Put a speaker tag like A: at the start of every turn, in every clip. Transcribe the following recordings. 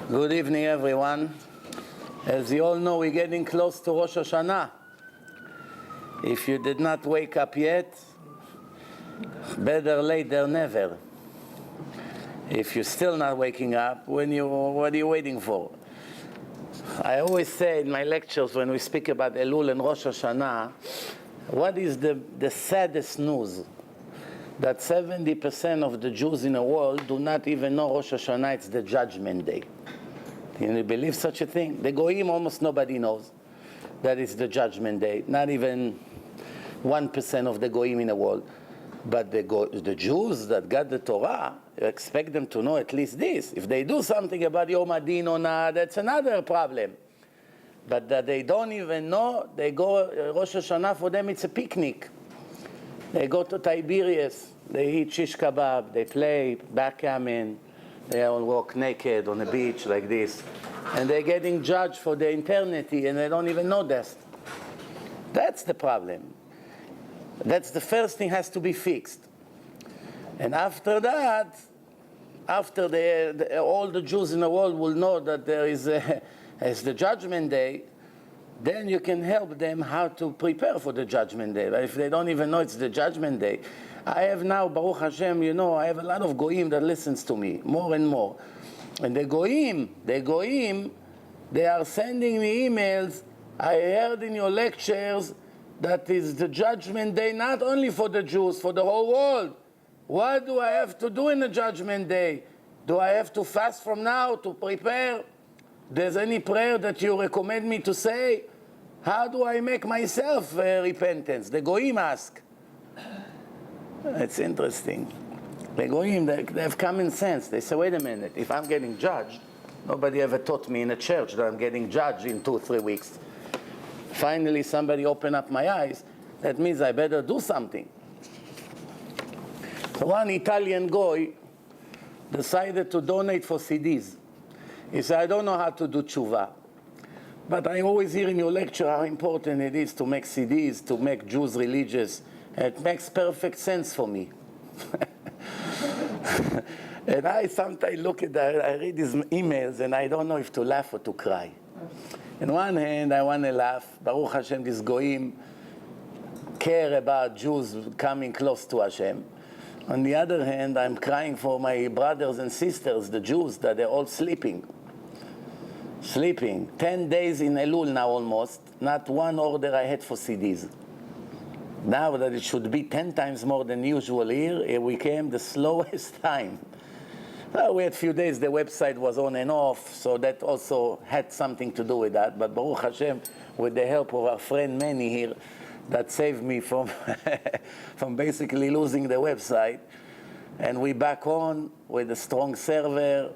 A: Good evening, everyone. As you all know, we're getting close to Rosh Hashanah. If you did not wake up yet, better late than never. If you're still not waking up, what are you waiting for? I always say in my lectures when we speak about Elul and Rosh Hashanah, what is the saddest news? That 70% of the Jews in the world do not even know Rosh Hashanah, it's the Judgment Day. Can you believe such a thing? The Goyim, almost nobody knows that it's the Judgment Day. Not even 1% of the Goyim in the world. But the Jews that got the Torah, you expect them to know at least this. If they do something about Yom Adin or not, that's another problem. But that they don't even know, they go, Rosh Hashanah for them it's a picnic. They go to Tiberias, they eat shish kebab, they play backgammon, they all walk naked on the beach like this. And they're getting judged for their eternity and they don't even know that. That's the problem. That's the first thing has to be fixed. And after that, after all the Jews in the world will know that there is the Judgment Day, then you can help them how to prepare for the Judgment Day. But if they don't even know it's the Judgment Day, I have now, Baruch Hashem, I have a lot of Goyim that listens to me, more and more. And the Goyim, they are sending me emails. I heard in your lectures that is the Judgment Day not only for the Jews, for the whole world. What do I have to do in the Judgment Day? Do I have to fast from now to prepare? There's any prayer that you recommend me to say? How do I make myself repentance? The Goyim ask. It's interesting. The Goyim, they have common sense. They say, wait a minute, if I'm getting judged, nobody ever taught me in a church that I'm getting judged in 2 or 3 weeks. Finally, somebody opened up my eyes. That means I better do something. So one Italian Goy decided to donate for CDs. He said, I don't know how to do tshuva, but I always hear in your lecture how important it is to make CDs, to make Jews religious. It makes perfect sense for me. And I sometimes look at that, I read these emails, and I don't know if to laugh or to cry. On one hand, I want to laugh. Baruch Hashem, these Goyim care about Jews coming close to Hashem. On the other hand, I'm crying for my brothers and sisters, the Jews, that they're all sleeping. 10 days in Elul now almost. Not one order I had for CDs. Now that it should be 10 times more than usual here, it became the slowest time. Well, we had a few days the website was on and off, so that also had something to do with that. But Baruch Hashem, with the help of our friend Manny here, that saved me from from basically losing the website. And we back on with a strong server.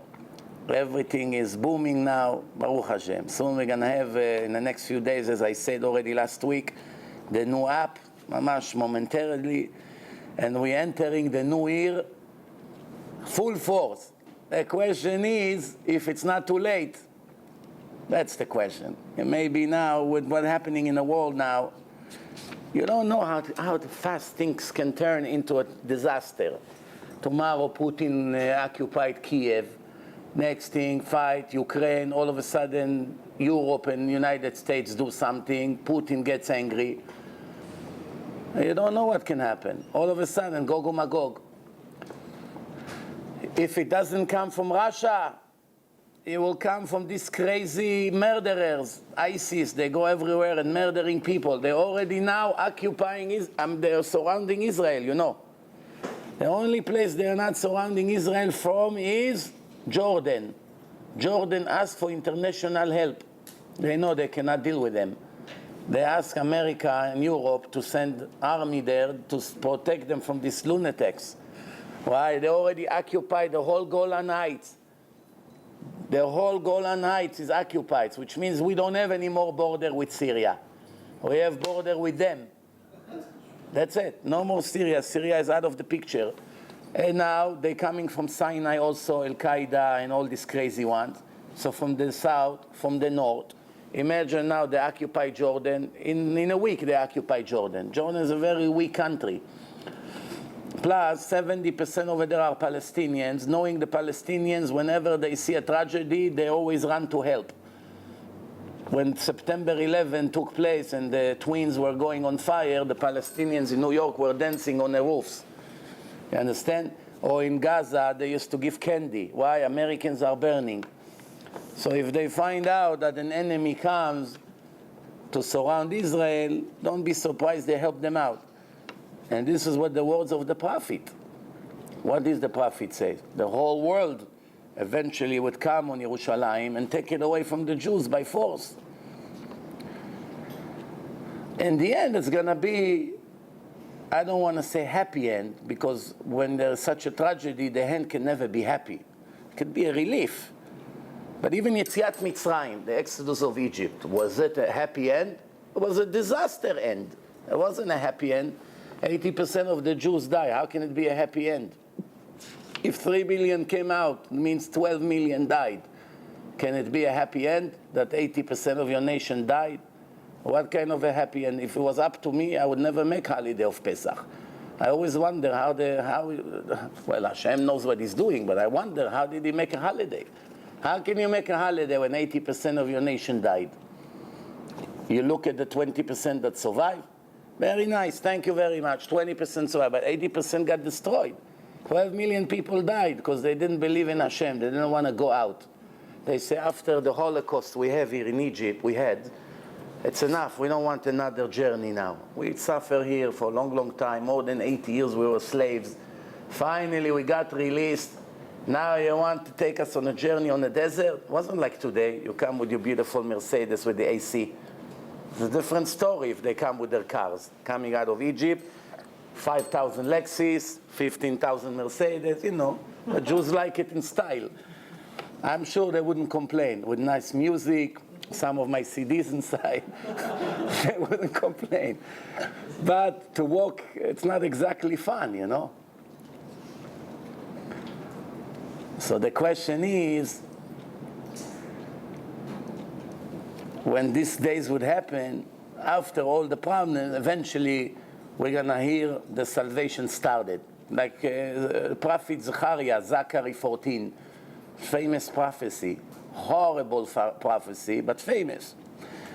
A: Everything is booming now, Baruch Hashem. Soon we're going to have, in the next few days, as I said already last week, the new app, mamash momentarily, and we're entering the new year full force. The question is, if it's not too late, that's the question. And maybe now, with what's happening in the world now, you don't know how fast things can turn into a disaster. Tomorrow, Putin occupied Kiev. Next thing, fight, Ukraine, all of a sudden, Europe and United States do something, Putin gets angry. You don't know what can happen. All of a sudden, Gog and Magog. If it doesn't come from Russia, it will come from these crazy murderers, ISIS. They go everywhere and murdering people. They're already now occupying, they're surrounding Israel, The only place they're not surrounding Israel from is Jordan. Jordan asked for international help. They know they cannot deal with them. They ask America and Europe to send army there to protect them from these lunatics. Why? They already occupied the whole Golan Heights. The whole Golan Heights is occupied, which means we don't have any more border with Syria. We have border with them. That's it. No more Syria. Syria is out of the picture. And now they're coming from Sinai also, Al-Qaeda and all these crazy ones. So from the south, from the north. Imagine now they occupy Jordan. In a week they occupy Jordan. Jordan is a very weak country. Plus, 70% over there are Palestinians. Knowing the Palestinians, whenever they see a tragedy, they always run to help. When September 11 took place and the twins were going on fire, the Palestinians in New York were dancing on the roofs. You understand? Or in Gaza, they used to give candy. Why? Americans are burning. So if they find out that an enemy comes to surround Israel, don't be surprised they help them out. And this is what the words of the prophet. What does the prophet say? The whole world eventually would come on Yerushalayim and take it away from the Jews by force. In the end, it's going to be, I don't want to say happy end, because when there's such a tragedy, the end can never be happy. It could be a relief. But even Yetziat Mitzrayim, the exodus of Egypt, was it a happy end? It was a disaster end. It wasn't a happy end. 80% of the Jews die. How can it be a happy end? If 3 million came out, it means 12 million died. Can it be a happy end that 80% of your nation died? What kind of a happy end? If it was up to me, I would never make holiday of Pesach. I always wonder well, Hashem knows what he's doing, but I wonder, how did he make a holiday? How can you make a holiday when 80% of your nation died? You look at the 20% that survived. Very nice, thank you very much. 20% survived, but 80% got destroyed. 12 million people died because they didn't believe in Hashem. They didn't want to go out. They say after the Holocaust we have here in Egypt, it's enough. We don't want another journey now. We suffer here for a long, long time. More than 80 years we were slaves. Finally we got released. Now you want to take us on a journey on the desert? It wasn't like today. You come with your beautiful Mercedes with the AC. It's a different story if they come with their cars. Coming out of Egypt, 5,000 Lexus, 15,000 Mercedes, you know. The Jews like it in style. I'm sure they wouldn't complain. With nice music, some of my CDs inside, they wouldn't complain. But to walk, it's not exactly fun, you know. So the question is, when these days would happen, after all the problems, eventually we're going to hear the salvation started. Like Prophet Zechariah 14, famous prophecy, horrible prophecy, but famous.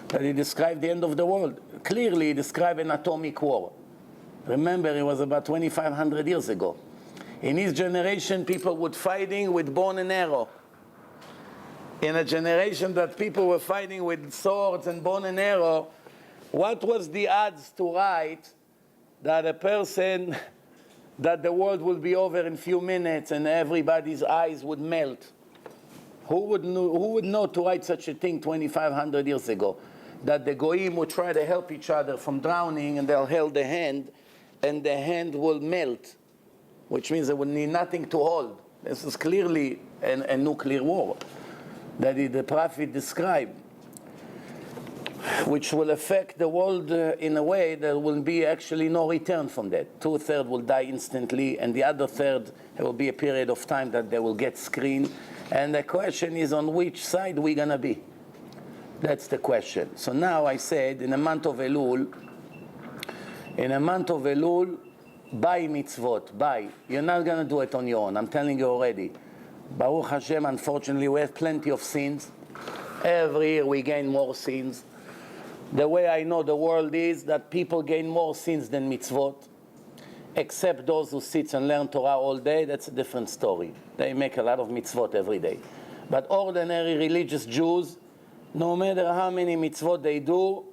A: But he described the end of the world. Clearly, he described an atomic war. Remember, it was about 2,500 years ago. In his generation, people were fighting with bow and arrow. In a generation that people were fighting with swords and bow and arrow, what was the odds to write that that the world will be over in a few minutes and everybody's eyes would melt? Who would know to write such a thing 2,500 years ago? That the goyim would try to help each other from drowning and they'll hold the hand and the hand will melt, which means they would need nothing to hold. This is clearly a nuclear war that the prophet described, which will affect the world in a way there will be actually no return from that. 2/3 will die instantly, and the other third, there will be a period of time that they will get screened. And the question is on which side we're going to be. That's the question. So now I said, in the month of Elul, buy mitzvot, buy. You're not going to do it on your own. I'm telling you already. Baruch Hashem, unfortunately, we have plenty of sins. Every year we gain more sins. The way I know the world is that people gain more sins than mitzvot, except those who sit and learn Torah all day. That's a different story. They make a lot of mitzvot every day. But ordinary religious Jews, no matter how many mitzvot they do,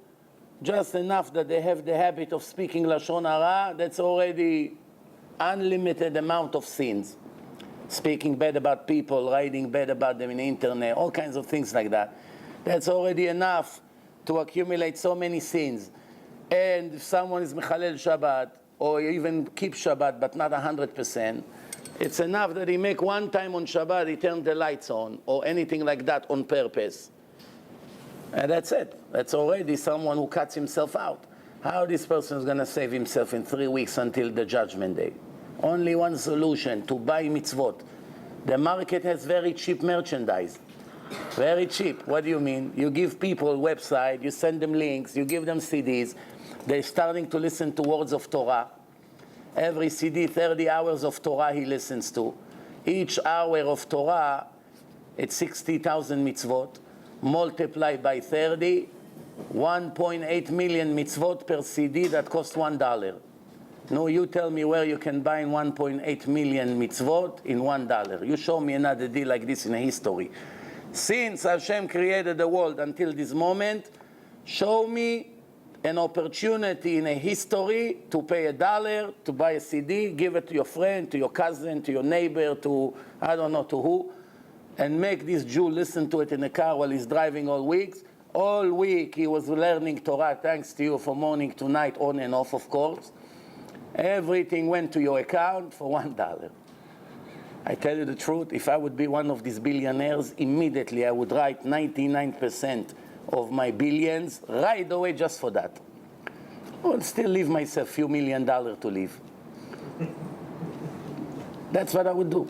A: just enough that they have the habit of speaking Lashon Hara, that's already unlimited amount of sins. Speaking bad about people, writing bad about them in the internet, all kinds of things like that. That's already enough to accumulate so many sins. And if someone is Mechalel Shabbat, or even keep Shabbat, but not 100%, it's enough that he make one time on Shabbat, he turn the lights on, or anything like that on purpose. And that's it. That's already someone who cuts himself out. How this person is going to save himself in 3 weeks until the judgment day? Only one solution, to buy mitzvot. The market has very cheap merchandise. Very cheap. What do you mean? You give people a website, you send them links, you give them CDs. They're starting to listen to words of Torah. Every CD, 30 hours of Torah he listens to. Each hour of Torah, it's 60,000 mitzvot. Multiplied by 30, 1.8 million mitzvot per CD that cost $1. No, you tell me where you can buy 1.8 million mitzvot in $1. You show me another deal like this in a history. Since Hashem created the world until this moment, show me an opportunity in a history to pay $1, to buy a CD, give it to your friend, to your cousin, to your neighbor, to I don't know to who, and make this Jew listen to it in the car while he's driving all week. All week he was learning Torah, thanks to you, from morning to night, on and off, of course. Everything went to your account for $1. I tell you the truth, if I would be one of these billionaires, immediately I would write 99% of my billions right away just for that. I would still leave myself a few $1 million to live. That's what I would do.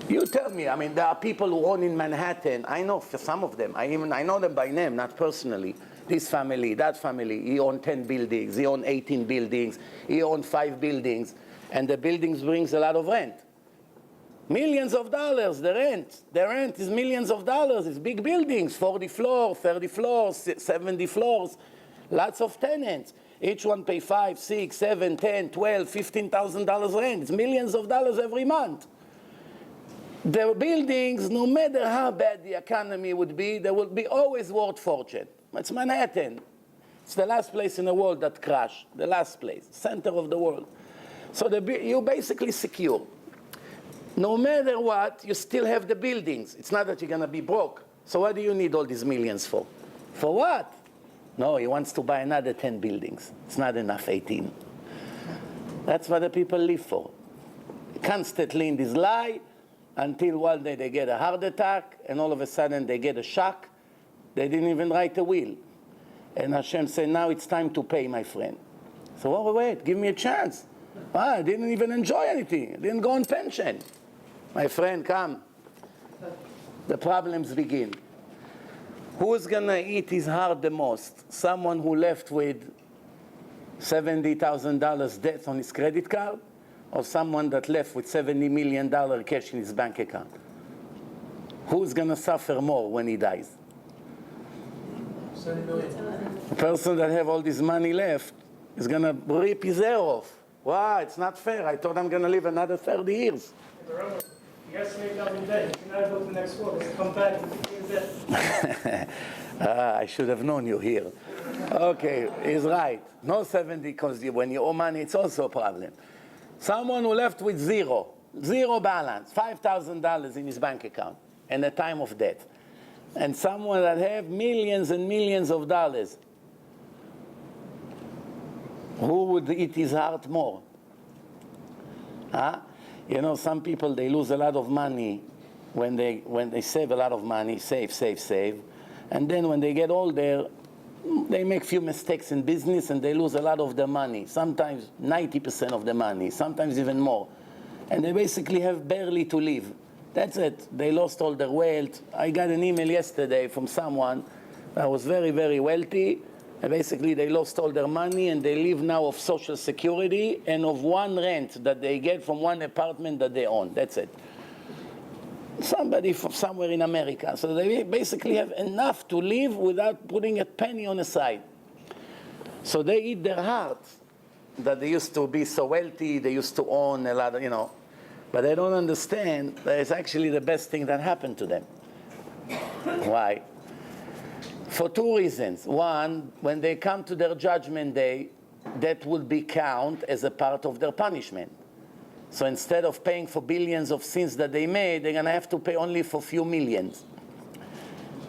A: You tell me, I mean, there are people who own in Manhattan. I know for some of them. I know them by name, not personally. This family, that family. He owned 10 buildings. He owned 18 buildings. He owned 5 buildings. And the buildings brings a lot of rent. Millions of dollars, the rent. The rent is millions of dollars. It's big buildings, 40 floors, 30 floors, 70 floors. Lots of tenants. Each one pay $5, $6, $7, $10, $12, $15,000 rent. It's millions of dollars every month. The buildings, no matter how bad the economy would be, they will be always worth fortune. It's Manhattan. It's the last place in the world that crashed. The last place, center of the world. So you're basically secure. No matter what, you still have the buildings. It's not that you're going to be broke. So what do you need all these millions for? For what? No, he wants to buy another 10 buildings. It's not enough 18. That's what the people live for. Constantly in this lie, until one day they get a heart attack, and all of a sudden they get a shock. They didn't even write a will. And Hashem said, now it's time to pay, my friend. So, oh, wait, give me a chance. I didn't even enjoy anything. I didn't go on pension. My friend, come. The problems begin. Who's going to eat his heart the most? Someone who left with $70,000 debt on his credit card? Or someone that left with $70 million cash in his bank account? Who's going to suffer more when he dies? The person that have all this money left is going to rip his hair off. Wow, it's not fair. I thought I'm going to live another 30 years.
B: You guys make down in debt. You cannot go to the next world. Come back and be in debt.
A: I should have known you here. Okay, he's right. No 70, because when you owe money, it's also a problem. Someone who left with zero balance, $5,000 in his bank account, and the time of death. And someone that have millions and millions of dollars. Who would eat his heart more? Huh? You know, some people, they lose a lot of money when they save a lot of money, save. And then when they get older, they make few mistakes in business and they lose a lot of their money, sometimes 90% of the money, sometimes even more. And they basically have barely to live. That's it. They lost all their wealth. I got an email yesterday from someone that was very, very wealthy. And basically, they lost all their money and they live now of Social Security and of one rent that they get from one apartment that they own. That's it. Somebody from somewhere in America. So they basically have enough to live without putting a penny on the side. So they eat their heart that they used to be so wealthy, they used to own a lot of, you know. But they don't understand that it's actually the best thing that happened to them. Why? For two reasons. One, when they come to their judgment day, that will be counted as a part of their punishment. So instead of paying for billions of sins that they made, they're going to have to pay only for a few millions.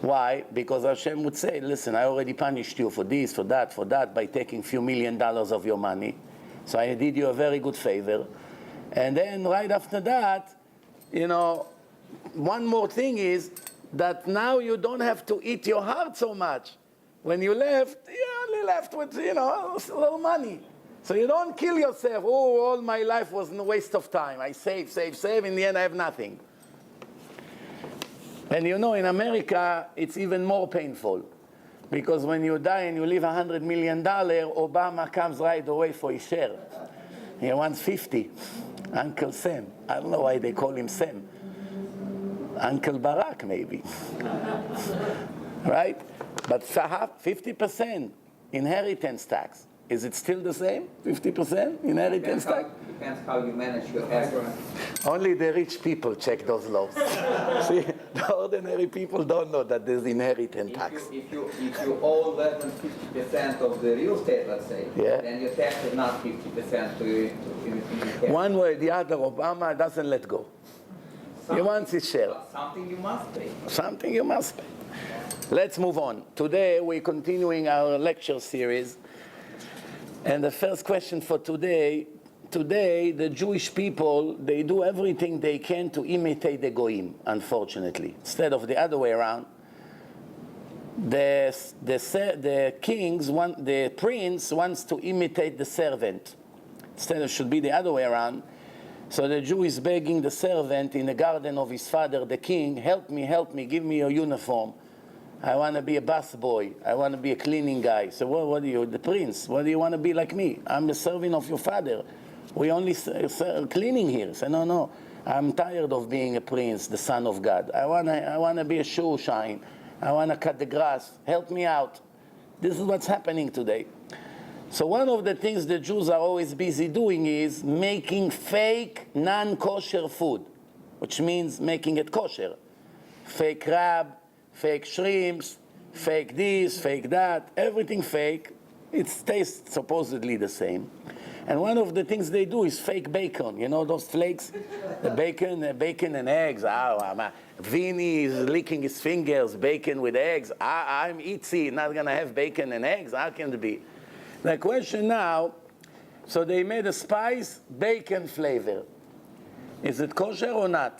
A: Why? Because Hashem would say, listen, I already punished you for this, for that, by taking a few $1 million of your money. So I did you a very good favor. And then right after that, you know, one more thing is that now you don't have to eat your heart so much. When you left, you only left with, you know, a little money. So you don't kill yourself. Oh, all my life was a waste of time. I save. In the end, I have nothing. And you know, in America, it's even more painful. Because when you die and you leave $100 million, Obama comes right away for his share. He wants 50. Uncle Sam. I don't know why they call him Sam. Uncle Barak, maybe. Right? But 50% inheritance tax. Is it still the same? 50% inheritance tax?
C: Depends how you manage your escrow.
A: Only the rich people check those laws. See, the ordinary people don't know that there's inheritance tax.
C: If you owe less than 50% of the real estate, let's say, then your tax is not 50% to
A: One way or the other, Obama doesn't let go. He wants his share.
C: Something you must pay.
A: Something you must pay. Let's move on. Today we're continuing our lecture series. And the first question for today, the Jewish people, they do everything they can to imitate the Goyim, unfortunately. Instead of the other way around, the prince wants to imitate the servant. Instead, it should be the other way around. So the Jew is begging the servant in the garden of his father, the king, help me, give me your uniform. I want to be a busboy. I want to be a cleaning guy. So what are you, the prince? What do you want to be like me? I'm the servant of your father. We only cleaning here. Say, no. I'm tired of being a prince, the son of God. I want to be a shoe shine. I want to cut the grass. Help me out. This is what's happening today. So one of the things the Jews are always busy doing is making fake non-kosher food, which means making it kosher. Fake crab, fake shrimps, fake this, fake that, everything fake. It tastes supposedly the same. And one of the things they do is fake bacon. You know those flakes? The bacon and eggs. Vinny is licking his fingers, bacon with eggs. I'm Itzy, not going to have bacon and eggs. How can it be? The question now, so they made a spice bacon flavor. Is it kosher or not?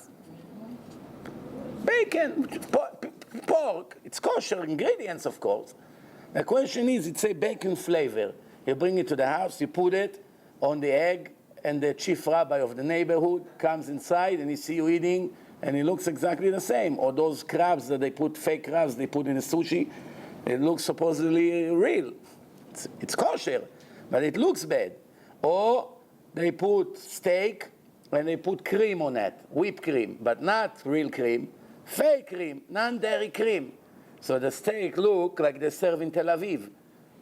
A: Bacon, pork, it's kosher ingredients, of course. The question is, it's a bacon flavor. You bring it to the house, you put it on the egg, and the chief rabbi of the neighborhood comes inside and he sees you eating, and it looks exactly the same. Or those crabs that they put, fake crabs they put in the sushi, it looks supposedly real. It's kosher, but it looks bad. Or they put steak and they put cream on it, whipped cream, but not real cream, fake cream, non-dairy cream. So the steak look like they serve in Tel Aviv,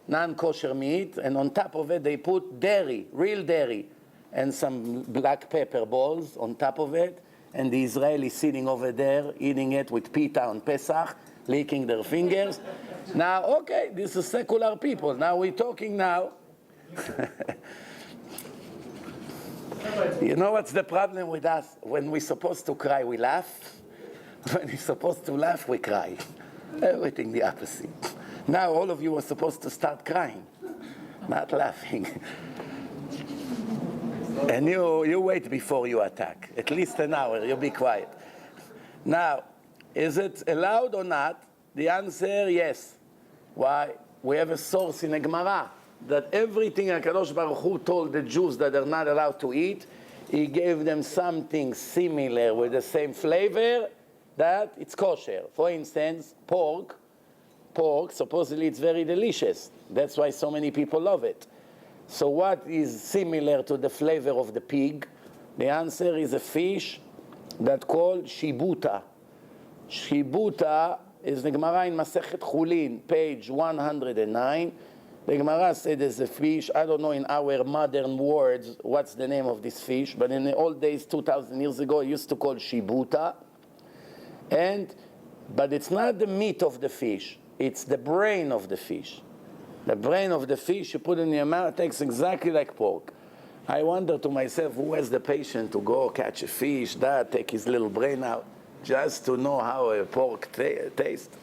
A: non-kosher meat, and on top of it they put dairy, real dairy, and some black pepper balls on top of it, and the Israelis sitting over there eating it with pita on Pesach, licking their fingers. Now, okay, this is secular people. Now we're talking now. You know what's the problem with us? When we're supposed to cry, we laugh. When we're supposed to laugh, we cry. Everything the opposite. Now all of you are supposed to start crying, not laughing. And you wait before you attack. At least an hour, you'll be quiet. Now, is it allowed or not? The answer, yes. Why? We have a source in the Gemara that everything HaKadosh Baruch Hu told the Jews that they're not allowed to eat, he gave them something similar with the same flavor that it's kosher. For instance, pork, supposedly it's very delicious. That's why so many people love it. So what is similar to the flavor of the pig? The answer is a fish that's called shibuta. Shibuta is the Gemara in Masechet Chulin, page 109. The Gemara said there's a fish. I don't know in our modern words what's the name of this fish, but in the old days, 2,000 years ago, it used to call shibuta. But it's not the meat of the fish. It's the brain of the fish. The brain of the fish you put in your mouth tastes exactly like pork. I wonder to myself, who has the patience to go catch a fish, take his little brain out, just to know how a pork tastes?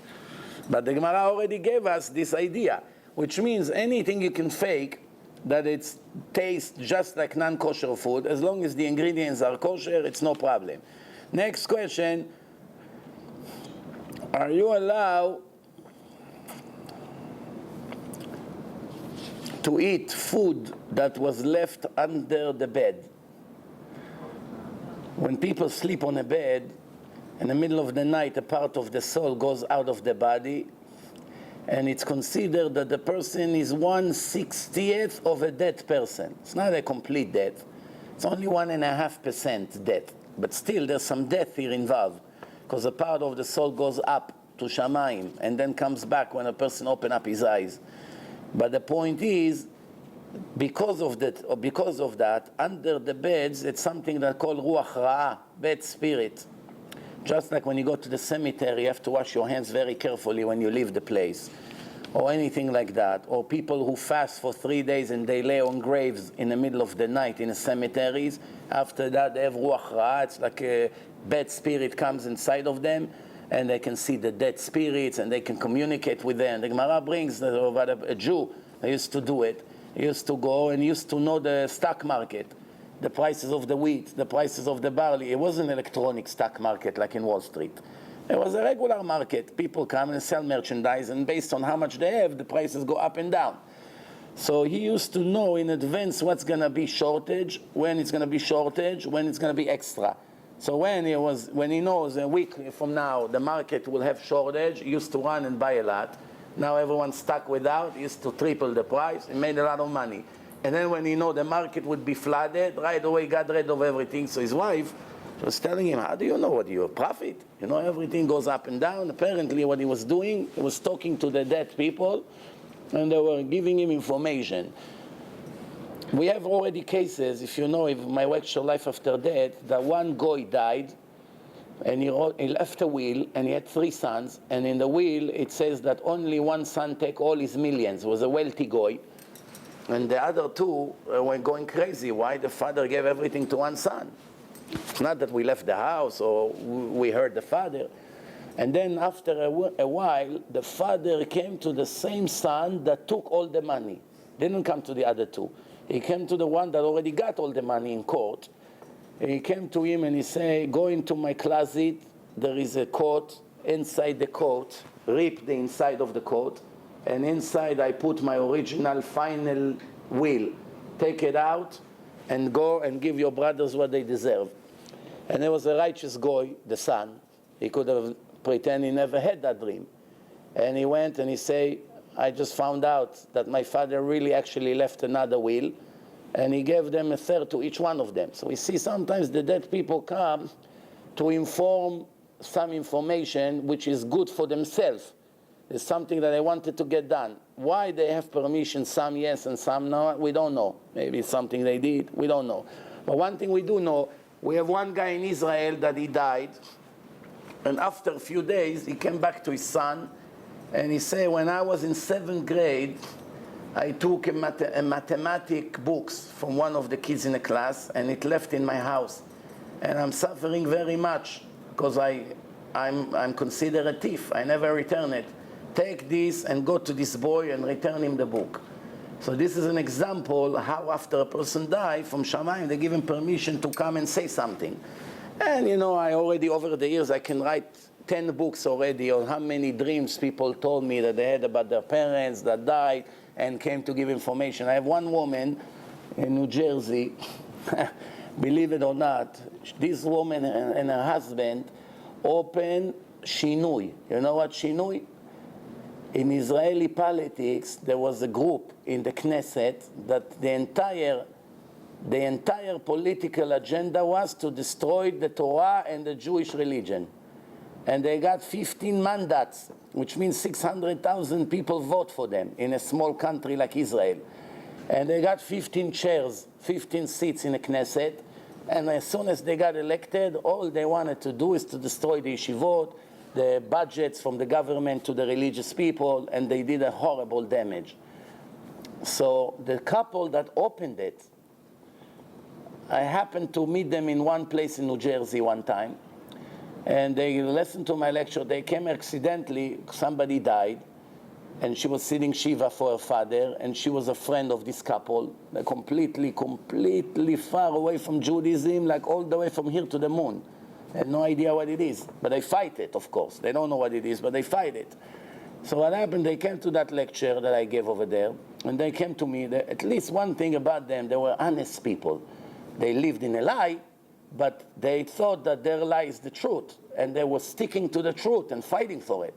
A: But the Gemara already gave us this idea, which means anything you can fake that it tastes just like non-kosher food, as long as the ingredients are kosher, it's no problem. Next question, are you allowed to eat food that was left under the bed? When people sleep on a bed, in the middle of the night, a part of the soul goes out of the body, and it's considered that the person is 1/60th of a dead person. It's not a complete death. It's only 1.5% death. But still, there's some death here involved, because a part of the soul goes up to Shamayim and then comes back when a person opens up his eyes. But the point is, because of that, under the beds, it's something that called ruach ra'ah, bad spirit. Just like when you go to the cemetery, you have to wash your hands very carefully when you leave the place, or anything like that. Or people who fast for 3 days and they lay on graves in the middle of the night in the cemeteries. After that, they have ruach ra'ah. It's like a bad spirit comes inside of them, and they can see the dead spirits, and they can communicate with them. The Gemara brings that a Jew, he used to do it. He used to go and used to know the stock market, the prices of the wheat, the prices of the barley. It wasn't an electronic stock market like in Wall Street. It was a regular market. People come and sell merchandise, and based on how much they have, the prices go up and down. So he used to know in advance what's going to be shortage, when it's going to be shortage, when it's going to be extra. So when he knows a week from now the market will have shortage, he used to run and buy a lot. Now everyone's stuck without. He used to triple the price. He made a lot of money. And then when he know the market would be flooded, right away he got rid of everything. So his wife was telling him, how do you know what you're a prophet? You know, everything goes up and down. Apparently what he was doing, he was talking to the dead people, and they were giving him information. We have already cases, if you know, if my lecture Life After Death, that one guy died, and he left a will, and he had 3 sons, and in the will it says that only one son take all his millions. He was a wealthy guy, and the other 2 were going crazy. Why? The father gave everything to one son. It's not that we left the house or we heard the father. And then after a while, the father came to the same son that took all the money. Didn't come to the other 2. He came to the one that already got all the money in court. He came to him and he said, go into my closet, there is a coat. Inside the coat, rip the inside of the coat, and inside I put my original final will. Take it out and go and give your brothers what they deserve. And there was a righteous guy, the son. He could have pretended he never had that dream. And he went and he said, I just found out that my father really actually left another will, and he gave them a third to each one of them. So we see sometimes the dead people come to inform some information which is good for themselves. It's something that they wanted to get done. Why they have permission, some yes and some no, we don't know. Maybe it's something they did, we don't know. But one thing we do know, we have one guy in Israel that he died, and after a few days he came back to his son, and he said, when I was in 7th grade, I took a mathematic books from one of the kids in the class, and it left in my house. And I'm suffering very much, because I'm considered a thief. I never return it. Take this and go to this boy and return him the book. So this is an example how after a person dies from Shamayim, they give him permission to come and say something. And you know, I already, over the years, I can write 10 books already on how many dreams people told me that they had about their parents that died and came to give information. I have one woman in New Jersey, believe it or not, this woman and her husband opened Shinui. You know what Shinui? In Israeli politics, there was a group in the Knesset that the entire political agenda was to destroy the Torah and the Jewish religion. And they got 15 mandats, which means 600,000 people vote for them in a small country like Israel. And they got 15 chairs, 15 seats in the Knesset. And as soon as they got elected, all they wanted to do is to destroy the yeshivot, the budgets from the government to the religious people, and they did a horrible damage. So the couple that opened it, I happened to meet them in one place in New Jersey one time. And they listened to my lecture. They came accidentally, somebody died, and she was sitting Shiva for her father, and she was a friend of this couple. They're completely far away from Judaism, like all the way from here to the moon. They had no idea what it is, but they fight it, of course. They don't know what it is, but they fight it. So what happened, they came to that lecture that I gave over there, and they came to me. At least one thing about them, they were honest people. They lived in a lie, but they thought that their lie is the truth, and they were sticking to the truth and fighting for it.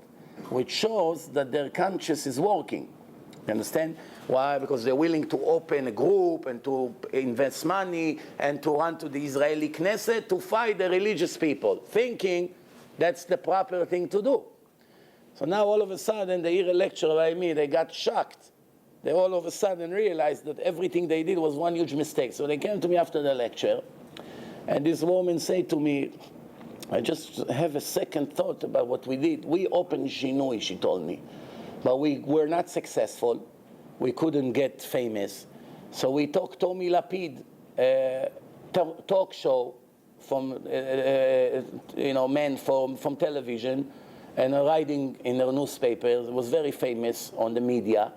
A: which shows that their conscience is working. You understand? Why? Because they're willing to open a group and to invest money and to run to the Israeli Knesset to fight the religious people, thinking that's the proper thing to do. So now all of a sudden they hear a lecture by me, they got shocked. They all of a sudden realized that everything they did was one huge mistake. So they came to me after the lecture, and this woman said to me, I just have a second thought about what we did. We opened Shinui, she told me, but we were not successful. We couldn't get famous. So we took Tommy Lapid, talk show from, men from television, and writing in their newspapers. It was very famous on the media.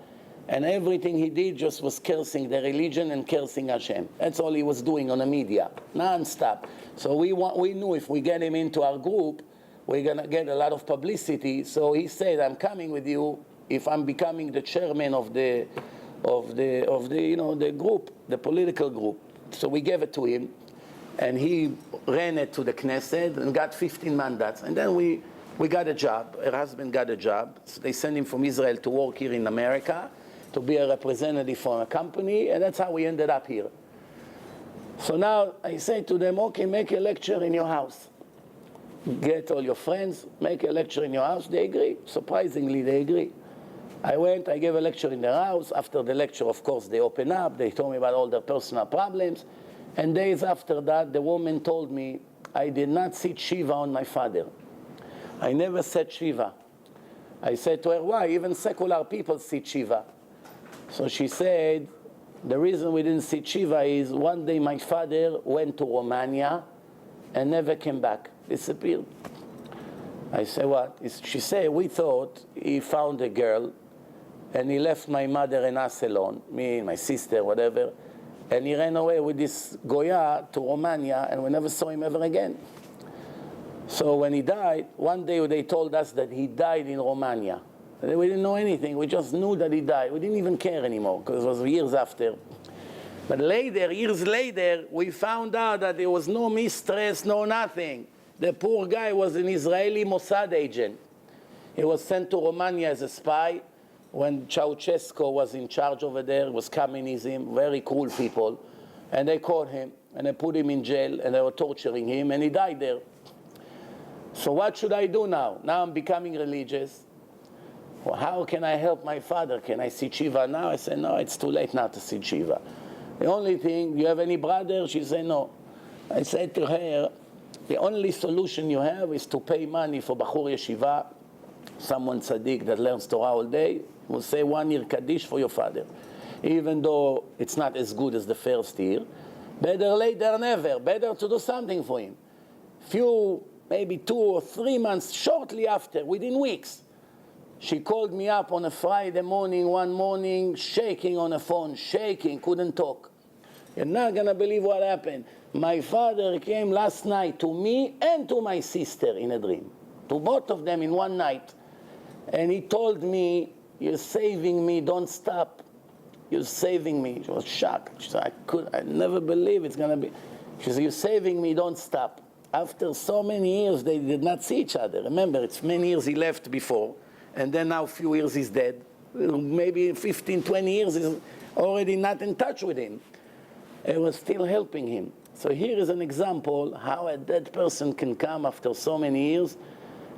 A: And everything he did just was cursing the religion and cursing Hashem. That's all he was doing on the media, non-stop. So we knew if we get him into our group, we're going to get a lot of publicity. So he said, I'm coming with you if I'm becoming the chairman of the group, the political group. So we gave it to him, and he ran it to the Knesset and got 15 mandats. And then we got a job. Her husband got a job. So they sent him from Israel to work here in America, to be a representative for a company, and that's how we ended up here. So now I say to them, okay, make a lecture in your house. Get all your friends, make a lecture in your house. They agree. Surprisingly, they agree. I went, I gave a lecture in their house. After the lecture, of course, they opened up. They told me about all their personal problems. And days after that, the woman told me, I did not sit Shiva on my father. I never said Shiva. I said to her, why? Even secular people sit Shiva. So she said, the reason we didn't sit Shiva is one day my father went to Romania and never came back, disappeared. I said, what? She said, we thought he found a girl and he left my mother and us alone, me, my sister, whatever, and he ran away with this Goya to Romania and we never saw him ever again. So when he died, one day they told us that he died in Romania. We didn't know anything. We just knew that he died. We didn't even care anymore because it was years after. But later, years later, we found out that there was no mistress, no nothing. The poor guy was an Israeli Mossad agent. He was sent to Romania as a spy when Ceausescu was in charge over there. It was communism, very cruel people. And they caught him, and they put him in jail, and they were torturing him, and he died there. So what should I do now? Now I'm becoming religious. Well, how can I help my father? Can I sit Shiva now? I said, no, it's too late now to sit Shiva. The only thing, you have any brother? She said, no. I said to her, the only solution you have is to pay money for Bachur Yeshiva, someone tzaddik that learns Torah all day, will say 1 year Kaddish for your father. Even though it's not as good as the first year, better late than never, better to do something for him. Maybe 2 or 3 months shortly after, within weeks, she called me up on a Friday morning, one morning, shaking on the phone, shaking, couldn't talk. You're not going to believe what happened. My father came last night to me and to my sister in a dream, to both of them in one night. And he told me, you're saving me, don't stop. You're saving me. She was shocked. She said, I never believe it's going to be. She said, you're saving me, don't stop. After so many years, they did not see each other. Remember, it's many years he left before. And then now a few years he's dead. Maybe 15, 20 years he's already not in touch with him. It was still helping him. So here is an example how a dead person can come after so many years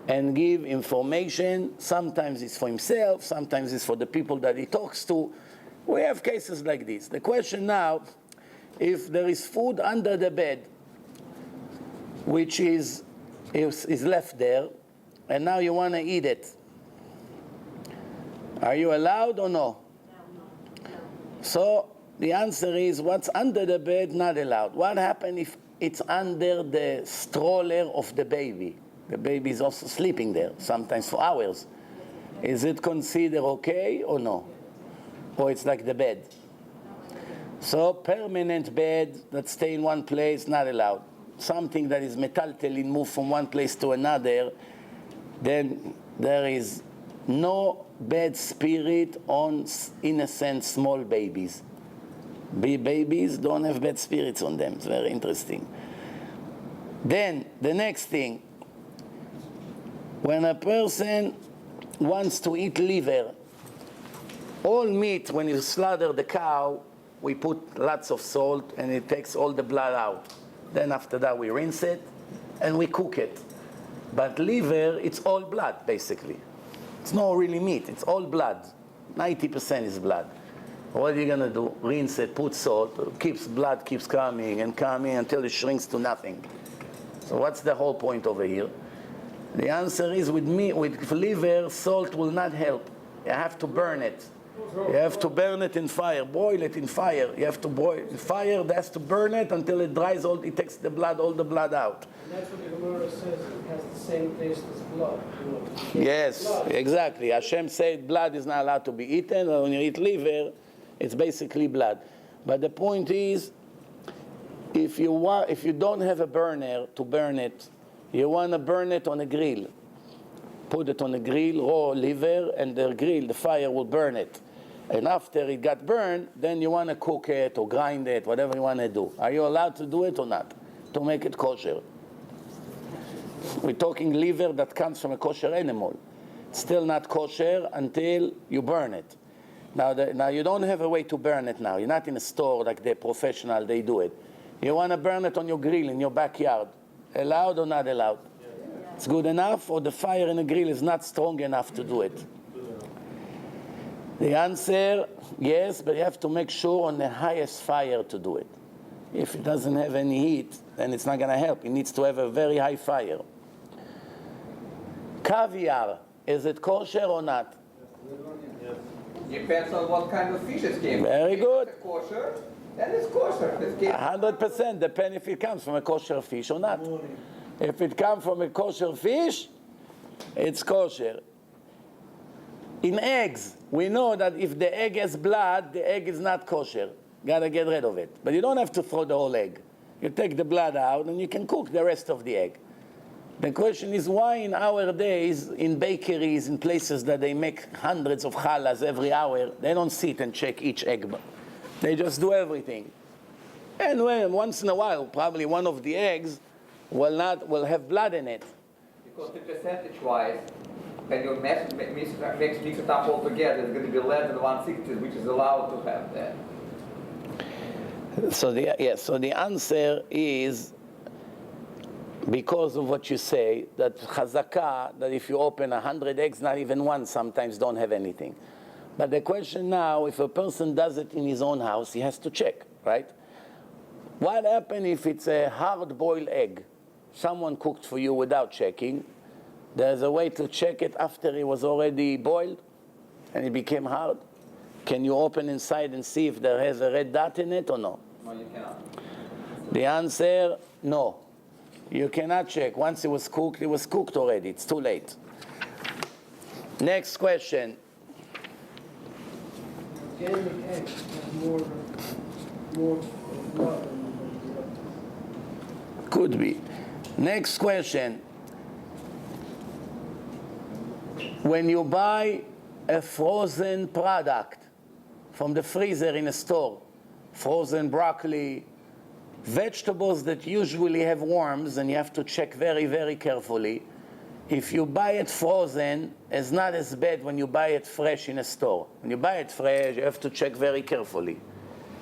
A: and give information. Sometimes it's for himself, sometimes it's for the people that he talks to. We have cases like this. The question now, if there is food under the bed, which is left there, and now you want to eat it, are you allowed or no? No. So the answer is what's under the bed, not allowed. What happens if it's under the stroller of the baby? The baby is also sleeping there, sometimes for hours. Is it considered okay or no? Or it's like the bed? So permanent bed that stay in one place, not allowed. Something that is metaltelin, move from one place to another, then there is no bad spirit on innocent small babies. Babies don't have bad spirits on them. It's very interesting. Then the next thing, when a person wants to eat liver, all meat, when you slaughter the cow, we put lots of salt and it takes all the blood out. Then after that we rinse it and we cook it. But liver, it's all blood basically. It's not really meat, it's all blood. 90% is blood. What are you gonna do? Rinse it, put salt, blood keeps coming and coming until it shrinks to nothing. So what's the whole point over here? The answer is with liver, salt will not help. You have to burn it. You have to burn it in fire, boil it in fire. You have to boil in fire, that's to burn it until it dries, it takes all the blood out.
B: And that's what the Gemara says, it has the same taste as blood.
A: Yes,
B: blood.
A: exactly. Hashem said blood is not allowed to be eaten, and when you eat liver, it's basically blood. But the point is, if you don't have a burner to burn it, you want to burn it on a grill. Put it on a grill, raw liver, and the fire will burn it. And after it got burned, then you want to cook it or grind it, whatever you want to do. Are you allowed to do it or not? To make it kosher. We're talking liver that comes from a kosher animal. It's still not kosher until you burn it. Now you don't have a way to burn it now. You're not in a store like the professional, they do it. You want to burn it on your grill in your backyard. Allowed or not allowed? It's good enough, or the fire in the grill is not strong enough to do it? The answer, yes, but you have to make sure on the highest fire to do it. If it doesn't have any heat, then it's not going to help. It needs to have a very high fire. Caviar, is it kosher or not?
C: Depends on what kind of fish it came from.
A: Very good.
C: If it's kosher, then it's kosher.
A: 100%, depends if it comes from a kosher fish or not. If it comes from a kosher fish, it's kosher. In eggs, we know that if the egg has blood, the egg is not kosher. Gotta get rid of it. But you don't have to throw the whole egg. You take the blood out and you can cook the rest of the egg. The question is why in our days, in bakeries, in places that they make hundreds of challahs every hour, they don't sit and check each egg. They just do everything. And once in a while, probably one of the eggs will have blood in it.
C: Because the percentage-wise, when you mix it up all together, it's going to be less than 1/60, which is allowed to have that.
A: So the answer is because of what you say, that chazakah, that if you open 100 eggs, not even one sometimes don't have anything. But the question now, if a person does it in his own house, he has to check, right? What happens if it's a hard-boiled egg? Someone cooked for you without checking. There's a way to check it after it was already boiled and it became hard. Can you open inside and see if there has a red dot in it or no?
C: No, you cannot.
A: The answer, no. You cannot check. Once it was cooked already. It's too late. Next question.
B: Organic eggs have more blood than
A: Could be. Next question. When you buy a frozen product from the freezer in a store, frozen broccoli, vegetables that usually have worms, and you have to check very, very carefully. If you buy it frozen, it's not as bad when you buy it fresh in a store. When you buy it fresh, you have to check very carefully.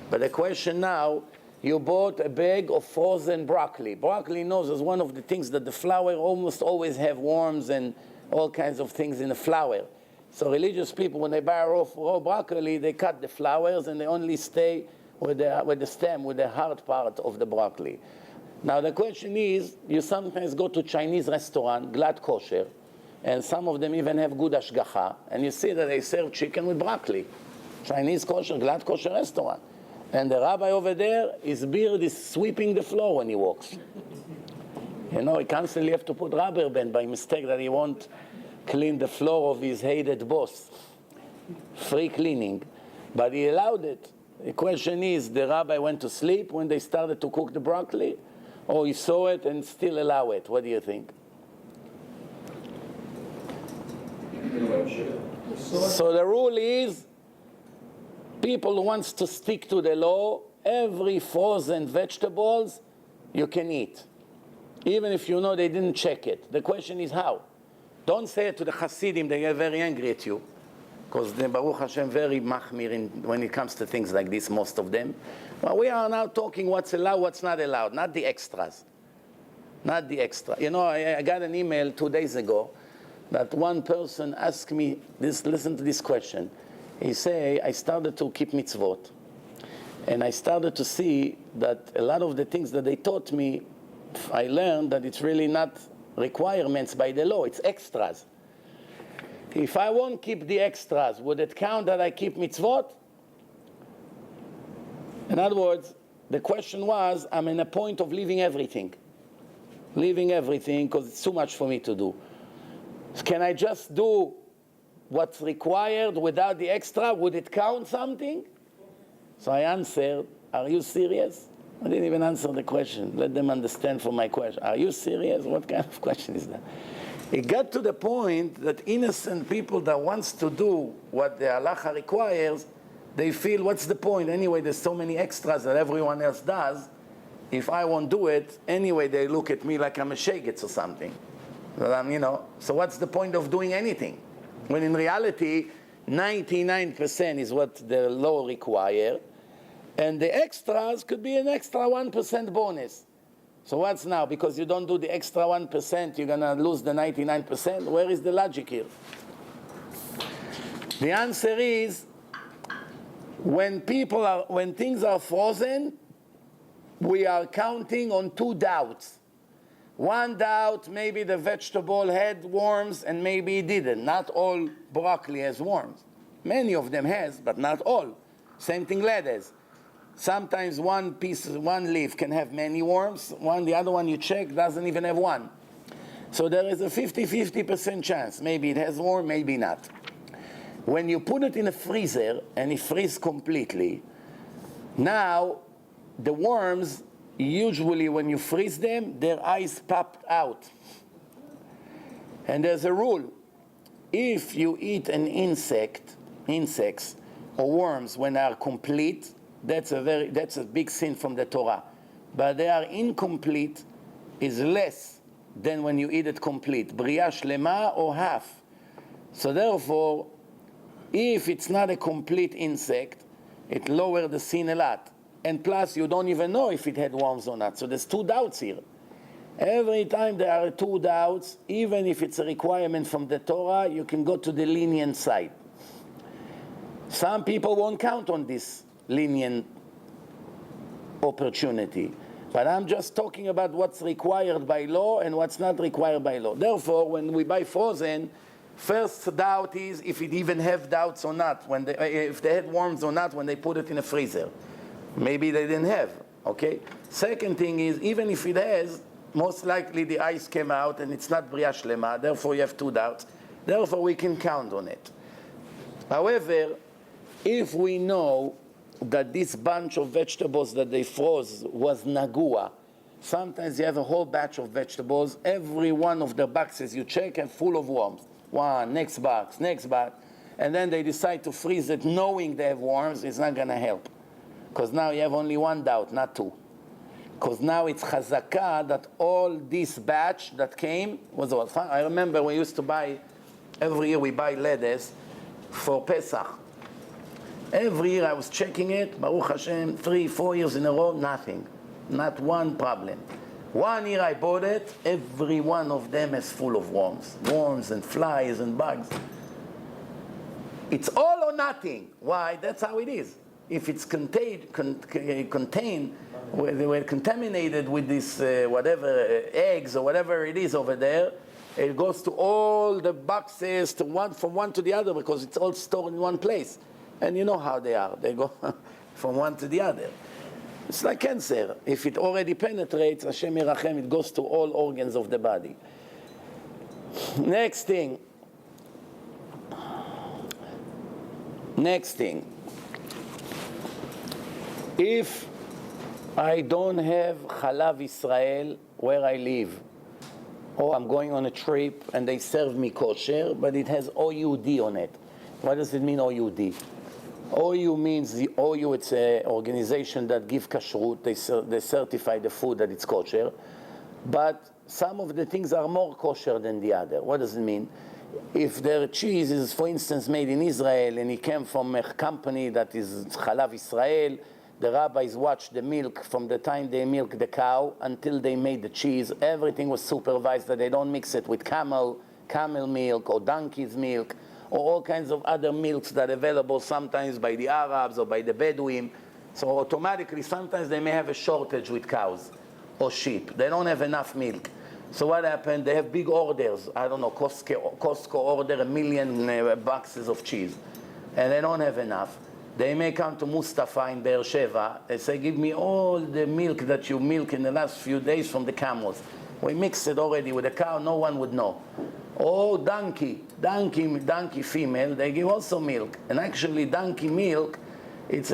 A: But the question now, you bought a bag of frozen broccoli. Broccoli knows is one of the things that the flour almost always have worms and all kinds of things in the flour. So religious people, when they buy raw broccoli, they cut the flowers and they only stay with the stem, with the hard part of the broccoli. Now the question is, you sometimes go to Chinese restaurant, glad kosher, and some of them even have good ashgacha, and you see that they serve chicken with broccoli. Chinese kosher, glad kosher restaurant. And the rabbi over there, his beard is sweeping the floor when he walks. You know, he constantly have to put rubber band by mistake that he won't clean the floor of his hated boss. Free cleaning. But he allowed it. The question is, the rabbi went to sleep when they started to cook the broccoli, or he saw it and still allow it? What do you think? So the rule is, people who wants to stick to the law, every frozen vegetables you can eat, even if you know they didn't check it. The question is how. Don't say it to the Hasidim, they get very angry at you. Because they're, Baruch Hashem, very machmir when it comes to things like this, most of them. Well, we are now talking what's allowed, what's not allowed, not the extras. Not the extra. You know, I got an email 2 days ago that one person asked me this, listen to this question. He said, I started to keep mitzvot. And I started to see that a lot of the things that they taught me, I learned that it's really not requirements by the law, it's extras. If I won't keep the extras, would it count that I keep mitzvot? In other words, the question was, I'm in a point of leaving everything. Leaving everything because it's too much for me to do. Can I just do what's required without the extra? Would it count something? So I answered, are you serious? I didn't even answer the question. Let them understand from my question. Are you serious? What kind of question is that? It got to the point that innocent people that wants to do what the halacha requires, they feel, what's the point? Anyway, there's so many extras that everyone else does. If I won't do it, anyway, they look at me like I'm a shegitz or something. So what's the point of doing anything? When in reality, 99% is what the law requires, and the extras could be an extra 1% bonus. So what's now? Because you don't do the extra 1%, you're going to lose the 99%? Where is the logic here? The answer is, when things are frozen, we are counting on 2 doubts. One doubt, maybe the vegetable had worms and maybe it didn't. Not all broccoli has worms. Many of them has, but not all. Same thing lettuce. Sometimes one leaf can have many worms. The other one you check doesn't even have one. So there is a 50% chance. Maybe it has worm, maybe not. When you put it in a freezer and it freezes completely, now the worms, usually when you freeze them, their eyes pop out. And there's a rule. If you eat an insects or worms when they are complete, that's a big sin from the Torah. But they are incomplete is less than when you eat it complete. Bria shlema or half. So therefore, if it's not a complete insect, it lowers the sin a lot. And plus, you don't even know if it had worms or not. So there's 2 doubts here. Every time there are 2 doubts, even if it's a requirement from the Torah, you can go to the lenient side. Some people won't count on this lenient opportunity. But I'm just talking about what's required by law and what's not required by law. Therefore, when we buy frozen, first doubt is if it even have doubts or not, if they had worms or not when they put it in a freezer. Maybe they didn't have, okay? Second thing is, even if it has, most likely the ice came out and it's not bria shlema, therefore you have 2 doubts. Therefore we can count on it. However, if we know that this bunch of vegetables that they froze was nagua, sometimes you have a whole batch of vegetables, every one of the boxes you check are full of worms. One, next box, and then they decide to freeze it knowing they have worms, it's not going to help. Because now you have only 1 doubt, not 2. Because now it's chazakah that all this batch that came was all. I remember we used to buy, every year we buy lettuce for Pesach. Every year I was checking it, Baruch Hashem, 3-4 years in a row, nothing. Not one problem. One year I bought it, every one of them is full of worms. Worms and flies and bugs. It's all or nothing. Why? That's how it is. If it's contained, where they were contaminated with this whatever eggs or whatever it is over there, it goes to all the boxes from one to the other because it's all stored in one place. And you know how they are. They go from one to the other. It's like cancer. If it already penetrates, Hashem Yerachem, it goes to all organs of the body. Next thing. If I don't have Chalav Israel where I live, or I'm going on a trip and they serve me kosher, but it has OUD on it. What does it mean, OUD? OU means the OU, it's an organization that gives kashrut. They certify the food that it's kosher. But some of the things are more kosher than the other. What does it mean? If their cheese is, for instance, made in Israel and it came from a company that is Chalav Israel, the rabbis watched the milk from the time they milked the cow until they made the cheese. Everything was supervised that they don't mix it with camel milk or donkey's milk or all kinds of other milks that are available sometimes by the Arabs or by the Bedouin. So automatically, sometimes they may have a shortage with cows or sheep. They don't have enough milk. So what happened? They have big orders. I don't know, Costco order 1 million boxes of cheese. And they don't have enough. They may come to Mustafa in Be'er Sheva. They say, give me all the milk that you milk in the last few days from the camels. We mixed it already with the cow. No one would know. Oh, donkey female, they give also milk. And actually, donkey milk, it's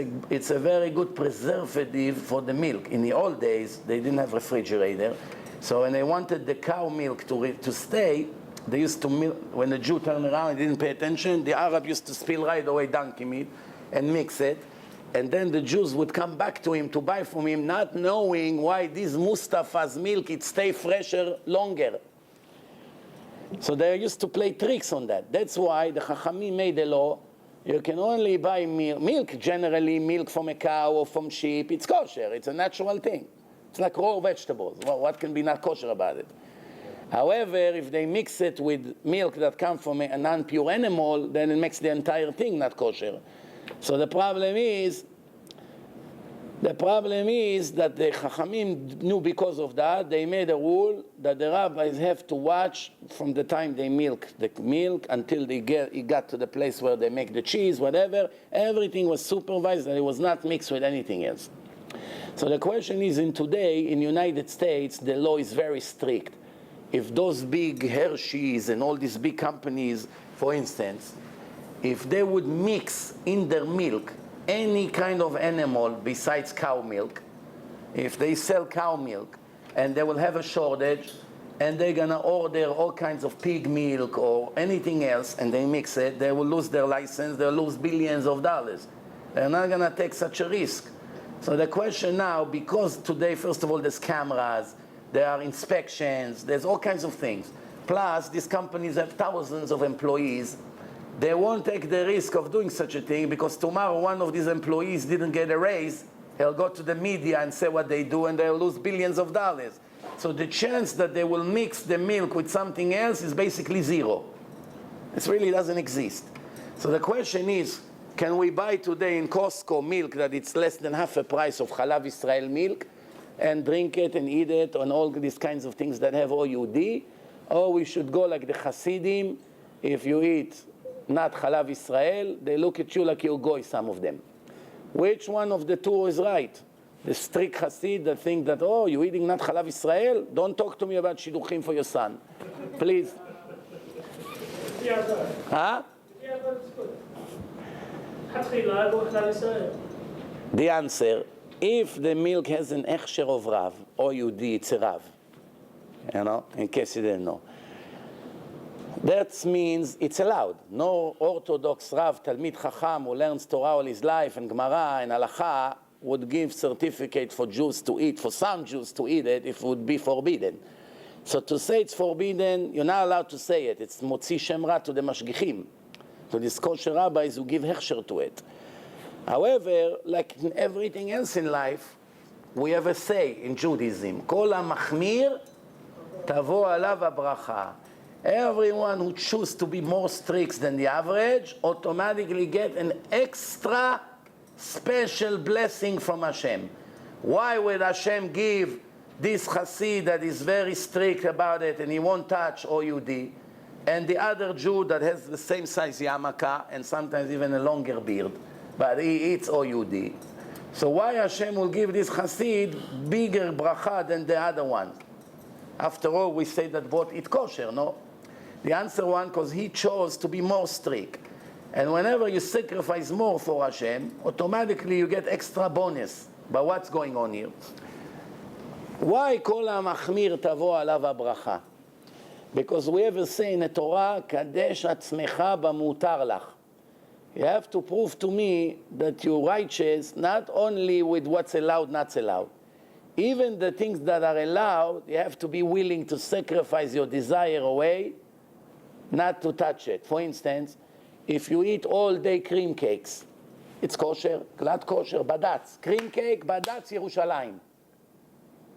A: a very good preservative for the milk. In the old days, they didn't have refrigerator. So when they wanted the cow milk to stay, they used to milk. When the Jew turned around and didn't pay attention, the Arab used to spill right away donkey meat and mix it. And then the Jews would come back to him to buy from him, not knowing why this Mustafa's milk, it stay fresher longer. So they used to play tricks on that. That's why the Chachamim made a law. You can only buy milk, generally milk from a cow or from sheep. It's kosher. It's a natural thing. It's like raw vegetables. Well, what can be not kosher about it? However, if they mix it with milk that comes from a non-pure animal, then it makes the entire thing not kosher. So the problem is that the Chachamim knew because of that, they made a rule that the rabbis have to watch from the time they milk the milk until it got to the place where they make the cheese, whatever. Everything was supervised and it was not mixed with anything else. So the question is, in the United States, the law is very strict. If those big Hershey's and all these big companies, for instance, if they would mix in their milk any kind of animal besides cow milk, if they sell cow milk and they will have a shortage and they're going to order all kinds of pig milk or anything else and they mix it, they will lose their license, they'll lose billions of dollars. They're not going to take such a risk. So the question now, because today, first of all, there's cameras, there are inspections, there's all kinds of things. Plus, these companies have thousands of employees. They won't take the risk of doing such a thing because tomorrow one of these employees didn't get a raise. He'll go to the media and say what they do and they'll lose billions of dollars. So the chance that they will mix the milk with something else is basically zero. It really doesn't exist. So the question is, can we buy today in Costco milk that it's less than half the price of Chalav Israel milk and drink it and eat it and all these kinds of things that have OUD? Or we should go like the Hasidim. If you eat not Chalav Israel, they look at you like you're goy, some of them. Which one of the two is right? The strict Hasid that think that, oh, you're eating not Chalav Israel? Don't talk to me about shidduchim for your son. Please. Huh? The answer, if the milk has an hechsher of Rav, OUD, it's a Rav. You know, in case you didn't know. That means it's allowed. No Orthodox Rav, Talmid Chacham, who learns Torah all his life, and Gemara, and Halacha, would give certificate for Jews to eat, for some Jews to eat it, if it would be forbidden. So to say it's forbidden, you're not allowed to say it. It's Motzi Shem Ra to the Mashgichim, to these kosher rabbis who give hechsher to it. However, like in everything else in life, we have a say in Judaism. Kol ha-machmir tavo alav ha-bracha. Everyone who chooses to be more strict than the average automatically get an extra special blessing from Hashem. Why would Hashem give this Hasid that is very strict about it and he won't touch OUD, and the other Jew that has the same size yarmulke and sometimes even a longer beard, but he eats OUD? So why Hashem will give this Hasid bigger bracha than the other one? After all, we say that both eat kosher, no? The answer one, because he chose to be more strict. And whenever you sacrifice more for Hashem, automatically you get extra bonus. But what's going on here? Why kol ha-machmir tavo alav ha-bracha? Because we have a say in the Torah, kadesh atzmecha b'mutar lach. You have to prove to me that you're righteous not only with what's allowed, not allowed. even the things that are allowed, you have to be willing to sacrifice your desire away, not to touch it. For instance, if you eat all day cream cakes, it's kosher, glad kosher, badatz. Cream cake, badatz, Yerushalayim.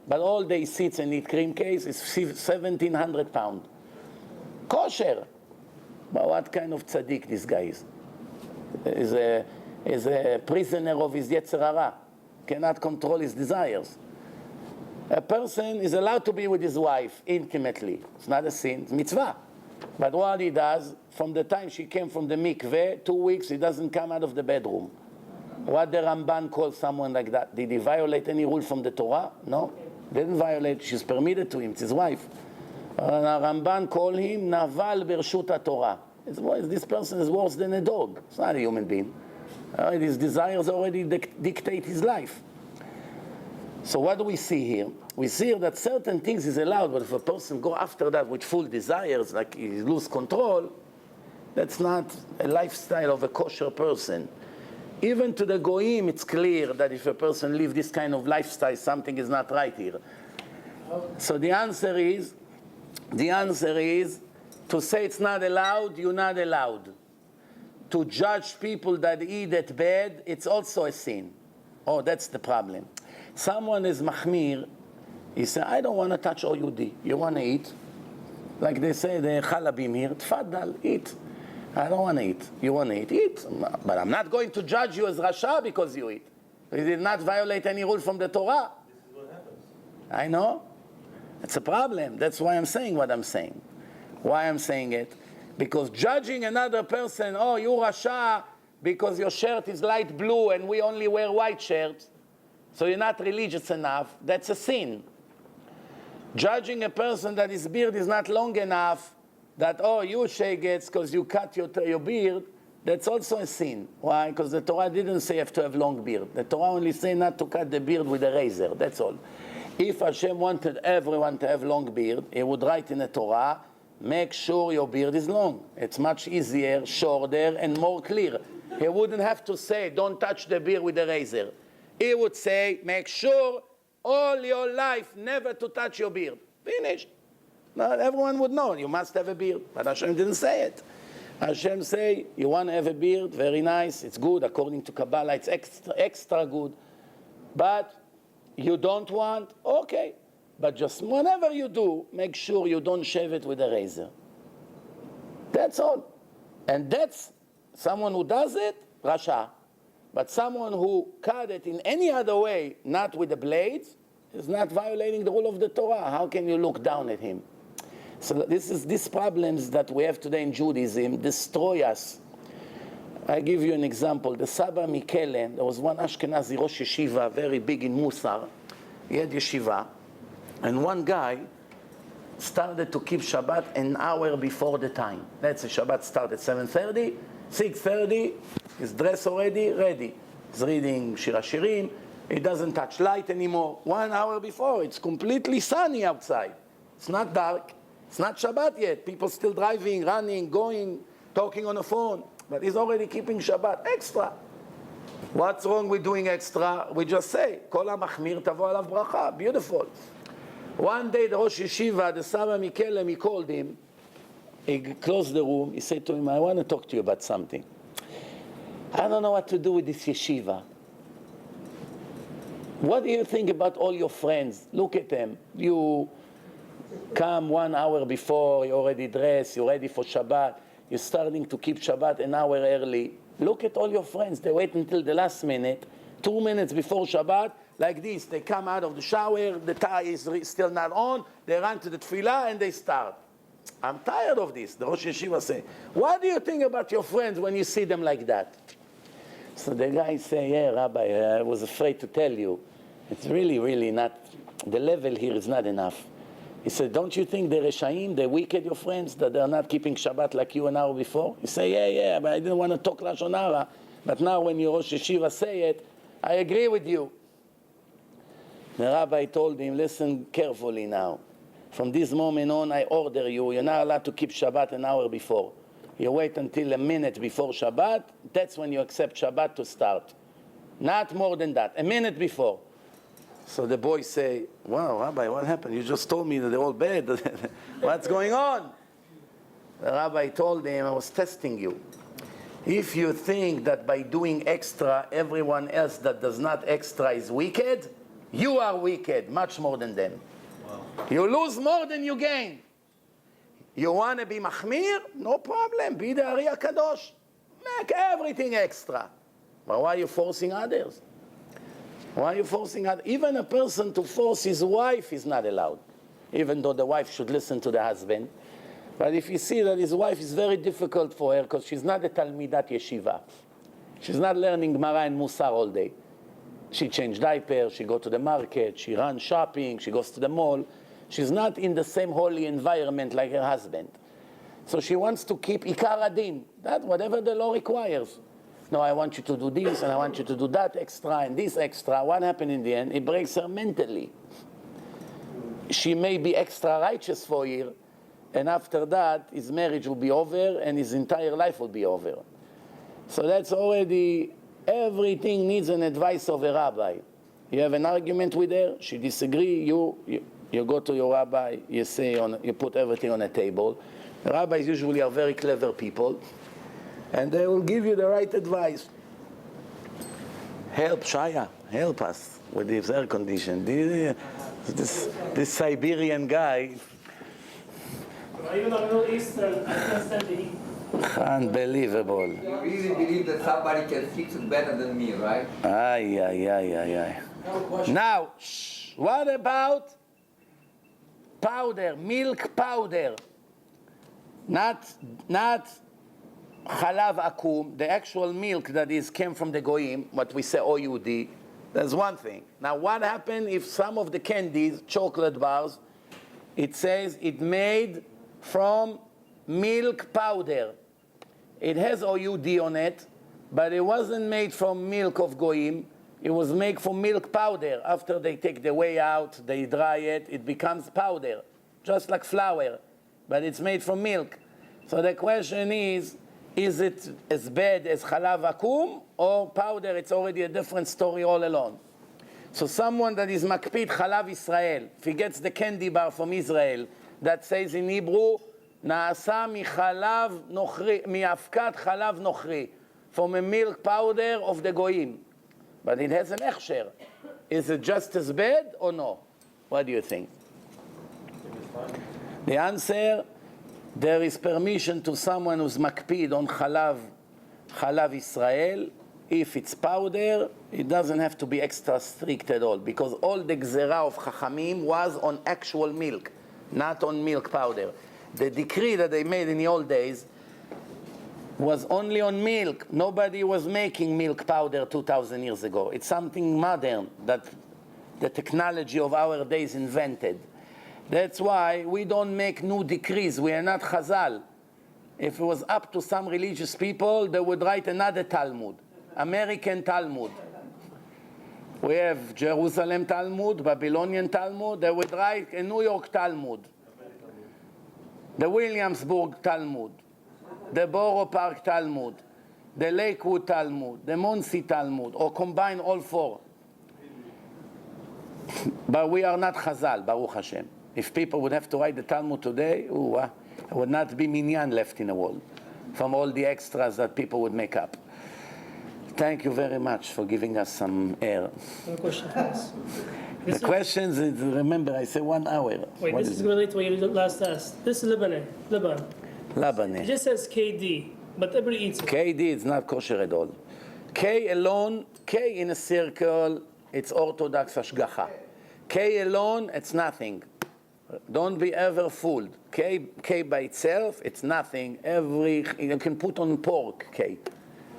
A: But all day sits and eat cream cakes is 1,700 pounds. Kosher. But what kind of tzaddik this guy is? Is a prisoner of his Yetzer Hara. Cannot control his desires. A person is allowed to be with his wife intimately. It's not a sin, it's mitzvah. But what he does, from the time she came from the mikveh, 2 weeks, he doesn't come out of the bedroom. What the Ramban calls someone like that? Did he violate any rule from the Torah? No. Didn't violate. She's permitted to him. It's his wife. Ramban called him Naval Bershut Torah. This person is worse than a dog. It's not a human being. His desires already dictate his life. So what do we see here? We see here that certain things is allowed, but if a person go after that with full desires, like he lose control, that's not a lifestyle of a kosher person. Even to the goyim, it's clear that if a person live this kind of lifestyle, something is not right here. So the answer is to say it's not allowed, you're not allowed. To judge people that eat at bed, it's also a sin. Oh, that's the problem. Someone is mahmir, he said, I don't want to touch OUD. You want to eat? Like they say, the halabim here, tfaddal, eat. I don't want to eat. You want to eat? Eat. But I'm not going to judge you as Rasha because you eat. You did not violate any rule from the Torah.
D: This is what happens.
A: I know. It's a problem. That's why I'm saying what I'm saying. Why I'm saying it? Because judging another person, oh, you Rasha because your shirt is light blue and we only wear white shirts, so you're not religious enough, that's a sin. Judging a person that his beard is not long enough, that, oh, you shagets because you cut your beard, that's also a sin. Why? Because the Torah didn't say you have to have long beard. The Torah only say not to cut the beard with a razor, that's all. If Hashem wanted everyone to have long beard, he would write in the Torah, make sure your beard is long. It's much easier, shorter, and more clear. He wouldn't have to say, don't touch the beard with a razor. He would say, make sure all your life never to touch your beard. Finished. Now everyone would know, you must have a beard. But Hashem didn't say it. Hashem say, you want to have a beard? Very nice. It's good. According to Kabbalah, it's extra good. But you don't want? Okay. But just whenever you do, make sure you don't shave it with a razor. That's all. And that's someone who does it, Rasha. But someone who cut it in any other way, not with the blades, is not violating the rule of the Torah. How can you look down at him? So these problems that we have today in Judaism destroy us. I give you an example. The Saba Mikele, there was one Ashkenazi Rosh Yeshiva, very big in Musar. He had yeshiva. And one guy started to keep Shabbat an hour before the time. Let's say Shabbat started 7:30, 6:30, he's dressed already, ready. He's reading Shir HaShirim, he doesn't touch light anymore. 1 hour before, it's completely sunny outside. It's not dark, it's not Shabbat yet. People still driving, running, going, talking on the phone. But he's already keeping Shabbat extra. What's wrong with doing extra? We just say, Kol HaMachmir tavo alav bracha. Beautiful. One day the Rosh Yeshiva, the Saba Mikelem, he called him. He closed the room. He said to him, I want to talk to you about something. I don't know what to do with this yeshiva. What do you think about all your friends? Look at them. You come 1 hour before, you're already dressed, you're ready for Shabbat. You're starting to keep Shabbat an hour early. Look at all your friends. They wait until the last minute, 2 minutes before Shabbat, like this. They come out of the shower, the tie is still not on, they run to the tefillah and they start. I'm tired of this. The Rosh Yeshiva say, what do you think about your friends when you see them like that? So the guy say, yeah, Rabbi, I was afraid to tell you. It's really, really not, the level here is not enough. He said, don't you think they're Reshaim, they're wicked, your friends, that they're not keeping Shabbat like you an hour before? He say, yeah, but I didn't want to talk Lashon Hara. But now when your Rosh Yeshiva say it, I agree with you. The Rabbi told him, listen carefully now. From this moment on, I order you, you're not allowed to keep Shabbat an hour before. You wait until a minute before Shabbat, that's when you accept Shabbat to start. Not more than that, a minute before. So the boy say, wow, Rabbi, what happened? You just told me that they're all bad. What's going on? The rabbi told him, I was testing you. If you think that by doing extra, everyone else that does not extra is wicked, you are wicked, much more than them. Wow. You lose more than you gain. You want to be machmir? No problem. Be the Ari Kadosh. Make everything extra. But why are you forcing others? Why are you forcing others? Even a person to force his wife is not allowed, even though the wife should listen to the husband. But if you see that his wife is very difficult for her because she's not a Talmidat Yeshiva. She's not learning Gemara and Musar all day. She changed diapers, she go to the market, she runs shopping, she goes to the mall. She's not in the same holy environment like her husband. So she wants to keep Ikar Adin, that whatever the law requires. No, I want you to do this and I want you to do that extra and this extra. What happened in the end? It breaks her mentally. She may be extra righteous for a year, and after that, his marriage will be over and his entire life will be over. So that's already, everything needs an advice of a rabbi. You have an argument with her, she disagrees, you go to your rabbi, you say, you put everything on a table. Rabbis usually are very clever people, and they will give you the right advice. Help, Shaya, help us with this air condition. This Siberian guy.
B: Even on Middle Eastern, I can't stand the heat.
A: Unbelievable.
C: You really believe that somebody can fix it better than me, right?
A: Ay. Now, what about powder, milk powder? Not Chalav Akum, the actual milk that came from the Goyim, what we say OUD. That's one thing. Now, what happened if some of the candies, chocolate bars, it says it made from milk powder. It has OUD on it, but it wasn't made from milk of Goyim. It was made from milk powder. After they take the whey out, they dry it, it becomes powder, just like flour, but it's made from milk. So the question is it as bad as Chalav Akum or powder? It's already a different story all along. So someone that is makpid Chalav Israel, if he gets the candy bar from Israel that says in Hebrew, Naasa michalav nochri, miafkat chalav nochri, from a milk powder of the Goyim. But it has an hechsher. Is it just as bad or no? What do you think? The answer, there is permission to someone who's makpid on Chalav Israel. If it's powder, it doesn't have to be extra strict at all, because all the gzera of Chachamim was on actual milk, not on milk powder. The decree that they made in the old days was only on milk. Nobody was making milk powder 2,000 years ago. It's something modern that the technology of our days invented. That's why we don't make new decrees. We are not Chazal. If it was up to some religious people, they would write another Talmud, American Talmud. We have Jerusalem Talmud, Babylonian Talmud. They would write a New York Talmud, the Williamsburg Talmud, the Borough Park Talmud, the Lakewood Talmud, the Monsey Talmud, or combine all four. But we are not Chazal, Baruch Hashem. If people would have to write the Talmud today, there would not be minyan left in the world from all the extras that people would make up. Thank you very much for giving us some air.
B: One question, please.
A: The questions, remember, I say 1 hour.
B: Wait, this is related to what you last asked. This is Lebanon. It just says KD, but everybody eats it.
A: KD is not kosher at all. K alone, K in a circle, it's Orthodox Ashgacha. K alone, it's nothing. Don't be ever fooled. K by itself, it's nothing. You can put on pork, K.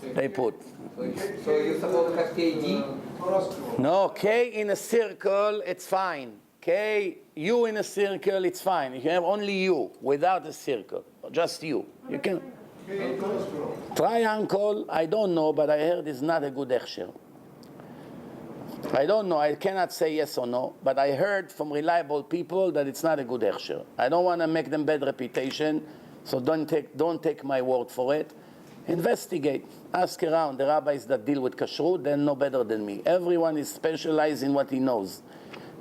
A: They put.
C: So you're supposed to have KD?
A: No, K in a circle, it's fine. K, U in a circle, it's fine. If you have only U, without a circle, just U, you can. Triangle, I don't know, but I heard it's not a good hechsher. I don't know, I cannot say yes or no, but I heard from reliable people that it's not a good hechsher. I don't want to make them bad reputation, so don't take my word for it. Investigate. Ask around. The rabbis that deal with kashrut, they're no better than me. Everyone is specialized in what he knows.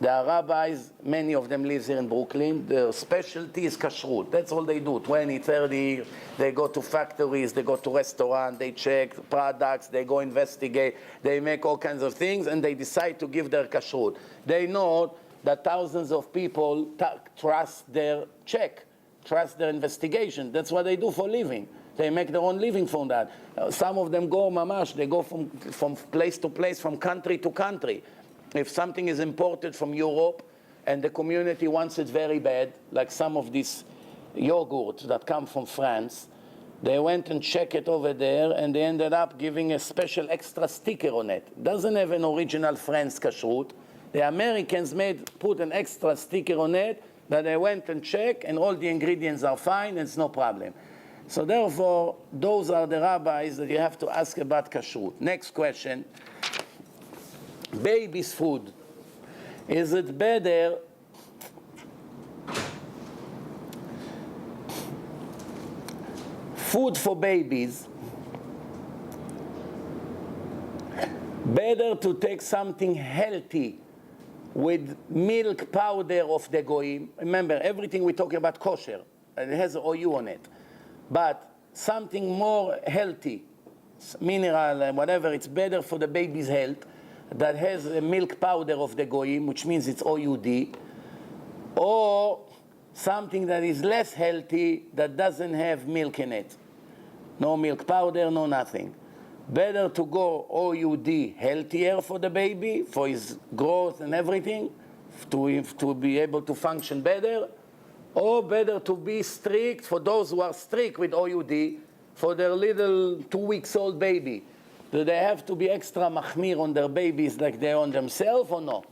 A: There are rabbis, many of them live here in Brooklyn. Their specialty is kashrut. That's all they do. 20, 30, they go to factories, they go to restaurants, they check products, they go investigate, they make all kinds of things, and they decide to give their kashrut. They know that thousands of people trust their check, trust their investigation. That's what they do for a living. They make their own living from that. Some of them go mamash, they go from place to place, from country to country. If something is imported from Europe and the community wants it very bad, like some of these yogurts that come from France, they went and checked it over there and they ended up giving a special extra sticker on it. It doesn't have an original French kashrut. The Americans put an extra sticker on it that they went and checked and all the ingredients are fine and it's no problem. So therefore, those are the rabbis that you have to ask about kashrut. Next question. Baby's food. Is it better food for babies? Better to take something healthy with milk powder of the goyim. Remember, everything we're talking about kosher, and it has OU on it. But something more healthy, mineral and whatever, it's better for the baby's health, that has a milk powder of the goyim, which means it's OUD, or something that is less healthy that doesn't have milk in it. No milk powder, no nothing. Better to go OUD, healthier for the baby, for his growth and everything, to be able to function better, or better to be strict for those who are strict with OUD, for their little 2-week-old baby. Do they have to be extra machmir on their babies like they're on themselves or no?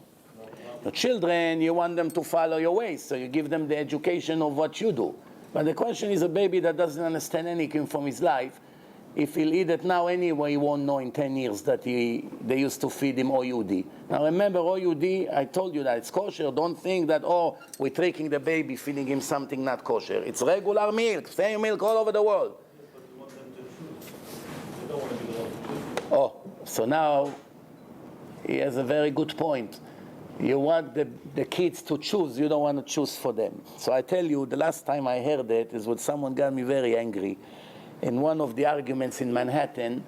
A: The children, you want them to follow your ways, so you give them the education of what you do. But the question is a baby that doesn't understand anything from his life. If he'll eat it now anyway, he won't know in 10 years that they used to feed him OUD. Now remember, OUD, I told you that it's kosher. Don't think that, we're tricking the baby, feeding him something not kosher. It's regular milk, same milk all over the world. So now he has a very good point. You want the kids to choose, you don't want to choose for them. So I tell you, the last time I heard it is when someone got me very angry. In one of the arguments in Manhattan,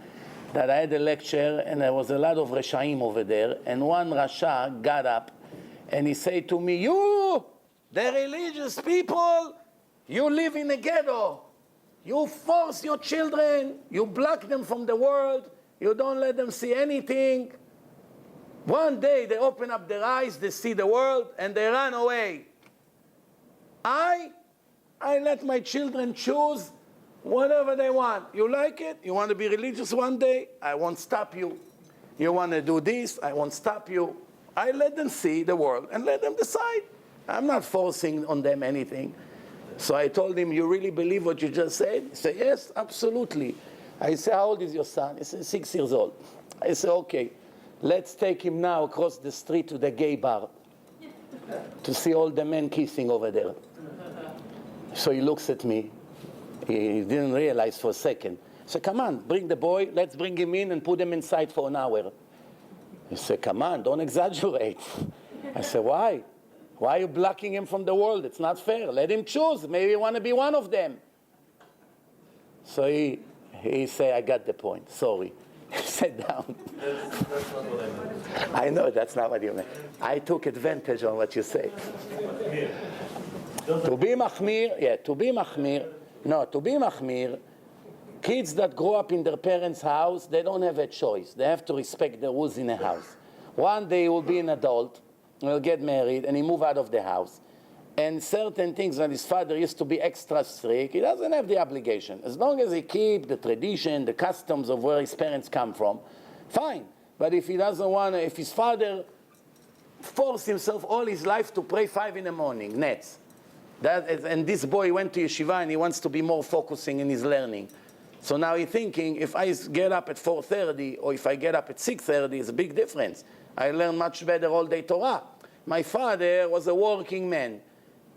A: that I had a lecture and there was a lot of Reshaim over there, and one Rasha got up and he said to me, you, the religious people, you live in a ghetto. You force your children, you block them from the world, you don't let them see anything. One day they open up their eyes, they see the world, and they run away. I let my children choose whatever they want. You like it? You want to be religious one day? I won't stop you. You want to do this? I won't stop you. I let them see the world and let them decide. I'm not forcing on them anything. So I told him, you really believe what you just said? He said, yes, absolutely. I said, how old is your son? He said, 6 years old. I said, okay, let's take him now across the street to the gay bar to see all the men kissing over there. So he looks at me. He didn't realize for a second. I said, come on, bring the boy. Let's bring him in and put him inside for an hour. He said, come on, don't exaggerate. I said, why? Why are you blocking him from the world? It's not fair. Let him choose. Maybe you want to be one of them. So he said, I got the point. Sorry. Sit down.
D: That's not what I meant.
A: I know that's not what you meant. I took advantage of what you said. To be machmir, kids that grow up in their parents' house, they don't have a choice. They have to respect the rules in a house. One day he will be an adult, he'll get married, and he move out of the house. And certain things that his father used to be extra strict, he doesn't have the obligation. As long as he keep the tradition, the customs of where his parents come from, fine. But if he doesn't want to, if his father forced himself all his life to pray 5 a.m, nets, and this boy went to yeshiva and he wants to be more focusing in his learning. So now he's thinking, if I get up at 4:30 or if I get up at 6:30, it's a big difference. I learn much better all day Torah. My father was a working man.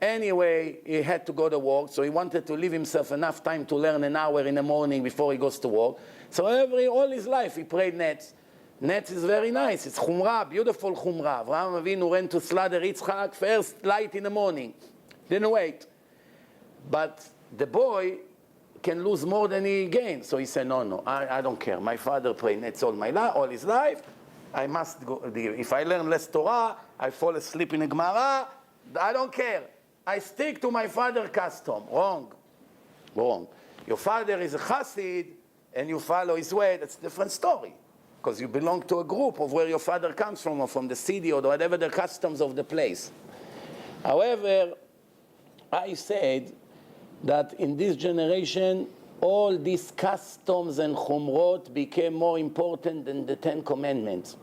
A: Anyway, he had to go to work, so he wanted to leave himself enough time to learn an hour in the morning before he goes to work. So all his life he prayed Netz. Netz is very nice. It's Chumrah, beautiful Chumrah. Avraham Avinu ran to slaughter Yitzchak, first light in the morning. Didn't wait. But the boy can lose more than he gains. So he said, no, I don't care. My father prayed Netz all his life. I must go. If I learn less Torah, I fall asleep in a Gemara. I don't care. I stick to my father's custom. Wrong. Your father is a Chassid, and you follow his way. That's a different story. Because you belong to a group of where your father comes from, or from the city, or whatever the customs of the place. However, I said that in this generation, all these customs and chumrot became more important than the 10 Commandments.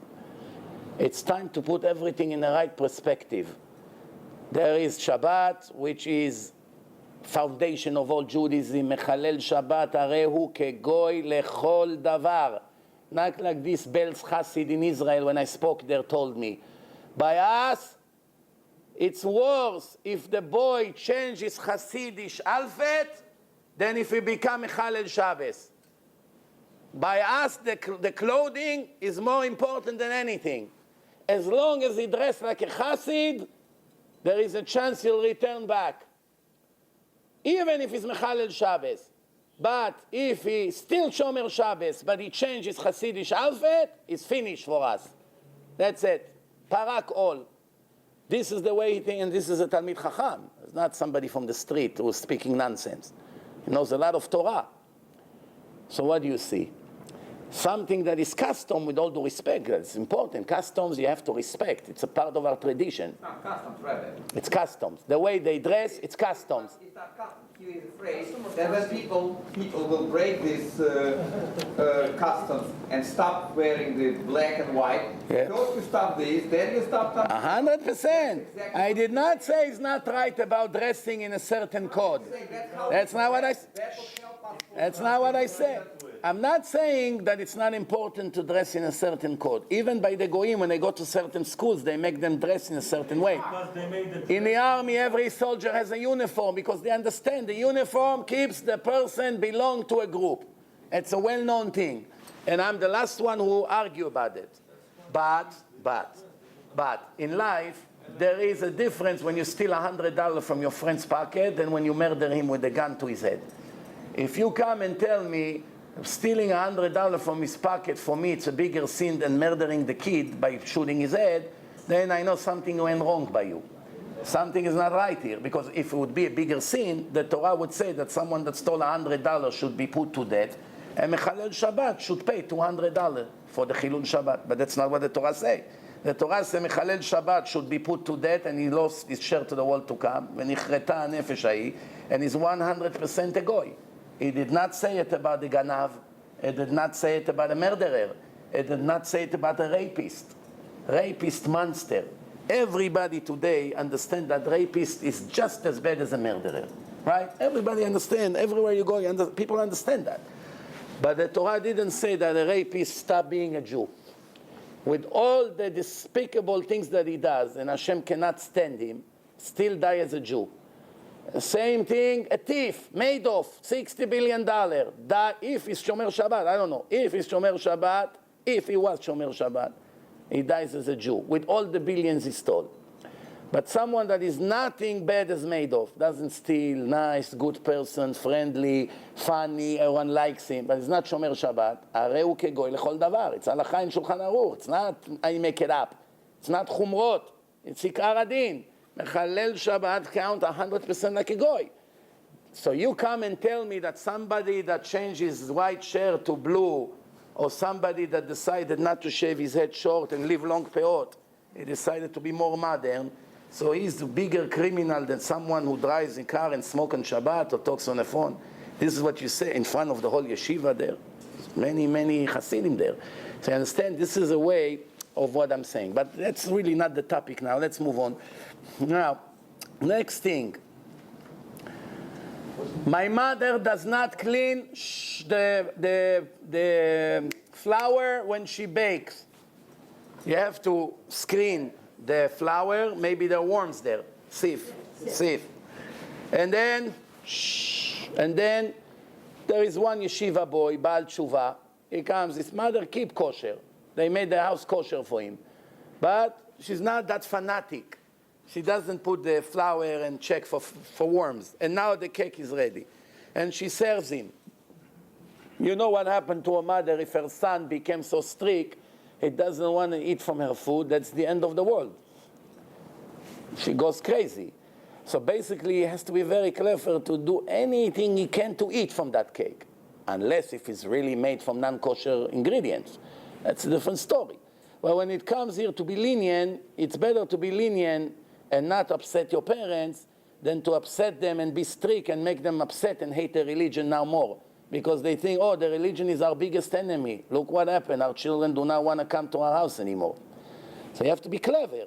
A: It's time to put everything in the right perspective. There is Shabbat, which is foundation of all Judaism. Mechalel Shabbat arehu kegoy lechol davar. Not like this Belz Chassid in Israel when I spoke there told me. By us, it's worse if the boy changes Hasidish alphabet than if he become Mechalel Shabbos. By us, the clothing is more important than anything. As long as he dressed like a Chassid, there is a chance he'll return back. Even if he's Mechalel Shabbos. But if he still Shomer Shabbos, but he changes Hasidish alphabet, it's finished for us. That's it. Parak all. This is the way he thinks, and this is a Talmid Chacham. It's not somebody from the street who's speaking nonsense. He knows a lot of Torah. So what do you see? Something that is custom, with all due respect, that's important. Customs you have to respect. It's a part of our tradition.
C: It's not customs, Rabbi.
A: It's customs. The way they dress, it's customs.
C: It's not customs. He is afraid that when people will break these customs and stop wearing the black and white, First you stop these, then you stop.
A: 100%. I did not say it's not right about dressing in a certain code. That's not what I said. That's not what I said. I'm not saying that it's not important to dress in a certain code. Even by the Goyim, when they go to certain schools, they make them dress in a certain way. In the army, every soldier has a uniform because they understand the uniform keeps the person belong to a group. It's a well-known thing. And I'm the last one who argue about it. But, in life, there is a difference when you steal $100 from your friend's pocket than when you murder him with a gun to his head. If you come and tell me, stealing $100 from his pocket, for me, it's a bigger sin than murdering the kid by shooting his head, then I know something went wrong by you. Something is not right here, because if it would be a bigger sin, the Torah would say that someone that stole $100 should be put to death, and Mechalel Shabbat should pay $200 for the Chilul Shabbat. But that's not what the Torah says. The Torah says Mechalel Shabbat should be put to death, and he lost his share to the world to come, ונכרתה הנפש ההיא, and he's 100% a goy. He did not say it about the ganav. He did not say it about a murderer. He did not say it about a rapist. Rapist monster. Everybody today understands that rapist is just as bad as a murderer. Right? Everybody understands. Everywhere you go, people understand that. But the Torah didn't say that a rapist stopped being a Jew. With all the despicable things that he does, and Hashem cannot stand him, still die as a Jew. Same thing, a thief, Madoff, $60 billion. If he's Shomer Shabbat, I don't know. If he's Shomer Shabbat, if he was Shomer Shabbat, he dies as a Jew with all the billions he stole. But someone that is nothing bad as Madoff, doesn't steal, nice, good person, friendly, funny, everyone likes him, but he's not Shomer Shabbat, הרי כגוי לכל דבר. It's הלכה in Shulchan Aruch. It's not I make it up. It's not chumrot. It's עיקר הדין. Mechalel Shabbat count 100% like a goy. So you come and tell me that somebody that changed his white shirt to blue, or somebody that decided not to shave his head short and leave long peot, he decided to be more modern, so he's a bigger criminal than someone who drives a car and smokes on Shabbat or talks on the phone. This is what you say in front of the whole yeshiva there. Many Hasidim there. So you understand, this is a way of what I'm saying. But that's really not the topic now. Let's move on. Now, next thing. My mother does not clean the flour when she bakes. You have to screen the flour. Maybe there are worms there. Sieve. Sif. And then there is one yeshiva boy, Baal Tshuva. He comes, his mother keep kosher. They made the house kosher for him. But she's not that fanatic. She doesn't put the flour and check for worms. And now the cake is ready. And she serves him. You know what happened to a mother if her son became so strict, he doesn't want to eat from her food, that's the end of the world. She goes crazy. So basically, he has to be very clever to do anything he can to eat from that cake. Unless if it's really made from non-kosher ingredients. That's a different story. But when it comes here to be lenient, it's better to be lenient and not upset your parents than to upset them and be strict and make them upset and hate their religion now more. Because they think, oh, the religion is our biggest enemy. Look what happened. Our children do not want to come to our house anymore. So you have to be clever.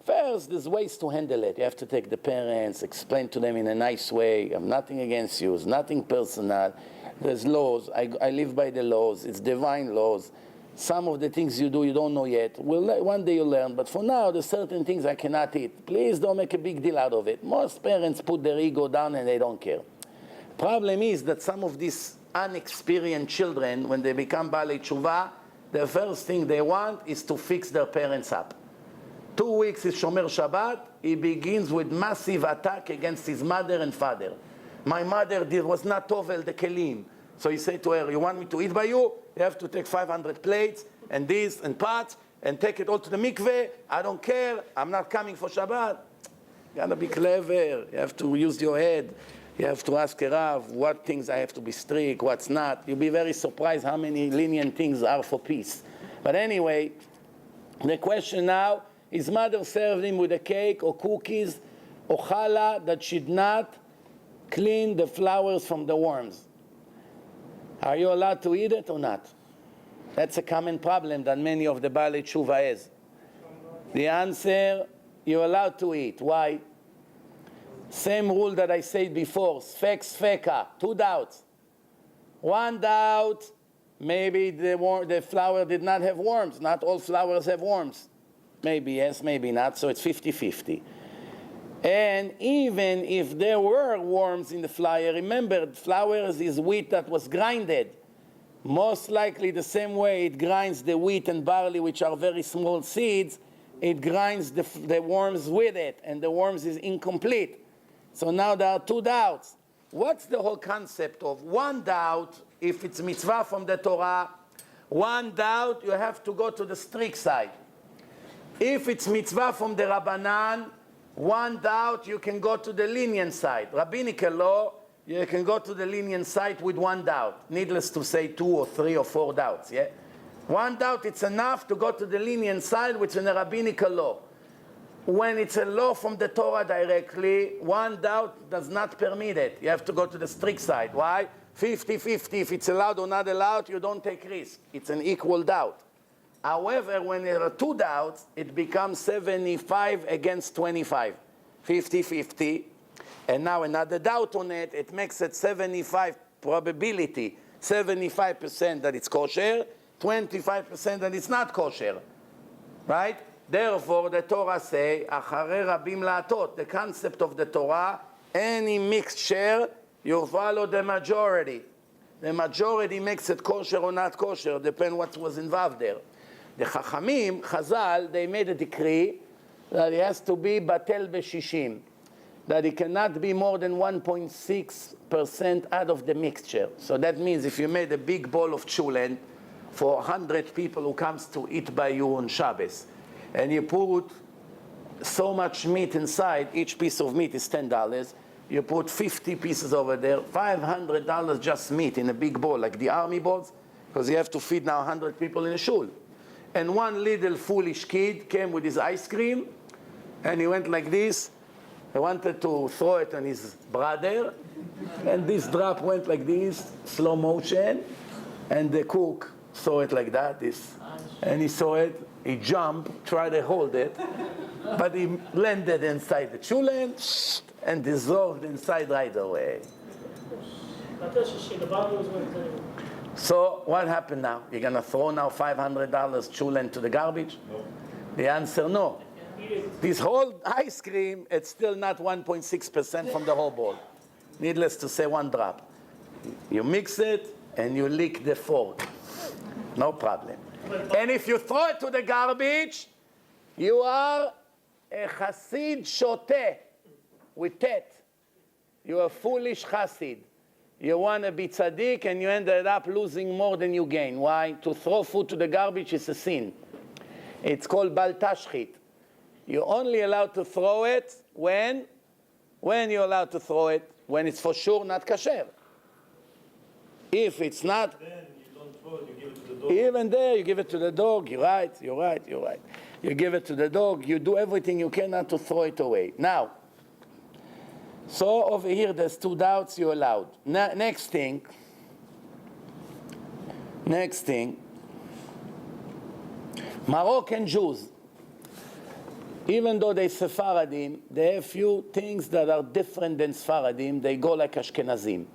A: First, there's ways to handle it. You have to take the parents, explain to them in a nice way. I'm nothing against you. It's nothing personal. There's laws. I live by the laws. It's divine laws. Some of the things you do, you don't know yet. One day you'll learn. But for now, there's certain things I cannot eat. Please don't make a big deal out of it. Most parents put their ego down and they don't care. Problem is that some of these unexperienced children, when they become Baalei Tshuva, the first thing they want is to fix their parents up. 2 weeks is Shomer Shabbat, he begins with massive attack against his mother and father. My mother was not tovel the kelim. So he said to her, you want me to eat by you? You have to take 500 plates and this and pots and take it all to the mikveh. I don't care. I'm not coming for Shabbat. You gotta be clever. You have to use your head. You have to ask a Rav what things I have to be strict, what's not. You'll be very surprised how many lenient things are for peace. But anyway, the question now, his mother served him with a cake or cookies or challah that should not clean the flowers from the worms. Are you allowed to eat it or not? That's a common problem that many of the Baalei Tshuva has. The answer, you're allowed to eat. Why? Same rule that I said before, sfek sfeka, 2 doubts. 1 doubt, maybe the flower did not have worms. Not all flowers have worms. Maybe yes, maybe not, so it's 50-50. And even if there were worms in the flour, remember, flowers is wheat that was grinded. Most likely the same way it grinds the wheat and barley, which are very small seeds, it grinds the worms with it, and the worms is incomplete. So now there are 2 doubts. What's the whole concept of 1 doubt, if it's mitzvah from the Torah, 1 doubt, you have to go to the strict side. If it's mitzvah from the Rabbanan, 1 doubt, you can go to the lenient side. Rabbinical law, you can go to the lenient side with 1 doubt. Needless to say 2 or 3 or 4 doubts, yeah? 1 doubt, it's enough to go to the lenient side, which is in the Rabbinical law. When it's a law from the Torah directly, 1 doubt does not permit it. You have to go to the strict side. Why? 50-50. If it's allowed or not allowed, you don't take risk. It's an equal doubt. However, when there are 2 doubts, it becomes 75 against 25. 50-50. And now another doubt on it, it makes it 75 probability. 75% that it's kosher, 25% that it's not kosher. Right? Therefore, the Torah say, Acharei Rabim La'atot, the concept of the Torah, any mixture, you follow the majority. The majority makes it kosher or not kosher, depends what was involved there. The Chachamim, Chazal, they made a decree that it has to be batel b'shishim, that it cannot be more than 1.6% out of the mixture. So that means if you made a big bowl of chulent for 100 people who comes to eat by you on Shabbos, and you put so much meat inside, each piece of meat is $10, you put 50 pieces over there, $500 just meat in a big bowl, like the army bowls, because you have to feed now 100 people in a shul. And one little foolish kid came with his ice cream, and he went like this. He wanted to throw it on his brother, and this drop went like this, slow motion, and the cook saw it like that, and he saw it, he jumped, tried to hold it, but he landed inside the chulent and dissolved inside right away. So what happened now? You're going to throw now $500 chulent to the garbage? No. The answer, no. This whole ice cream, it's still not 1.6% from the whole bowl. Needless to say, 1 drop. You mix it and you lick the fork. No problem. And if you throw it to the garbage, you are a Hasid Shoteh with tet. You are a foolish Hasid. You want to be tzaddik and you ended up losing more than you gain. Why? To throw food to the garbage is a sin. It's called Bal Tashchit. You're only allowed to throw it when you're allowed to throw it, when it's for sure not kasher. If it's not,
D: then you don't throw it, you give it to the dog.
A: Even there, you give it to the dog. You're right. You give it to the dog. You do everything you can not to throw it away. Now, so over here, there's 2 doubts you're allowed. Next thing. Moroccan Jews, even though they're Sephardim, they have few things that are different than Sephardim. They go like Ashkenazim.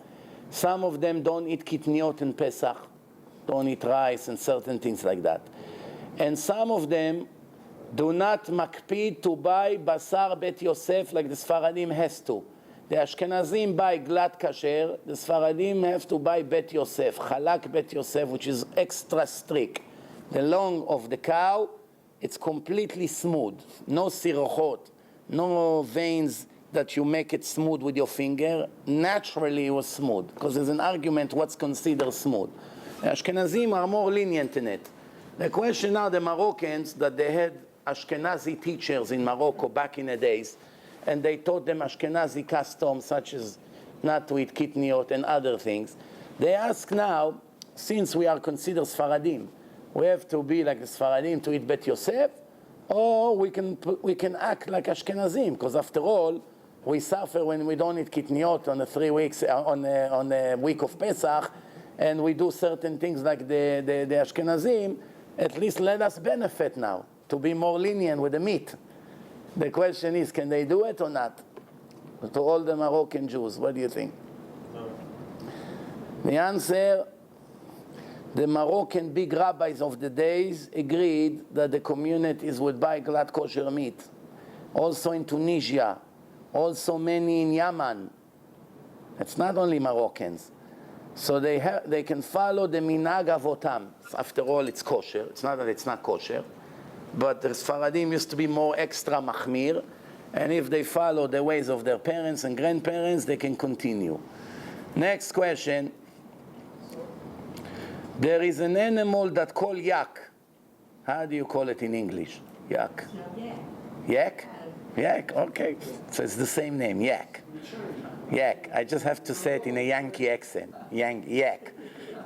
A: Some of them don't eat kitniot and Pesach, don't eat rice and certain things like that. And some of them do not makpid to buy basar bet Yosef like the Sephardim has to. The Ashkenazim buy glad kasher, the Sephardim have to buy bet Yosef, halak bet Yosef, which is extra strict. The long of the cow, it's completely smooth, no sirochot, no veins that you make it smooth with your finger. Naturally it was smooth, because there's an argument what's considered smooth. The Ashkenazim are more lenient in it. The question now, the Moroccans, that they had Ashkenazi teachers in Morocco back in the days, and they taught them Ashkenazi customs such as not to eat kitniot and other things. They ask now, since we are considered Sfaradim, we have to be like the Sfaradim to eat Bet Yosef, or we can act like Ashkenazim, because after all, we suffer when we don't eat kitniot on the 3 weeks, on the week of Pesach, and we do certain things like the Ashkenazim. At least let us benefit now, to be more lenient with the meat. The question is, can they do it or not? To all the Moroccan Jews, what do you think?
D: No.
A: The answer, the Moroccan big rabbis of the days agreed that the communities would buy glad kosher meat. Also in Tunisia, also many in Yemen. It's not only Moroccans. So they can follow the minhag avotam. After all, it's kosher. It's not that it's not kosher. But the Sfaradim used to be more extra machmir. And if they follow the ways of their parents and grandparents, they can continue. Next question. There is an animal that called yak. How do you call it in English? Yak. Yak? Yak, okay. So it's the same name, yak. Yak. I just have to say it in a Yankee accent. Yak.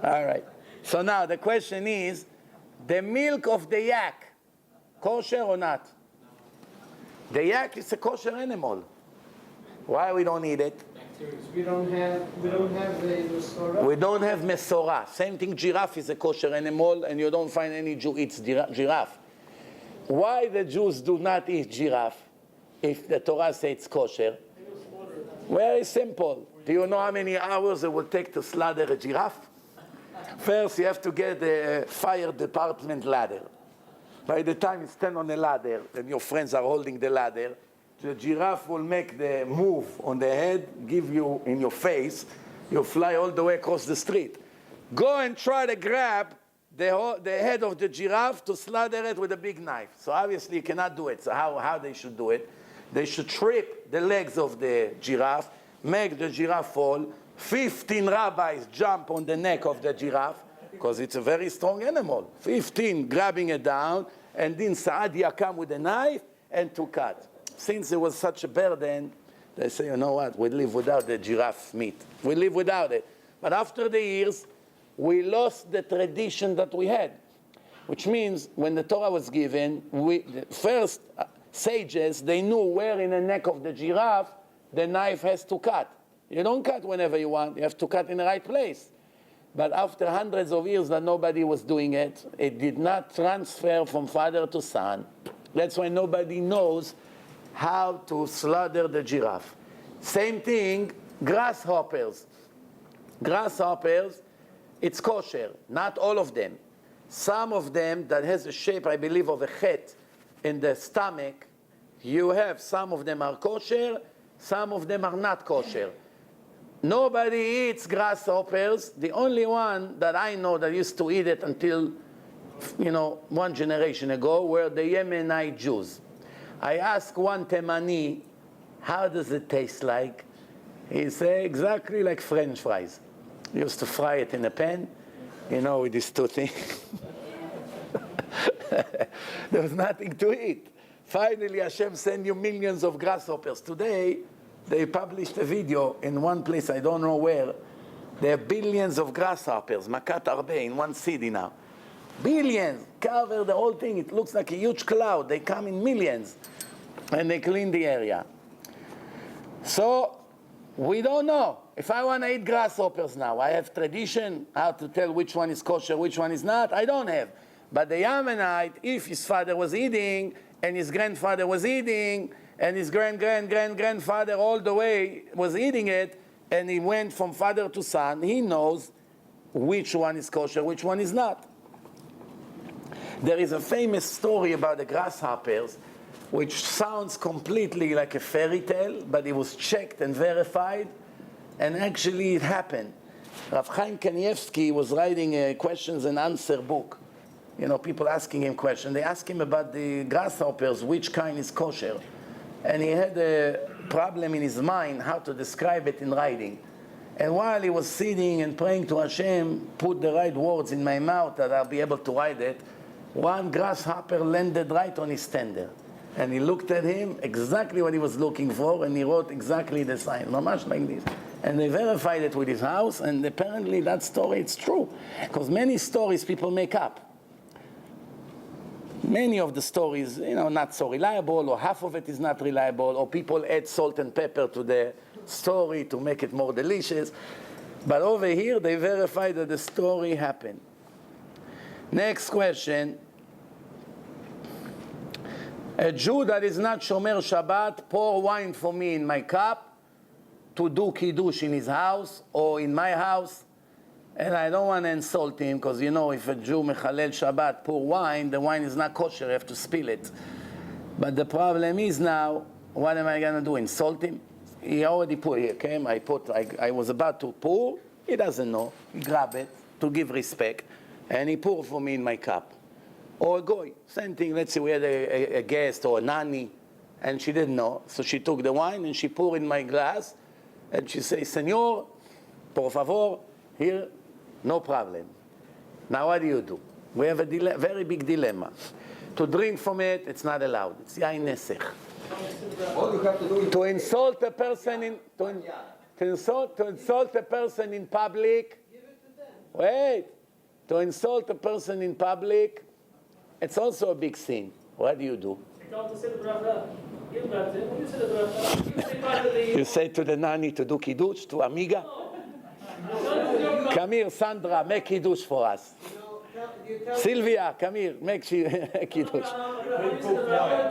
A: All right. So now the question is, the milk of the yak, kosher or not? The yak is a kosher animal. Why we don't eat it?
E: We don't have the Mesorah.
A: We don't have Mesorah. Same thing, giraffe is a kosher animal, and you don't find any Jew eats giraffe. Why the Jews do not eat giraffe if the Torah says it's kosher? Very simple. Do you know how many hours it will take to slaughter a giraffe? First, you have to get the fire department ladder. By the time you stand on the ladder and your friends are holding the ladder, the giraffe will make the move on the head, give you in your face, you fly all the way across the street. Go and try to grab the head of the giraffe to slaughter it with a big knife. So obviously you cannot do it. So how they should do it? They should trip the legs of the giraffe, make the giraffe fall. 15 rabbis jump on the neck of the giraffe, because it's a very strong animal. 15 grabbing it down, and then Saadia come with a knife and to cut. Since it was such a burden, they say, you know what, we live without the giraffe meat. We live without it. But after the years, we lost the tradition that we had, which means when the Torah was given, the first sages, they knew where in the neck of the giraffe the knife has to cut. You don't cut whenever you want. You have to cut in the right place. But after hundreds of years that nobody was doing it, it did not transfer from father to son. That's why nobody knows how to slaughter the giraffe. Same thing, grasshoppers. Grasshoppers, it's kosher. Not all of them. Some of them that has a shape, I believe, of a chet in the stomach, you have some of them are kosher, some of them are not kosher. Nobody eats grasshoppers. The only one that I know that used to eat it until, one generation ago were the Yemenite Jews. I asked one Temani, how does it taste like? He said, exactly like French fries. He used to fry it in a pan, with these two things. There was nothing to eat. Finally, Hashem sent you millions of grasshoppers. Today, they published a video in one place, I don't know where. There are billions of grasshoppers, Makat Arbe, in one city now. Billions, cover the whole thing. It looks like a huge cloud. They come in millions, and they clean the area. So, we don't know. If I want to eat grasshoppers now, I have tradition, how to tell which one is kosher, which one is not. I don't have. But the Yemenite, if his father was eating, and his grandfather was eating, and his grandfather all the way was eating it, and he went from father to son, he knows which one is kosher, which one is not. There is a famous story about the grasshoppers, which sounds completely like a fairy tale, but it was checked and verified, and actually it happened. Rav Chaim Kanievsky was writing a questions and answer book. People asking him questions. They asked him about the grasshoppers, which kind is kosher. And he had a problem in his mind how to describe it in writing. And while he was sitting and praying to Hashem, put the right words in my mouth that I'll be able to write it, one grasshopper landed right on his tender. And he looked at him, exactly what he was looking for, and he wrote exactly the sign, much like this. And they verified it with his house, and apparently that story, it's true. Because many stories people make up. Many of the stories, not so reliable, or half of it is not reliable, or people add salt and pepper to the story to make it more delicious. But over here, they verify that the story happened. Next question. A Jew that is not Shomer Shabbat pour wine for me in my cup to do Kiddush in his house or in my house. And I don't want to insult him because, if a Jew mechalel Shabbat pour wine, the wine is not kosher, you have to spill it. But the problem is now, what am I going to do, insult him? He already poured, he came, I was about to pour, he doesn't know, he grabbed it to give respect, and he poured for me in my cup. Or a goy, same thing, let's say we had a guest or a nanny, and she didn't know, so she took the wine and she poured in my glass, and she says, Señor, por favor, here, no problem. Now what do? We have a very big dilemma. To drink from it, it's not allowed. It's yain nesech.
C: All you have to do is
A: To insult a person in insult a person in public. Wait. To insult a person in public, it's also a big sin. What do? You say to the nanny to do kiddush, to amiga? Come here, Sandra, make kiddush for us. Sylvia, come here, make kiddush.
E: You're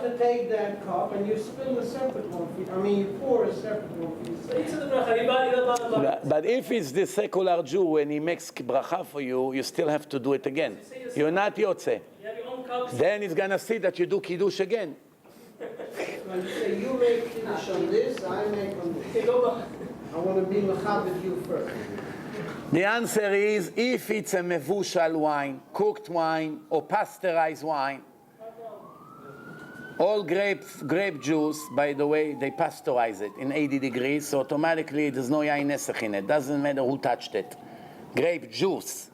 E: to take that cup and you spill a separate one for you. You pour a separate one for yourself.
A: But if it's the secular Jew, when he makes bracha for you, you still have to do it again. You're not yotze. Then he's going to see that you do kiddush again.
E: When you say you make kiddush on this, I make on this. I want to be mechabed you first.
A: The answer is, if it's a mevushal wine, cooked wine, or pasteurized wine, all grape juice, by the way, they pasteurize it in 80 degrees, so automatically there's no yain nesech in it. Doesn't matter who touched it. Grape juice.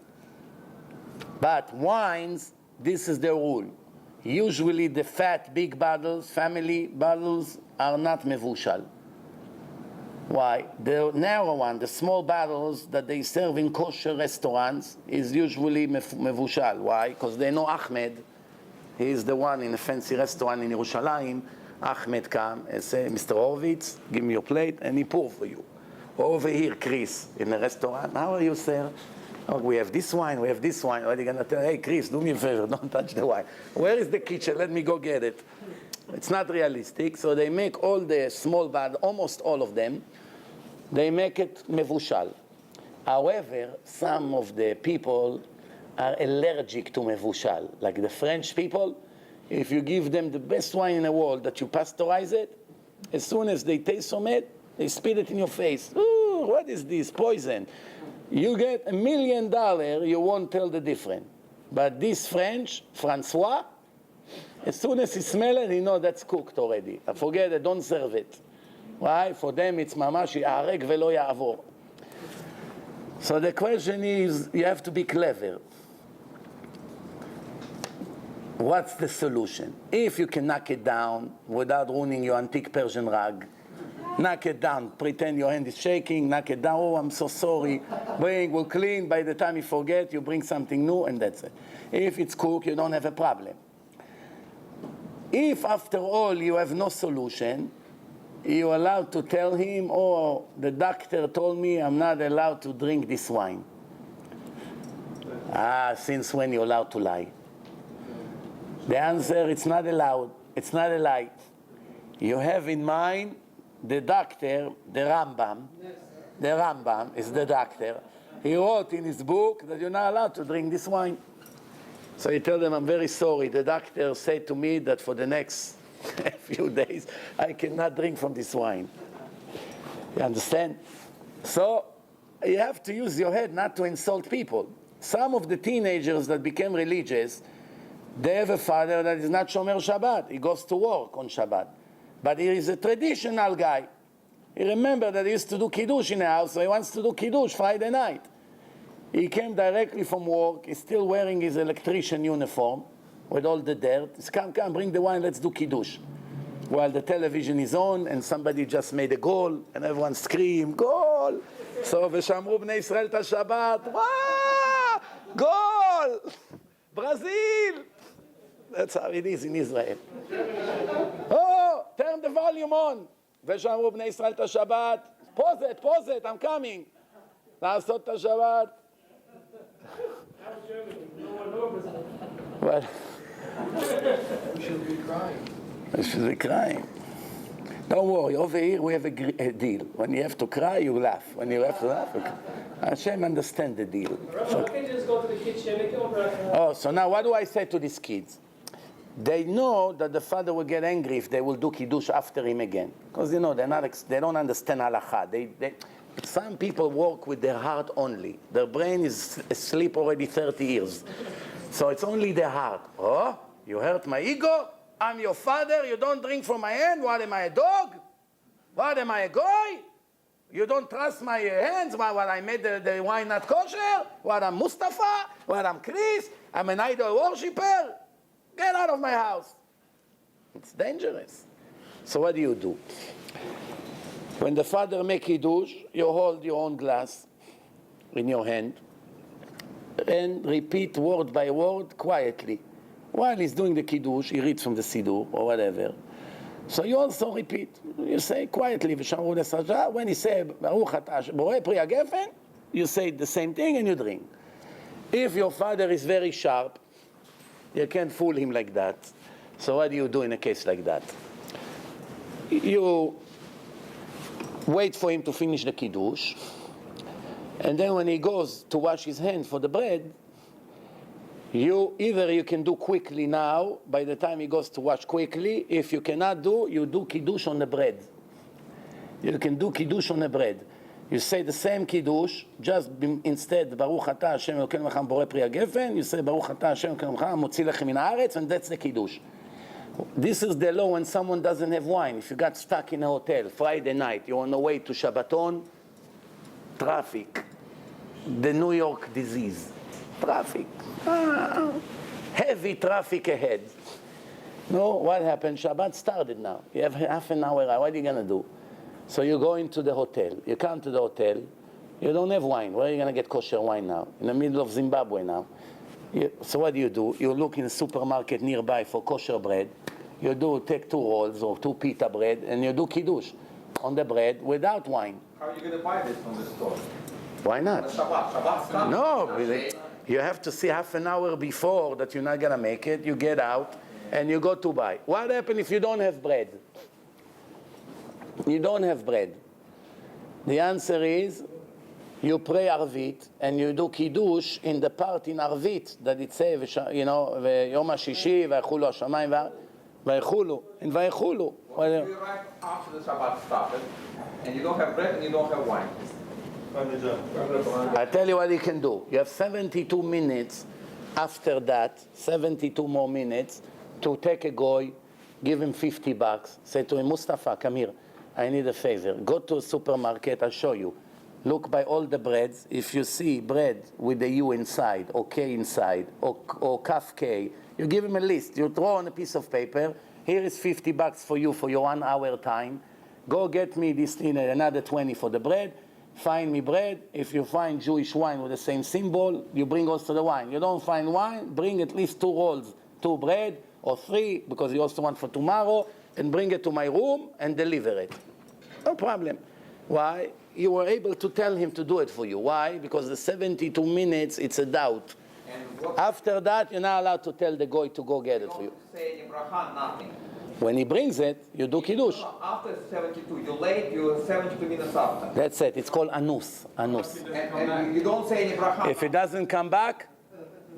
A: But wines, this is the rule. Usually the fat, big bottles, family bottles, are not mevushal. Why? The narrow one, the small bottles that they serve in kosher restaurants, is usually mevushal. Why? Because they know Ahmed. He is the one in a fancy restaurant in Yerushalayim. Ahmed come and say, Mr. Horowitz, give me your plate, and he pour for you. Over here, Chris, in a restaurant, how are you, sir? Oh, we have this wine, we have this wine. Are they going to tell, hey, Chris, do me a favor, don't touch the wine. Where is the kitchen? Let me go get it. It's not realistic, so they make all the small bottles, almost all of them, they make it mevushal. However, some of the people are allergic to mevushal. Like the French people, if you give them the best wine in the world that you pasteurize it, as soon as they taste from it, they spit it in your face. Ooh, what is this? Poison. You get $1 million, you won't tell the difference. But this Francois, as soon as he smells it, he knows that's cooked already. I forget it, don't serve it. Why? For them it's mamash יהרג ולא יעבור. So the question is, you have to be clever. What's the solution? If you can knock it down without ruining your antique Persian rug, knock it down, pretend your hand is shaking, knock it down, oh, I'm so sorry, we'll clean, by the time you forget, you bring something new, and that's it. If it's cooked, you don't have a problem. If after all you have no solution, you're allowed to tell him, oh, the doctor told me I'm not allowed to drink this wine. Since when you're allowed to lie? The answer, it's not allowed. It's not a lie. You have in mind the doctor, the Rambam. The Rambam is the doctor. He wrote in his book that you're not allowed to drink this wine. So you tell them, I'm very sorry. The doctor said to me that for the next few days, I cannot drink from this wine. You understand? So you have to use your head not to insult people. Some of the teenagers that became religious, they have a father that is not Shomer Shabbat. He goes to work on Shabbat. But he is a traditional guy. He remembered that he used to do Kiddush in the house, so he wants to do Kiddush Friday night. He came directly from work. He's still wearing his electrician uniform with all the dirt. He's come, bring the wine, let's do Kiddush. While the television is on and somebody just made a goal and everyone scream, goal! So, ושמרו בני ישראל את השבת, wow! Goal! Brazil! That's how it is in Israel. Oh, turn the volume on. ושמרו בני ישראל את השבת. Pause it, I'm coming. לעשות את השבת. Well,
F: we should be crying.
A: We should be crying. Don't worry, over here we have a deal. When you have to cry, you laugh. When you have to laugh, you cry. Hashem understand the deal.
B: So, can you just go to the kitchen, make your breakfast?
A: Oh, so now what do I say to these kids? They know that the father will get angry if they will do Kiddush after him again. Because, you know, they don't understand halakha. Some people work with their heart only. Their brain is asleep already 30 years. So it's only their heart. Oh, you hurt my ego? I'm your father, you don't drink from my hand? What, am I a dog? What, am I a goy? You don't trust my hands? What, I made the wine not kosher? What, I'm Mustafa? What, I'm Chris? I'm an idol worshiper? Get out of my house. It's dangerous. So what do? When the father make Kiddush, you hold your own glass in your hand and repeat word by word quietly. While he's doing the Kiddush, he reads from the Siddur or whatever. So you also repeat. You say quietly, when he say, Baruch atah borei pri hagefen, you say the same thing and you drink. If your father is very sharp, you can't fool him like that. So what do you do in a case like that? You wait for him to finish the Kiddush, and then when he goes to wash his hands for the bread, either you can do quickly now, by the time he goes to wash quickly. If you cannot do, you do Kiddush on the bread. You can do Kiddush on the bread. You say the same Kiddush, just instead, Baruch atah Hashem Elokeinu melech borei pri hagefen, you say Baruch atah Hashem Elokeinu melech motzi lechem min haaretz, and that's the Kiddush. This is the law when someone doesn't have wine. If you got stuck in a hotel Friday night, you're on the way to Shabbaton, traffic, the New York disease, traffic, heavy traffic ahead. No, what happened? Shabbat started now. You have half an hour. What are you going to do? So you go into the hotel. You come to the hotel. You don't have wine. Where are you going to get kosher wine now? In the middle of Zimbabwe now. So what do? You look in a supermarket nearby for kosher bread. You take 2 rolls or 2 pita bread, and you do Kiddush on the bread without wine.
C: How are you going to buy this from the store?
A: Why not?
C: Shabbat starts.
A: No, you have to see half an hour before that you're not going to make it. You get out, and you go to buy. What happens if you don't have bread? You don't have bread. The answer is, you pray Arvit, and you do Kiddush in the part in Arvit that it says, you know, Yom HaShishi, Vayechulu HaShamayim, Vayechulu, and Vayechulu.
C: What if you arrive after the Shabbat started, and you don't have bread and you don't have wine?
A: I tell you what you can do. You have 72 minutes after that, 72 more minutes, to take a goy, give him $50, say to him, Mustafa, come here, I need a favor. Go to a supermarket, I'll show you. Look by all the breads. If you see bread with a U inside, or K inside, or Kaf K, you give him a list. You throw on a piece of paper, here is $50 for you for your 1 hour time. Go get me this, another 20 for the bread. Find me bread. If you find Jewish wine with the same symbol, you bring also the wine. You don't find wine, bring at least 2 rolls, 2 bread, or 3, because you also want for tomorrow, and bring it to my room and deliver it. No problem. Why? You were able to tell him to do it for you. Why? Because the 72 minutes, it's a doubt. After that, you're not allowed to tell the goy to go get it for you.
C: Don't say any bracha, nothing.
A: When he brings it, you do Kiddush.
C: After 72, you're late, you're 72 minutes after.
A: That's it. It's called anus. Anus.
C: And you don't say any bracha.
A: If he doesn't come back,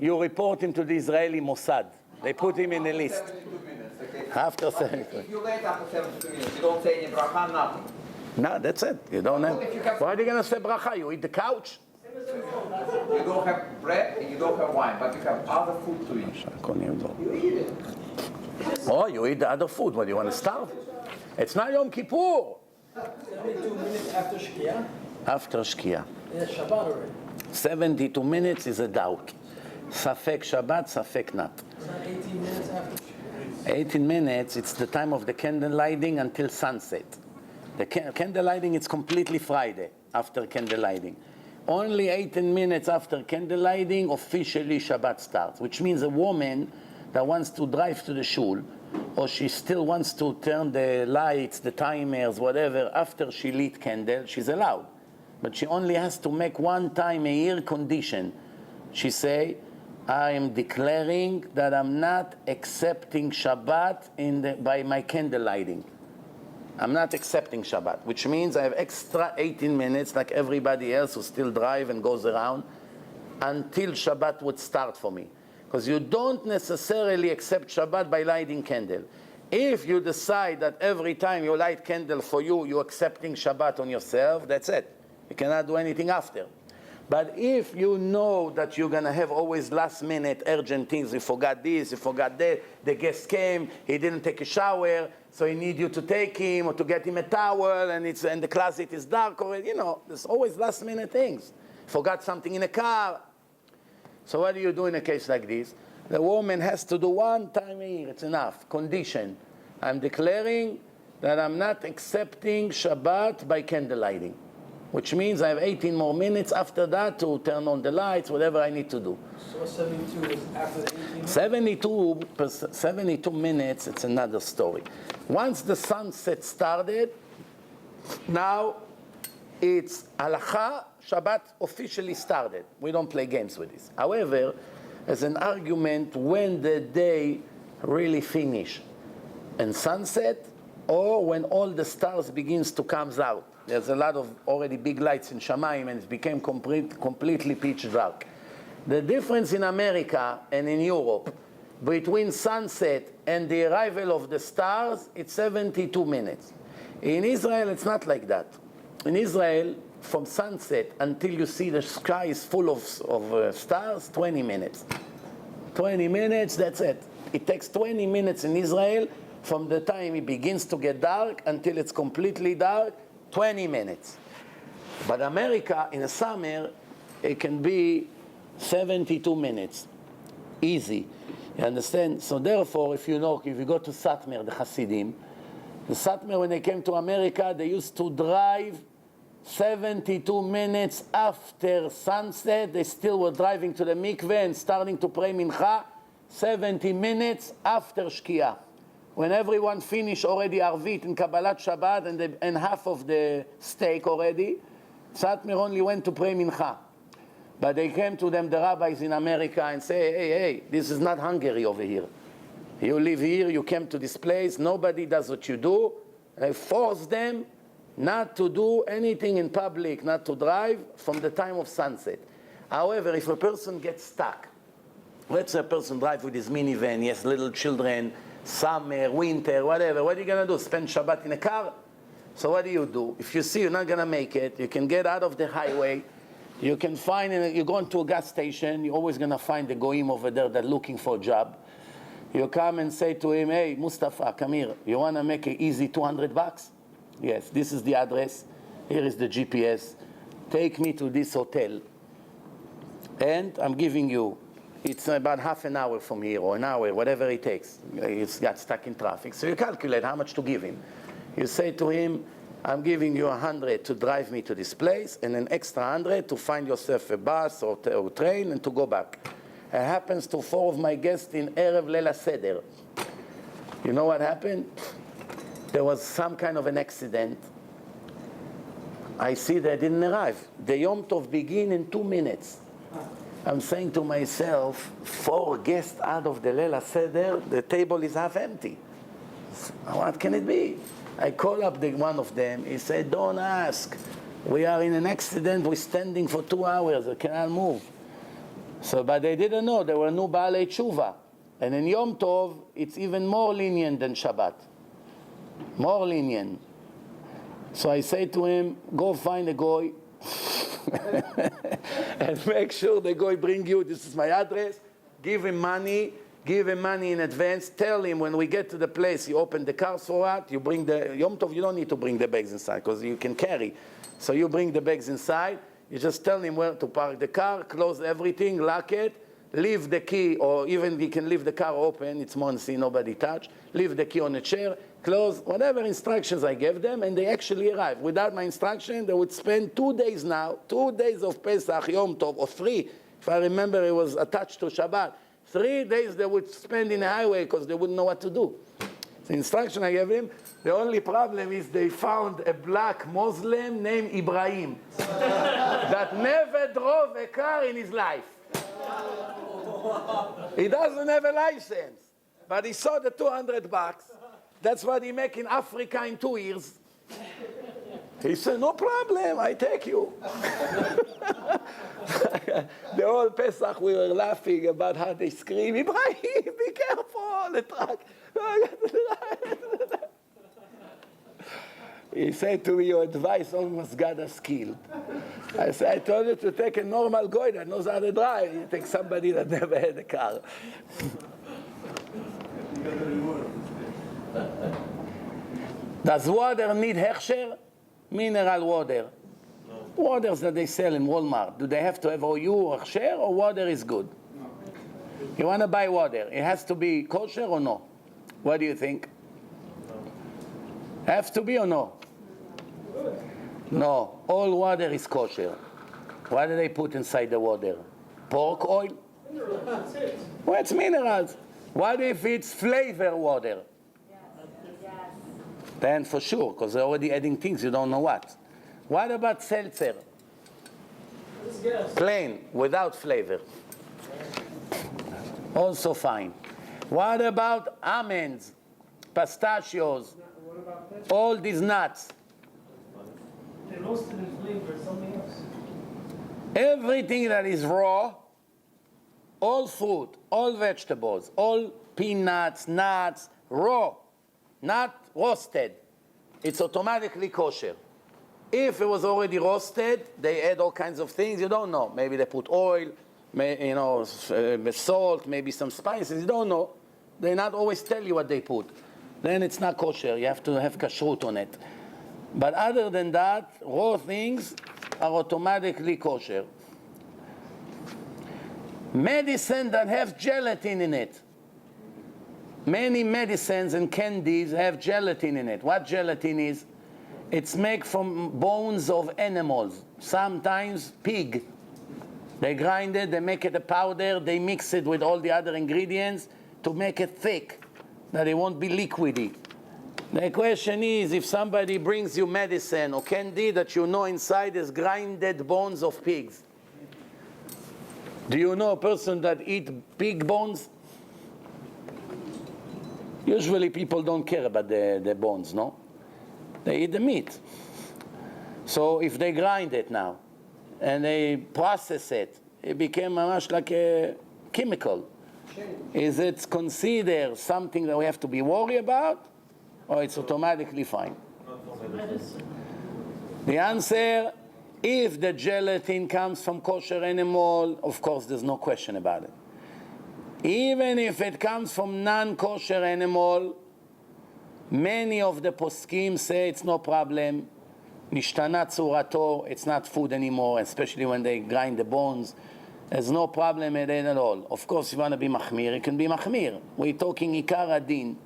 A: you report him to the Israeli Mossad. They put him in a list.
C: 72 minutes, okay?
A: After
C: But
A: 72.
C: if you're late after 72 minutes, you don't say any bracha, nothing.
A: No, that's it. You don't have. Why are you going to say bracha? You eat the couch?
C: You don't have bread and you don't have wine, but you have other food to eat.
E: You eat it.
A: Oh, you eat the other food. What, do you want to starve? It's not Yom Kippur.
F: 72 minutes after Shkia?
A: After Shkia.
F: Yeah, Shabbat already.
A: 72 minutes is a doubt. Safek Shabbat, Safek not.
F: It's not 18 minutes after Shkia.
A: 18 minutes, it's the time of the candle lighting until sunset. The candle lighting is completely Friday after candle lighting. Only 18 minutes after candle lighting, officially Shabbat starts, which means a woman that wants to drive to the shul, or she still wants to turn the lights, the timers, whatever, after she lit candle, she's allowed. But she only has to make one time a year condition. She say, I am declaring that I'm not accepting Shabbat by my candle lighting. I'm not accepting Shabbat, which means I have extra 18 minutes like everybody else who still drive and goes around until Shabbat would start for me. Because you don't necessarily accept Shabbat by lighting candle. If you decide that every time you light candle for you, you're accepting Shabbat on yourself, that's it. You cannot do anything after. But if you know that you're going to have always last minute urgent things, you forgot this, you forgot that, the guest came, he didn't take a shower, so he need you to take him or to get him a towel, and the closet is dark, or, there's always last minute things. Forgot something in a car. So what do you do in a case like this? The woman has to do one time a year, it's enough. Condition. I'm declaring that I'm not accepting Shabbat by candle lighting. Which means I have 18 more minutes after that to turn on the lights, whatever I need to do.
F: So 72 is after the 18 minutes?
A: 72 minutes, it's another story. Once the sunset started, now it's halacha, Shabbat officially started. We don't play games with this. However, as an argument, when the day really finish, and sunset, or when all the stars begins to come out. There's a lot of already big lights in Shamayim, and it became completely pitch dark. The difference in America and in Europe between sunset and the arrival of the stars, it's 72 minutes. In Israel, it's not like that. In Israel, from sunset until you see the sky is full of stars, 20 minutes. 20 minutes, that's it. It takes 20 minutes in Israel from the time it begins to get dark until it's completely dark, 20 minutes. But America, in the summer, it can be 72 minutes. Easy. You understand? So therefore, if you go to Satmar, the Hasidim, the Satmar, when they came to America, they used to drive 72 minutes after sunset. They still were driving to the mikveh and starting to pray mincha, 70 minutes after Shkia. When everyone finished already Arvit and Kabbalat Shabbat and half of the steak already, Satmar only went to pray mincha. But they came to them, the rabbis in America, and say, hey, this is not Hungary over here. You live here, you came to this place, nobody does what you do. They force them not to do anything in public, not to drive from the time of sunset. However, if a person gets stuck, let's say a person drives with his minivan, he has little children, summer, winter, whatever, what are you going to do? Spend Shabbat in a car? So what do? If you see you're not going to make it, you can get out of the highway, you can find, you go into a gas station, you're always going to find the goyim over there that are looking for a job. You come and say to him, hey, Mustafa, come here. You want to make an easy $200? Yes, this is the address. Here is the GPS. Take me to this hotel. And I'm giving you, it's about half an hour from here, or an hour, whatever it takes. It's got stuck in traffic. So you calculate how much to give him. You say to him, I'm giving you 100 to drive me to this place, and an extra 100 to find yourself a bus or train and to go back. It happens to 4 of my guests in Erev Leila Seder. You know what happened? There was some kind of an accident. I see they didn't arrive. The Yom Tov begin in 2 minutes. I'm saying to myself, 4 guests out of the Leila Seder, the table is half empty. What can it be? I call up one of them. He said, don't ask. We are in an accident. We're standing for 2 hours. I cannot move. So, but they didn't know. There were no Baalei Tshuva. And in Yom Tov, it's even more lenient than Shabbat. More lenient. So I say to him, go find a goy and make sure the goy bring you, this is my address, give him money in advance, tell him when we get to the place, you open the car for what, you bring the, Yom Tov, you don't need to bring the bags inside because you can carry. So you bring the bags inside, you just tell him where to park the car, close everything, lock it, leave the key, or even we can leave the car open, it's Monsi, nobody touch, leave the key on a chair, close, whatever instructions I gave them, and they actually arrived. Without my instruction, they would spend 2 days now, 2 days of Pesach, Yom Tov, or 3, if I remember it was attached to Shabbat. 3 days they would spend in the highway because they wouldn't know what to do. The instruction I gave him, the only problem is they found a black Muslim named Ibrahim that never drove a car in his life. He doesn't have a license, but he saw the $200. That's what he make in Africa in 2 years. He said, no problem, I take you. The whole Pesach we were laughing about how they scream, Ibrahim, be careful, the truck. He said to me, your advice almost got us killed. I said, I told you to take a normal guy that knows how to drive. You take somebody that never had a car. Does water need hechsher? Mineral water. No. Waters that they sell in Walmart, do they have to have OU or hechsher, or water is good? No. You want to buy water, it has to be kosher or no? What do you think? No. Have to be or no? No, all water is kosher. What do they put inside the water? Pork oil? Well, it's minerals. What if it's flavor water? Then for sure, because they're already adding things you don't know what. What about seltzer? Plain, without flavor. Also fine. What about almonds, pistachios, all these nuts?
B: They're roasted in flavor, something else.
A: Everything that is raw, all fruit, all vegetables, all peanuts, nuts, raw, not roasted, it's automatically kosher. If it was already roasted, they add all kinds of things you don't know. Maybe they put oil, salt, maybe some spices, you don't know. They not always tell you what they put. Then it's not kosher, you have to have kashrut on it. But other than that, raw things are automatically kosher. Medicine that have gelatin in it. Many medicines and candies have gelatin in it. What gelatin is? It's made from bones of animals, sometimes pig. They grind it, they make it a powder, they mix it with all the other ingredients to make it thick, that it won't be liquidy. The question is, if somebody brings you medicine or candy that you know inside is grinded bones of pigs, do you know a person that eats pig bones? Usually people don't care about the bones, no? They eat the meat. So if they grind it now, and they process it, it became much like a chemical. Is it considered something that we have to be worried about, or it's automatically fine? The answer, if the gelatin comes from kosher animal, of course there's no question about it. Even if it comes from non-kosher animal, many of the poskim say it's no problem. Nishtana tzurato, it's not food anymore, especially when they grind the bones. There's no problem with it at all. Of course, if you want to be machmir, it can be machmir. We're talking ikar adin.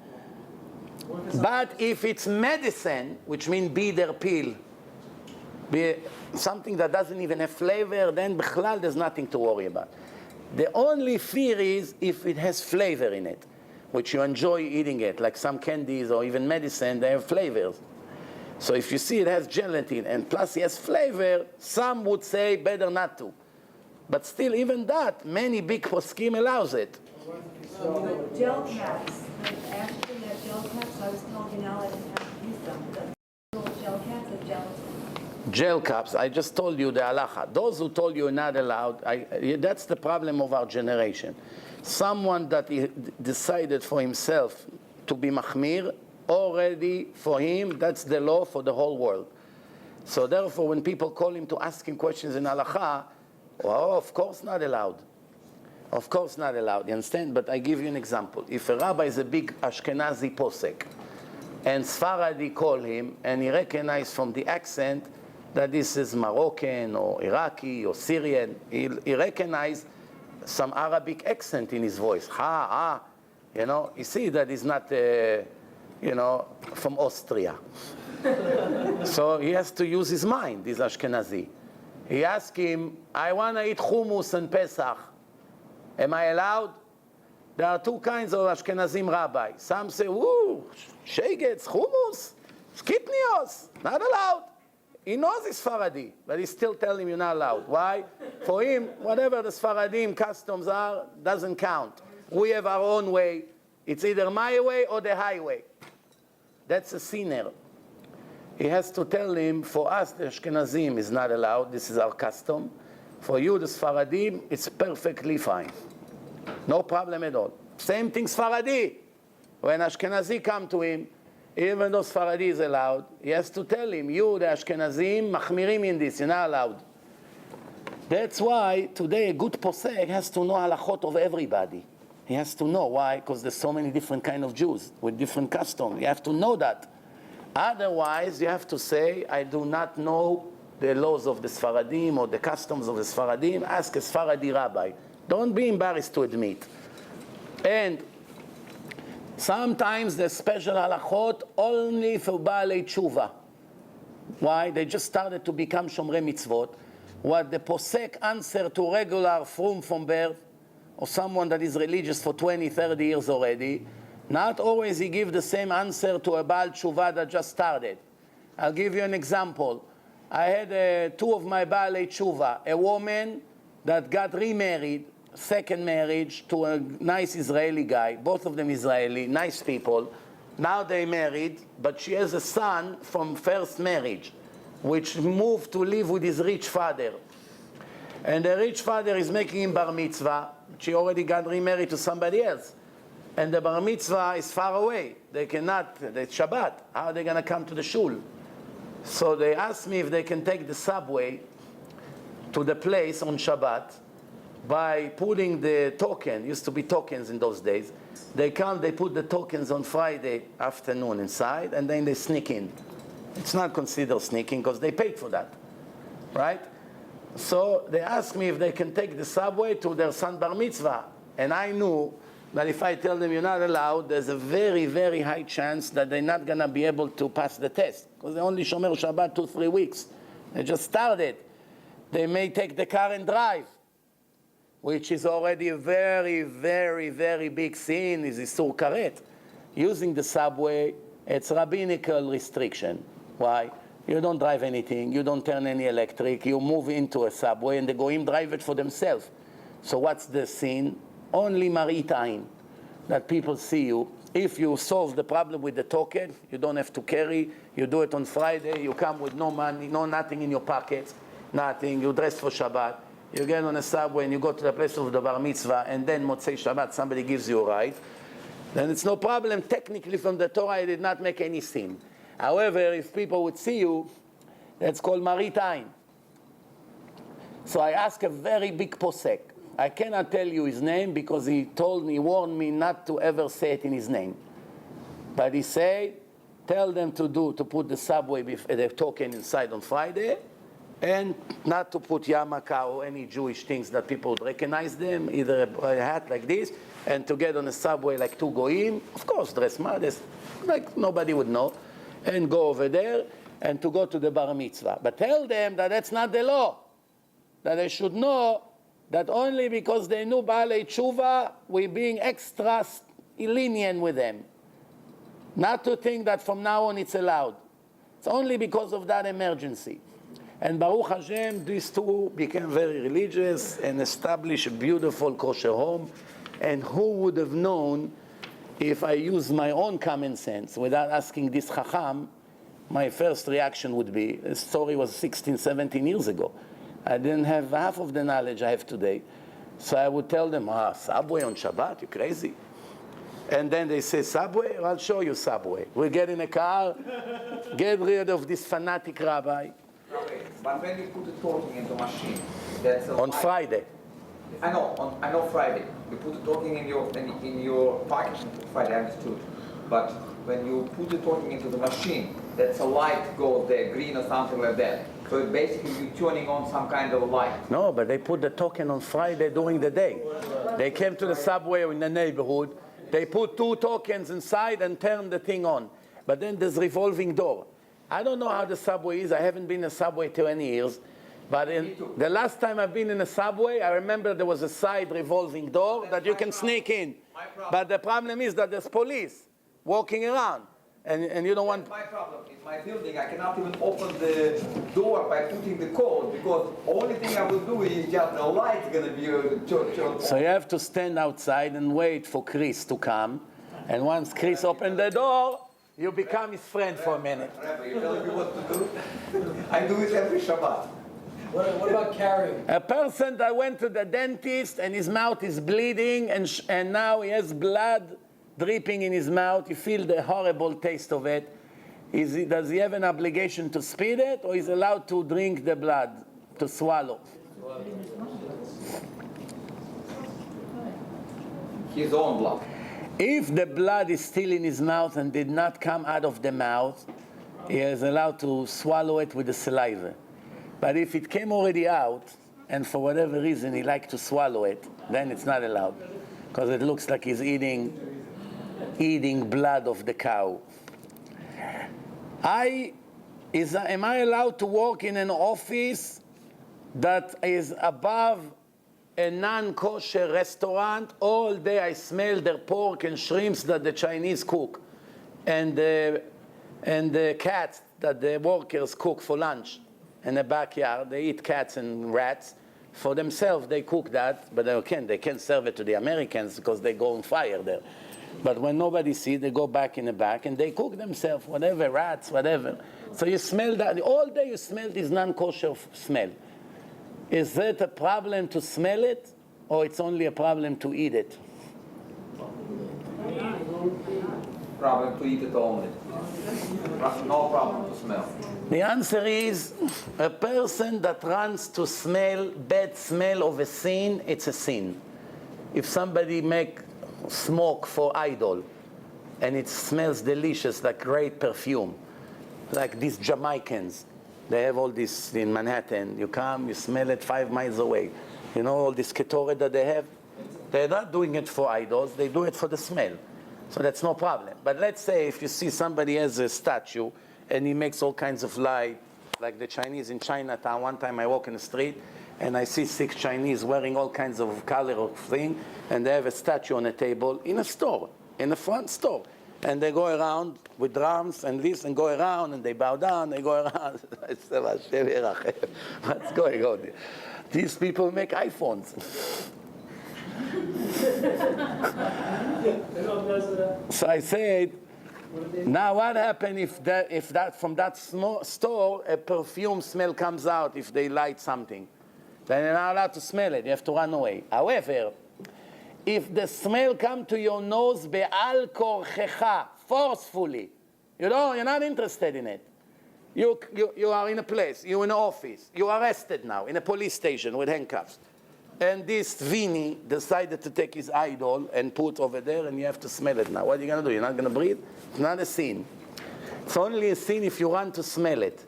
A: But if it's medicine, which means bitter pill, something that doesn't even have flavor, then bichlal, there's nothing to worry about. The only fear is if it has flavor in it, which you enjoy eating it, like some candies or even medicine, they have flavors. So if you see it has gelatin and plus it has flavor, some would say better not to. But still, even that, many big poskim allows it.
G: But gel caps, after that gel caps, I was told you're not allowed to have to use them. The little gel caps of gelatin.
A: Gel caps, I just told you the halacha. Those who told you you're not allowed, that's the problem of our generation. Someone that decided for himself to be machmir, already for him, that's the law for the whole world. So therefore, when people call him to ask him questions in halacha, oh, of course not allowed. Of course not allowed, you understand? But I give you an example. If a rabbi is a big Ashkenazi posek, and Sfaradi call him, and he recognizes from the accent that this is Moroccan, or Iraqi, or Syrian, he recognizes some Arabic accent in his voice. You know, you see that he's not, from Austria. So he has to use his mind, this Ashkenazi. He asked him, I want to eat hummus and Pesach. Am I allowed? There are two kinds of Ashkenazim rabbi. Some say, woo, shegets, hummus, skitnios, not allowed. He knows he's Sfaradi, but he still telling him you're not allowed. Why? For him, whatever the Sfaradim customs are, doesn't count. We have our own way. It's either my way or the highway. That's a sinner. He has to tell him, for us, the Ashkenazim is not allowed. This is our custom. For you, the Sfaradim, it's perfectly fine. No problem at all. Same thing, Sfaradi. When Ashkenazi come to him, even though Sfaradi is allowed, he has to tell him, you, the Ashkenazim, machmirim in this, you're not allowed. That's why today a good posek has to know halachot of everybody. He has to know. Why? Because there's so many different kind of Jews with different customs. You have to know that. Otherwise, you have to say, I do not know the laws of the Sfaradim or the customs of the Sfaradim. Ask a Sfaradi rabbi. Don't be embarrassed to admit. And sometimes there's special halachot only for Baalei Tshuva. Why? They just started to become Shomrei Mitzvot. What the posek answer to regular frum from birth, or someone that is religious for 20, 30 years already, not always he give the same answer to a Baal Tshuva that just started. I'll give you an example. I had two of my Baalei Tshuva, a woman that got remarried, second marriage, to a nice Israeli guy, both of them Israeli, nice people. Now they married, but she has a son from first marriage, which moved to live with his rich father. And the rich father is making him bar mitzvah. She already got remarried to somebody else. And the bar mitzvah is far away. They cannot, it's Shabbat. How are they going to come to the shul? So they asked me if they can take the subway to the place on Shabbat by putting the token. Used to be tokens in those days. They come, they put the tokens on Friday afternoon inside, and then they sneak in. It's not considered sneaking because they paid for that, right? So they asked me if they can take the subway to their son bar mitzvah. And I knew that if I tell them you're not allowed, there's a very, very high chance that they're not going to be able to pass the test. Because they only shomer Shabbat 2-3 weeks. They just started. They may take the car and drive, which is already a very, very, very big sin, is Isur Karet. Using the subway, it's rabbinical restriction. Why? You don't drive anything, you don't turn any electric, you move into a subway and the goyim drive it for themselves. So what's the sin? Only marit ayin, that people see you. if you solve the problem with the token, you don't have to carry, you do it on Friday, you come with no money, no nothing in your pockets, nothing, you dress for Shabbat, you get on a subway and you go to the place of the bar mitzvah, and then Motzei Shabbat somebody gives you a ride, then it's no problem. Technically from the Torah, it did not make any sin. However, if people would see you, that's called maritime. So I asked a very big posek. I cannot tell you his name because he warned me not to ever say it in his name. But he said, tell them to put the subway, the token inside on Friday, and not to put yarmulke or any Jewish things that people would recognize them, either a hat like this, and to get on the subway like two goyim, of course, dress modest, like nobody would know, and go over there, and to go to the bar mitzvah. But tell them that that's not the law, that they should know that only because they knew Baalei Tshuva, we're being extra lenient with them. Not to think that from now on it's allowed. It's only because of that emergency. And Baruch Hashem, these two became very religious and established a beautiful kosher home. And who would have known if I used my own common sense without asking this Chacham, my first reaction would be, the story was 16, 17 years ago. I didn't have half of the knowledge I have today. So I would tell them, Subway on Shabbat, you crazy? And then they say, Subway? I'll show you Subway. We get in a car, get rid of this fanatic rabbi.
C: But when you put the talking into a machine, that's
A: on Friday.
C: I know Friday. You put the talking in your pocket on Friday, I understood. But when you put the talking into the machine, that's a light goes there, green or something like that. So basically you're tuning on some kind of a light.
A: No, but they put the token on Friday during the day. They came to the subway in the neighborhood. They put two tokens inside and turned the thing on. But then there's revolving door. I don't know how the subway is. I haven't been in a subway 20 years. But the last time I've been in a subway, I remember there was a side revolving door that you can sneak in. But the problem is that there's police walking around. And you don't want...
C: My problem in my building, I cannot even open the door by putting the code, because only thing I will do is just the light's going to be...
A: So you have to stand outside and wait for Chris to come. And once Chris opens the door, you become his friend for a minute.
C: Rabbi, you're telling me what to do? I do it every Shabbat.
F: What about carrying?
A: A person that went to the dentist and his mouth is bleeding and now he has blood dripping in his mouth, you feel the horrible taste of it. Does he have an obligation to spit it, or is he allowed to drink the blood, to swallow?
C: His own blood.
A: If the blood is still in his mouth and did not come out of the mouth, he is allowed to swallow it with the saliva. But if it came already out, and for whatever reason he liked to swallow it, then it's not allowed, because it looks like he's eating blood of the cow. Am I allowed to work in an office that is above a non-kosher restaurant? All day I smell their pork and shrimps that the Chinese cook, and the cats that the workers cook for lunch in the backyard. They eat cats and rats. For themselves, they cook that, but they can't serve it to the Americans because they go on fire there. But when nobody sees, they go back in the back and they cook themselves, whatever, rats, whatever. So you smell that. All day you smell this non-kosher smell. Is that a problem to smell it, or it's only a problem to eat it?
C: Problem to eat it only. No problem to smell.
A: The answer is, a person that runs to smell bad smell of a sin, it's a sin. If somebody make smoke for idol, and it smells delicious, like great perfume, like these Jamaicans, they have all this in Manhattan. You come, you smell it 5 miles away. You know all this ketore that they have? They're not doing it for idols, they do it for the smell. So that's no problem. But let's say if you see somebody has a statue, and he makes all kinds of light, like the Chinese in Chinatown. One time I walk in the street, and I see 6 Chinese wearing all kinds of color of thing, and they have a statue on a table in a store, in the front store. And they go around with drums and this, and go around, and they bow down, they go around. I said, what's going on here? These people make iPhones.
B: size of that?
A: So I said, now what happens if that from that store a perfume smell comes out if they light something? Then you're not allowed to smell it. You have to run away. However, if the smell comes to your nose be'al korchecha, forcefully, you're not interested in it. You are in a place, you're in an office, you're arrested now in a police station with handcuffs. And this Vini decided to take his idol and put over there, and you have to smell it now. What are you going to do? You're not going to breathe? It's not a sin. It's only a sin if you run to smell it.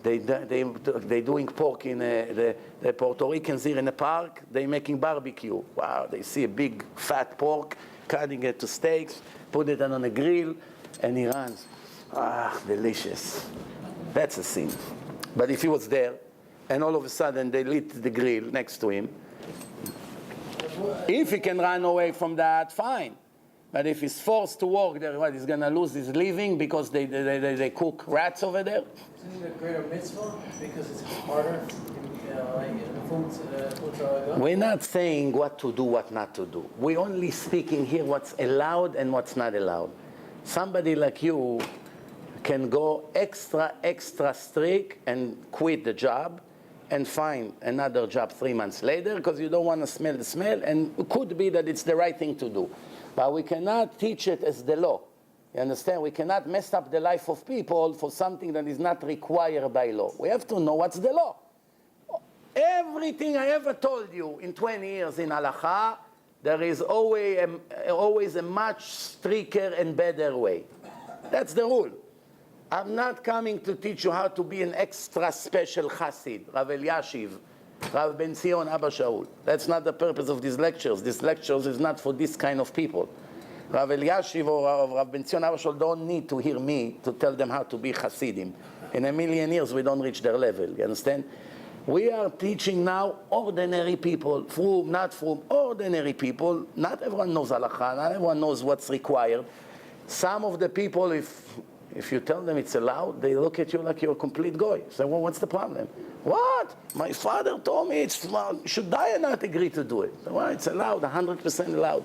A: They're doing pork in the Puerto Ricans here in the park. They're making barbecue. Wow, they see a big fat pork, cutting it to steaks, put it on a grill, and he runs. Delicious. That's a sin. But if he was there, and all of a sudden they lit the grill next to him, if he can run away from that, fine. But if he's forced to work there, what, he's going to lose his living because they cook rats over there?
F: Isn't it a greater mitzvah because it's harder in the food?
A: We're not saying what to do, what not to do. We're only speaking here what's allowed and what's not allowed. Somebody like you can go extra strict and quit the job and find another job 3 months later because you don't want to smell the smell, and it could be that it's the right thing to do. But we cannot teach it as the law. You understand? We cannot mess up the life of people for something that is not required by law. We have to know what's the law. Everything I ever told you in 20 years in Halacha, there is always a much stricter and better way. That's the rule. I'm not coming to teach you how to be an extra special chassid, Rav Eliashiv, Rav Ben Zion, Abba Shaul. That's not the purpose of these lectures. These lectures is not for this kind of people. Rav Eliashiv or Rav Ben Zion, Abba Shaul don't need to hear me to tell them how to be chassidim. In a million years, we don't reach their level. You understand? We are teaching now ordinary people, ordinary people. Not everyone knows halakha, not everyone knows what's required. Some of the people, if you tell them it's allowed, they look at you like you're a complete goy. Say, well, what's the problem? What? My father told me should I not agree to do it? Well, it's allowed, 100% allowed.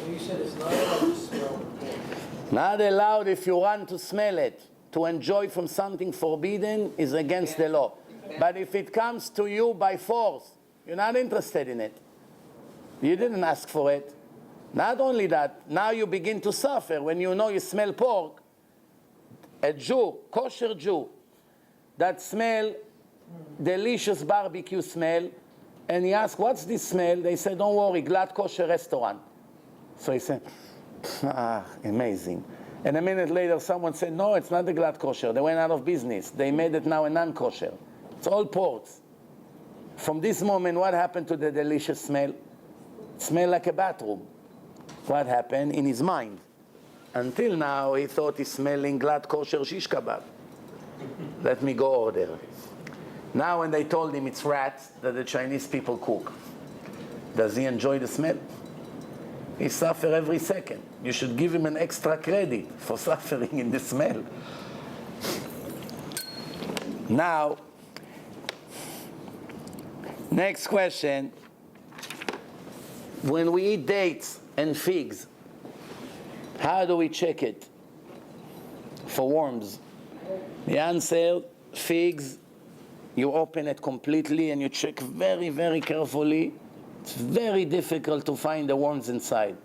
F: You said it's not allowed to smell the pork.
A: Not allowed if you want to smell it. To enjoy from something forbidden is against the law. But if it comes to you by force, you're not interested in it. You didn't ask for it. Not only that, now you begin to suffer when you know you smell pork. A Jew, kosher Jew, that smell delicious barbecue smell, and he asked, what's this smell? They said, don't worry, glad kosher restaurant. So he said, amazing. And a minute later, someone said, no, it's not the glad kosher. They went out of business. They made it now a non-kosher. It's all ports. From this moment, what happened to the delicious smell? It smelled like a bathroom. What happened? In his mind. Until now, he thought he's smelling glad kosher shish kebab. Let me go order. Now when they told him it's rats that the Chinese people cook, does he enjoy the smell? He suffers every second. You should give him an extra credit for suffering in the smell. Now, next question. When we eat dates and figs, how do we check it for worms? The answer, figs, you open it completely and you check very, very carefully. It's very difficult to find the worms inside.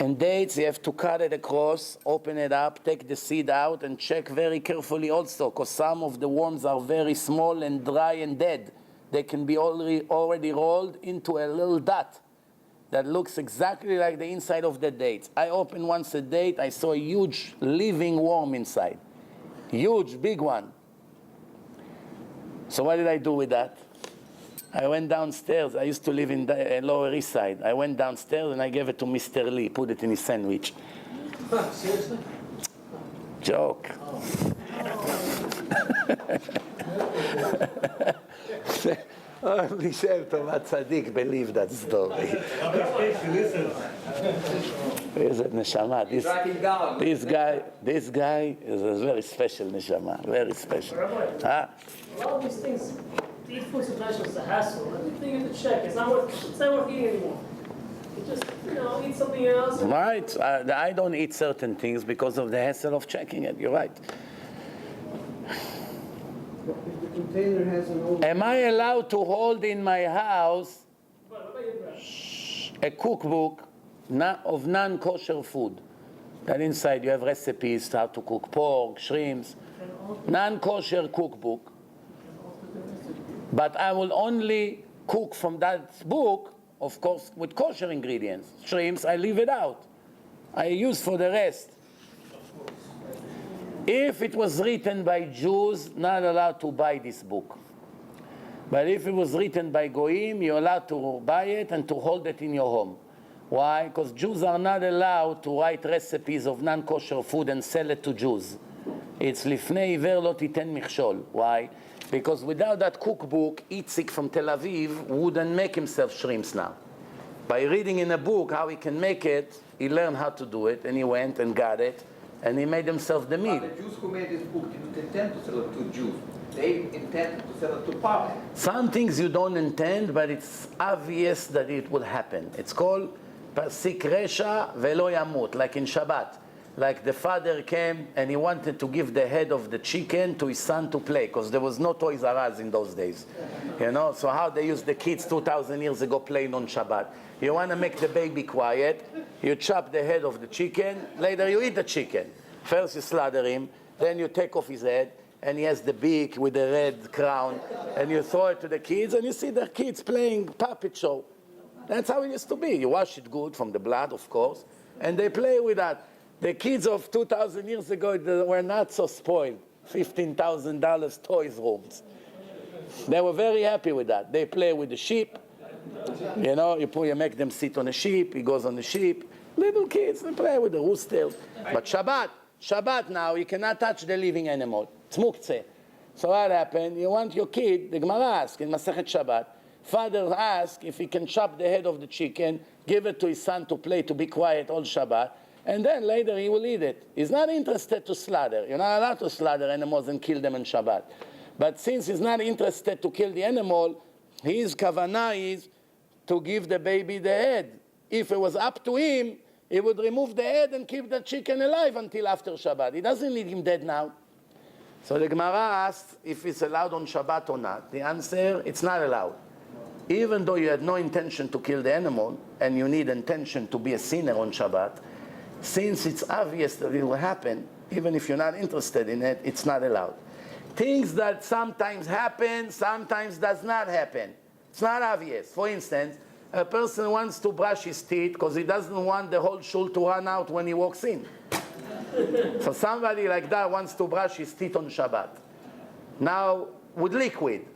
A: And dates, you have to cut it across, open it up, take the seed out, and check very carefully also, because some of the worms are very small and dry and dead. They can be already rolled into a little dot that looks exactly like the inside of the date. I opened once a date, I saw a huge living worm inside. Huge, big one. So what did I do with that? I went downstairs. I used to live in the Lower East Side. I went downstairs and I gave it to Mr. Lee, put it in his sandwich.
F: Seriously?
A: Joke. Only Shem Tov Tzaddik believed that story. He's a neshama. This guy is a very special neshama. Very special. Huh?
B: A lot of these things, to eat fruits and vegetables is a hassle. Everything you have to check. It's not worth eating anymore. Eat something else.
A: Right. I don't eat certain things because of the hassle of checking it. You're right.
E: If the container has an old...
A: Am I allowed to hold in my house a cookbook of non-kosher food? That inside you have recipes how to cook pork, shrimps, non-kosher cookbook. But I will only cook from that book, of course, with kosher ingredients. Shrimps, I leave it out. I use for the rest. If it was written by Jews, not allowed to buy this book. But if it was written by Goyim, you're allowed to buy it and to hold it in your home. Why? Because Jews are not allowed to write recipes of non-kosher food and sell it to Jews. It's lifnei iver lo titen michshol. Why? Because without that cookbook, Itzik from Tel Aviv wouldn't make himself shrimps now. By reading in a book how he can make it, he learned how to do it, and he went and got it, and he made himself the meal.
C: But the Jews who made this book didn't intend to sell it to Jews. They intended to sell it to public.
A: Some things you don't intend, but it's obvious that it will happen. It's called Pasik Resha Velo Yamut, like in Shabbat. Like the father came and he wanted to give the head of the chicken to his son to play, because there was no Toys R Us in those days. You know, so how they used the kids 2,000 years ago playing on Shabbat. You want to make the baby quiet, you chop the head of the chicken, later you eat the chicken. First you slaughter him, then you take off his head, and he has the beak with the red crown, and you throw it to the kids, and you see the kids playing puppet show. That's how it used to be. You wash it good from the blood, of course, and they play with that. The kids of 2,000 years ago were not so spoiled. $15,000 toys rooms. They were very happy with that. They play with the sheep. You know, you make them sit on a sheep. He goes on the sheep. Little kids, they play with the roosters. But Shabbat now, you cannot touch the living animal. It's muktzeh. So what happened? You want your kid, the Gemara asks in Masechet Shabbat, father asks if he can chop the head of the chicken, give it to his son to play, to be quiet all Shabbat, and then later he will eat it. He's not interested to slaughter. You're not allowed to slaughter animals and kill them on Shabbat. But since he's not interested to kill the animal, his kavanah is to give the baby the head. If it was up to him, he would remove the head and keep the chicken alive until after Shabbat. He doesn't need him dead now. So the Gemara asks if it's allowed on Shabbat or not. The answer, it's not allowed. Even though you had no intention to kill the animal, and you need intention to be a sinner on Shabbat, since it's obvious that it will happen, even if you're not interested in it, it's not allowed. Things that sometimes happen, sometimes does not happen. It's not obvious. For instance, a person wants to brush his teeth because he doesn't want the whole shul to run out when he walks in. So somebody like that wants to brush his teeth on Shabbat. Now, with liquid.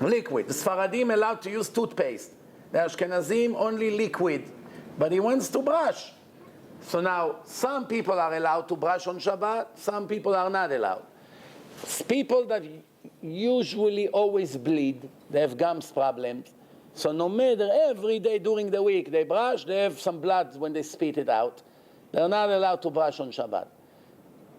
A: Liquid. The Sfaradim allowed to use toothpaste. The Ashkenazim only liquid. But he wants to brush. So now, some people are allowed to brush on Shabbat, some people are not allowed. People that usually always bleed, they have gums problems, so no matter every day during the week they brush, they have some blood when they spit it out. They're not allowed to brush on Shabbat.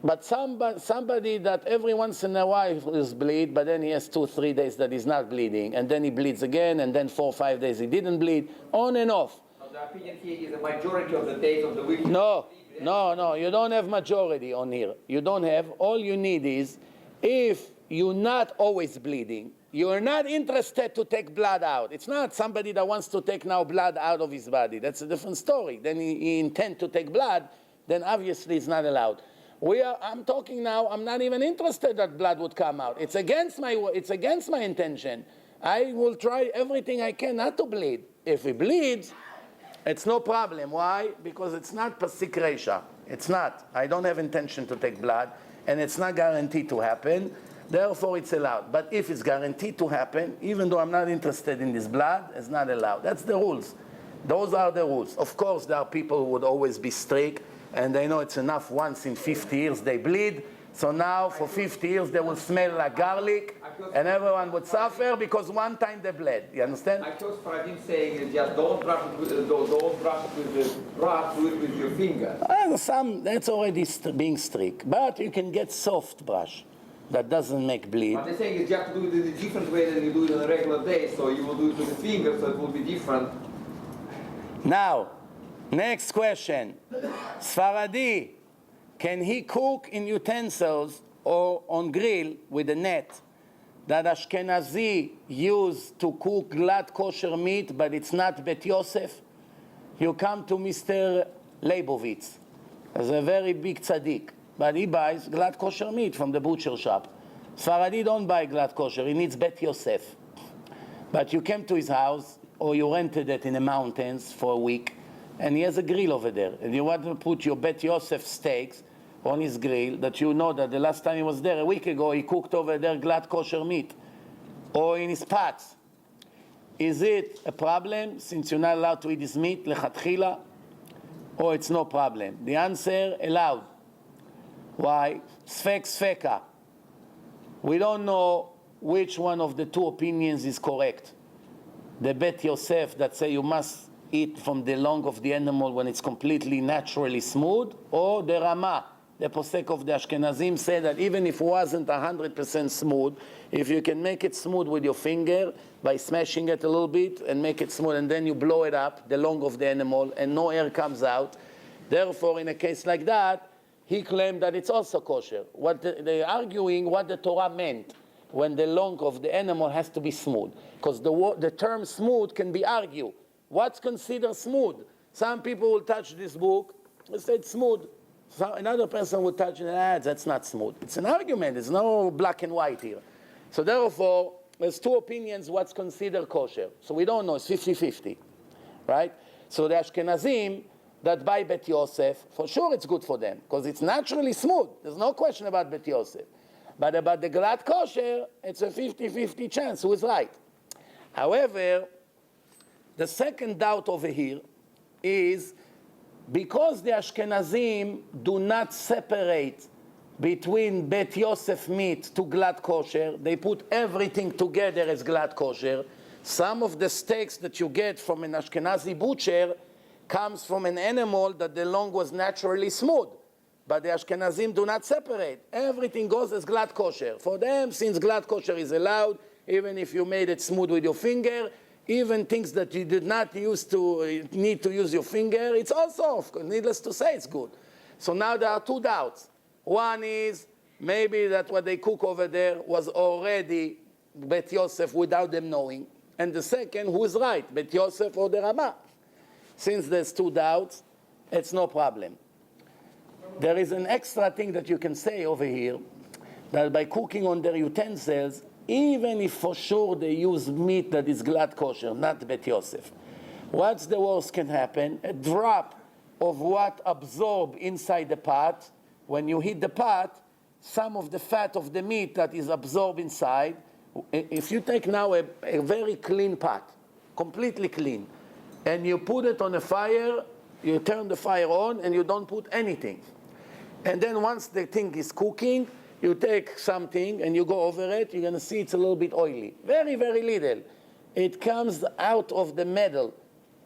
A: But somebody that every once in a while is bleed, but then he has 2-3 days that he's not bleeding, and then he bleeds again, and then 4-5 days he didn't bleed, on and off.
C: The opinion here is the majority of the days of the week.
A: No, you don't have majority on here. You don't have. All you need is, if you're not always bleeding, you're not interested to take blood out. It's not somebody that wants to take now blood out of his body. That's a different story. Then he intends to take blood, then obviously it's not allowed. I'm talking now, I'm not even interested that blood would come out. It's against my intention. I will try everything I can not to bleed. If he bleeds, it's no problem. Why? Because it's not pasik resha. It's not. I don't have intention to take blood, and it's not guaranteed to happen. Therefore, it's allowed. But if it's guaranteed to happen, even though I'm not interested in this blood, it's not allowed. That's the rules. Those are the rules. Of course, there are people who would always be strict, and they know it's enough once in 50 years they bleed. So now, for 50 years, they will smell like garlic, and everyone would suffer because one time they bled. You understand?
C: I chose Faradim saying is just don't brush it with the brush, do it with your finger.
A: That's already being strict. But you can get soft brush that doesn't make bleed.
C: But they're saying you have to do it in a different way than you do it on a regular day, so you will do it with the finger, so it will be different.
A: Now, next question. Sfaradi, can he cook in utensils or on grill with a net that Ashkenazi use to cook glad kosher meat, but it's not Bet Yosef? You come to Mr. Leibovitz, as a very big tzaddik, but he buys glad kosher meat from the butcher shop. Sfaradi don't buy glad kosher, he needs Bet Yosef. But you came to his house, or you rented it in the mountains for a week, and he has a grill over there, and you want to put your Bet Yosef steaks on his grill, that you know that the last time he was there, a week ago, he cooked over there glad kosher meat, or in his pots. Is it a problem, since you're not allowed to eat this meat, lechatchila, or it's no problem? The answer, allowed. Why? Sfek sfeka. We don't know which one of the two opinions is correct. The Bet Yosef that say you must eat from the lung of the animal when it's completely naturally smooth, or the Rama, the posek of the Ashkenazim, say that even if it wasn't 100% smooth, if you can make it smooth with your finger by smashing it a little bit and make it smooth, and then you blow it up, the lung of the animal, and no air comes out, therefore in a case like that, he claimed that it's also kosher. What they're arguing what the Torah meant when the lung of the animal has to be smooth. Because the term smooth can be argued. What's considered smooth? Some people will touch this book and say it's smooth. So another person will touch it and that's not smooth. It's an argument. There's no black and white here. So therefore, there's two opinions what's considered kosher. So we don't know. It's 50-50. Right? So the Ashkenazim that buy Bet Yosef, for sure it's good for them because it's naturally smooth. There's no question about Bet Yosef. But about the glad kosher, it's a 50-50 chance who is right. However, the second doubt over here is because the Ashkenazim do not separate between Bet Yosef meat to glad kosher, they put everything together as glad kosher. Some of the steaks that you get from an Ashkenazi butcher comes from an animal that the lung was naturally smooth. But the Ashkenazim do not separate. Everything goes as glad kosher. For them, since glad kosher is allowed, even if you made it smooth with your finger, even things that you did not need to use your finger, it's also, needless to say, it's good. So now there are two doubts. One is maybe that what they cook over there was already Bet Yosef without them knowing. And the second, who is right, Bet Yosef or the Rama? Since there's two doubts, it's no problem. There is an extra thing that you can say over here, that by cooking on their utensils, even if for sure they use meat that is glad kosher, not Bet Yosef, what's the worst can happen? A drop of what absorb inside the pot, when you heat the pot, some of the fat of the meat that is absorbed inside, if you take now a very clean pot, completely clean, and you put it on a fire, you turn the fire on and you don't put anything. And then once the thing is cooking, you take something and you go over it, you're going to see it's a little bit oily. Very, very little. It comes out of the metal.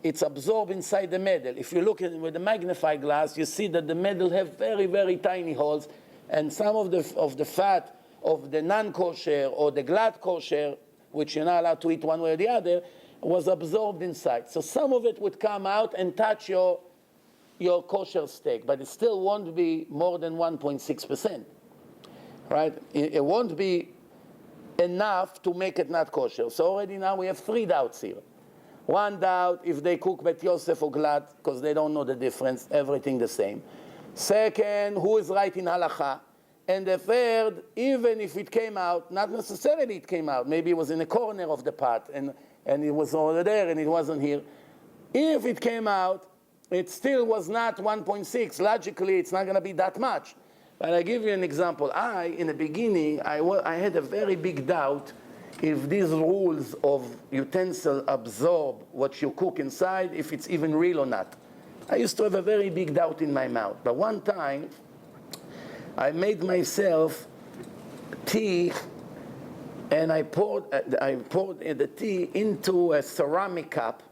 A: It's absorbed inside the metal. If you look at it with a magnifying glass, you see that the metal have very, very tiny holes, and some of the fat of the non-kosher or the glad kosher, which you're not allowed to eat one way or the other, was absorbed inside. So some of it would come out and touch your kosher steak, but it still won't be more than 1.6%. Right? It won't be enough to make it not kosher. So already now we have three doubts here. One doubt, if they cook Bet Yosef or glad, because they don't know the difference, everything the same. Second, who is right in halacha? And the third, even if it came out, not necessarily it came out, maybe it was in a corner of the pot, and it was over there and it wasn't here. If it came out, it still was not 1.6. Logically, it's not going to be that much. But I give you an example. In the beginning, I had a very big doubt if these rules of utensil absorb what you cook inside, if it's even real or not. I used to have a very big doubt in my mouth. But one time, I made myself tea, and I poured the tea into a ceramic cup.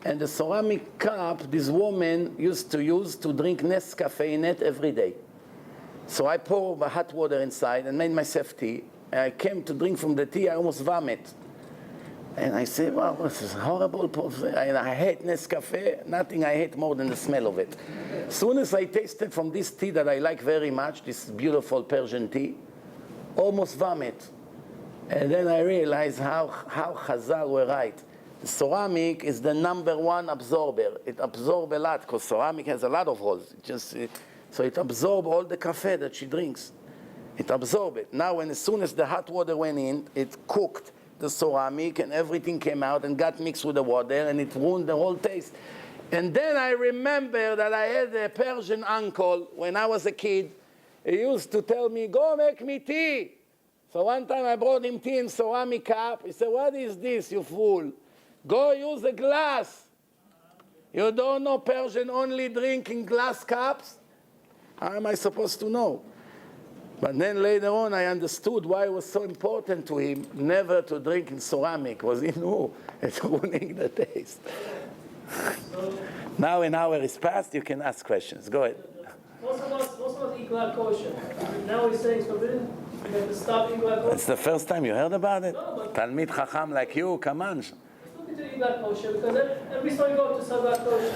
A: And the ceramic cup, this woman used to use to drink Nescafe in it every day. So I poured the hot water inside and made myself tea. And I came to drink from the tea, I almost vomit. And I say, wow, this is horrible. And I hate Nescafe. Nothing I hate more than the smell of it. As soon as I tasted from this tea that I like very much, this beautiful Persian tea, almost vomit. And then I realized how Chazal were right. The ceramic is the #1 absorber. It absorbs a lot because ceramic has a lot of holes. So it absorbs all the cafe that she drinks. It absorbs it. Now, as soon as the hot water went in, it cooked the ceramic and everything came out and got mixed with the water and it ruined the whole taste. And then I remember that I had a Persian uncle when I was a kid. He used to tell me, go make me tea. So one time I brought him tea in ceramic cup. He said, what is this, you fool? Go use a glass. You don't know Persian only drink in glass cups? How am I supposed to know? But then later on I understood why it was so important to him never to drink in ceramic, because he knew it's ruining the taste. Now an hour is past, you can ask questions. Go ahead.
B: Most of us eat kosher. Now he's saying it's forbidden. We have to stop eating kosher.
A: It's the first time you heard about it?
B: No, but
A: Talmid Chacham like you, come on.
B: it's looking to eat kosher because every time we go to Sabbath kosher,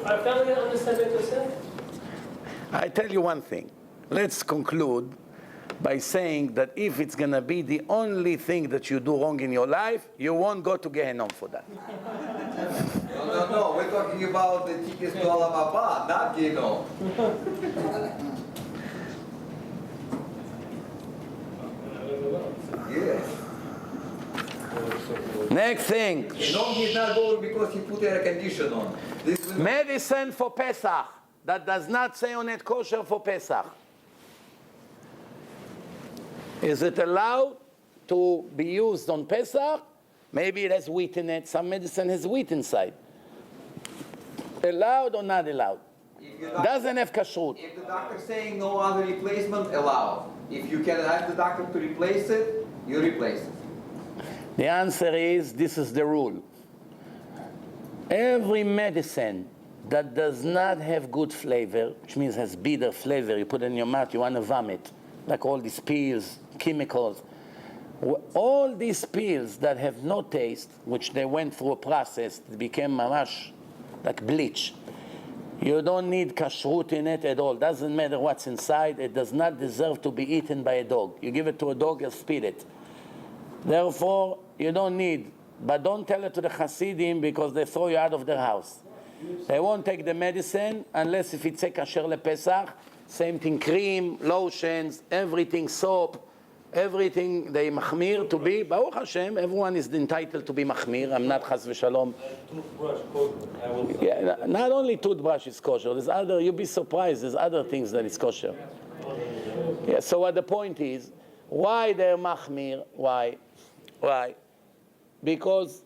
B: our family understand what you're saying.
A: I tell you one thing. Let's conclude by saying that if it's going to be the only thing that you do wrong in your life, you won't go to Gehenom for that.
C: No. We're talking about the tickets to Olam Haba, not Gehenom. Yes.
A: Next thing.
C: Gehenom he's not going because he put air condition on.
A: Medicine for Pesach that does not say on it kosher for Pesach. Is it allowed to be used on Pesach? Maybe it has wheat in it. Some medicine has wheat inside. Allowed or not allowed? Doesn't have kashrut.
C: If the doctor's saying no other replacement, allowed. If you can ask the doctor to replace it, you replace it.
A: The answer is, this is the rule. Every medicine that does not have good flavor, which means has bitter flavor, you put it in your mouth, you want to vomit, like all these pills, chemicals. All these pills that have no taste, which they went through a process, it became mamash, like bleach. You don't need kashrut in it at all. Doesn't matter what's inside. It does not deserve to be eaten by a dog. You give it to a dog, he'll spit it. Therefore, you don't need. But don't tell it to the Hasidim because they throw you out of their house. They won't take the medicine unless if it's a kasher lePesach. Same thing, cream, lotions, everything, soap, everything they machmir to be. Baruch Hashem, everyone is entitled to be machmir. I'm not chas v'shalom.
D: Toothbrush, kosher.
A: Yeah, not only toothbrush is kosher. There's other. You'll be surprised. There's other things that is kosher. Yeah. So what the point is, why they're machmir? Why? Because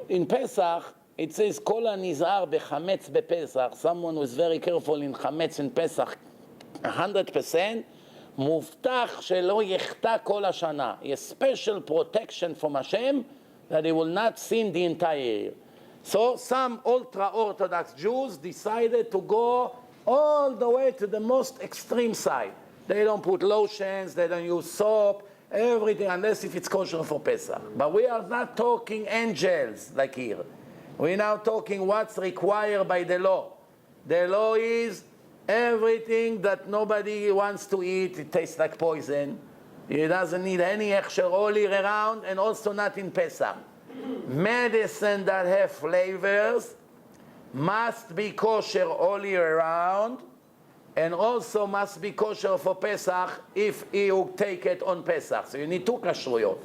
A: in Pesach it says kol hanizar bechametz bePesach. Someone was very careful in chametz in Pesach. 100%, מובטח שלא יחטא כל השנה. A special protection from Hashem that he will not sin the entire year. So some ultra-Orthodox Jews decided to go all the way to the most extreme side. They don't put lotions, they don't use soap, everything, unless if it's kosher for Pesach. But we are not talking angels like here. We're now talking what's required by the law. The law is everything that nobody wants to eat, it tastes like poison. It doesn't need any hechsher all year around, and also not in Pesach. Medicine that have flavors must be kosher all year round, and also must be kosher for Pesach if you take it on Pesach. So you need two kashruyot.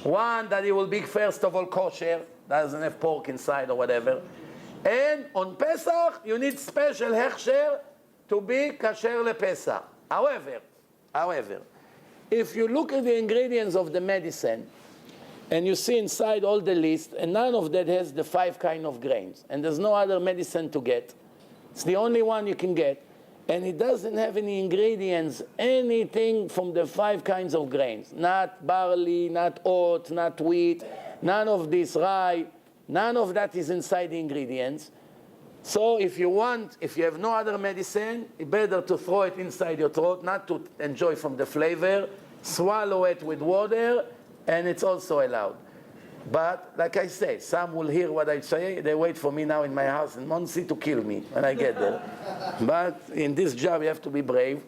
A: One, that it will be first of all kosher, doesn't have pork inside or whatever. And on Pesach, you need special hechsher to be kasher lePesach. However, if you look at the ingredients of the medicine, and you see inside all the list, and none of that has the 5 kinds of grains, and there's no other medicine to get. It's the only one you can get, and it doesn't have any ingredients, anything from the 5 kinds of grains. Not barley, not oat, not wheat, none of this rye, none of that is inside the ingredients. So if you have no other medicine, it's better to throw it inside your throat, not to enjoy from the flavor, swallow it with water, and it's also allowed. But like I say, some will hear what I say. They wait for me now in my house in Muncie to kill me when I get there. But in this job, you have to be brave.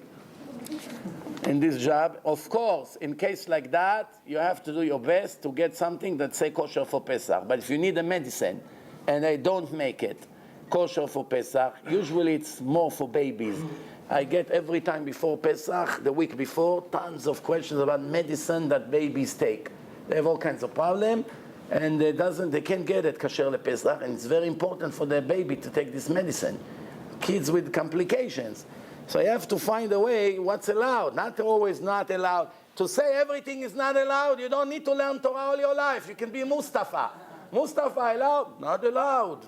A: In this job, of course, in case like that, you have to do your best to get something that say kosher for Pesach. But if you need a medicine and they don't make it kosher for Pesach, usually it's more for babies. I get every time before Pesach, the week before, tons of questions about medicine that babies take. They have all kinds of problems, and they can't get it kosher Pesach, and it's very important for their baby to take this medicine. Kids with complications. So you have to find a way what's allowed, not always not allowed. To say everything is not allowed, you don't need to learn Torah all your life. You can be Mustafa. Mustafa allowed? Not allowed.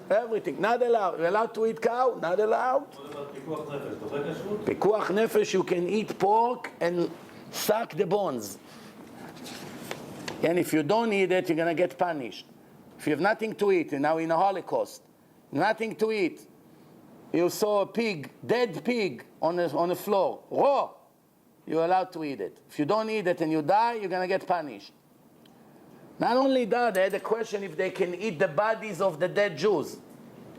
A: Everything, not allowed. You're allowed to eat cow? Not allowed.
D: What about pikuach nefesh?
A: Pikuach nefesh, you can eat pork and suck the bones. And if you don't eat it, you're going to get punished. If you have nothing to eat, and now in a Holocaust, nothing to eat, you saw a pig, dead pig on the floor, raw, you're allowed to eat it. If you don't eat it and you die, you're going to get punished. Not only that, they had a question if they can eat the bodies of the dead Jews.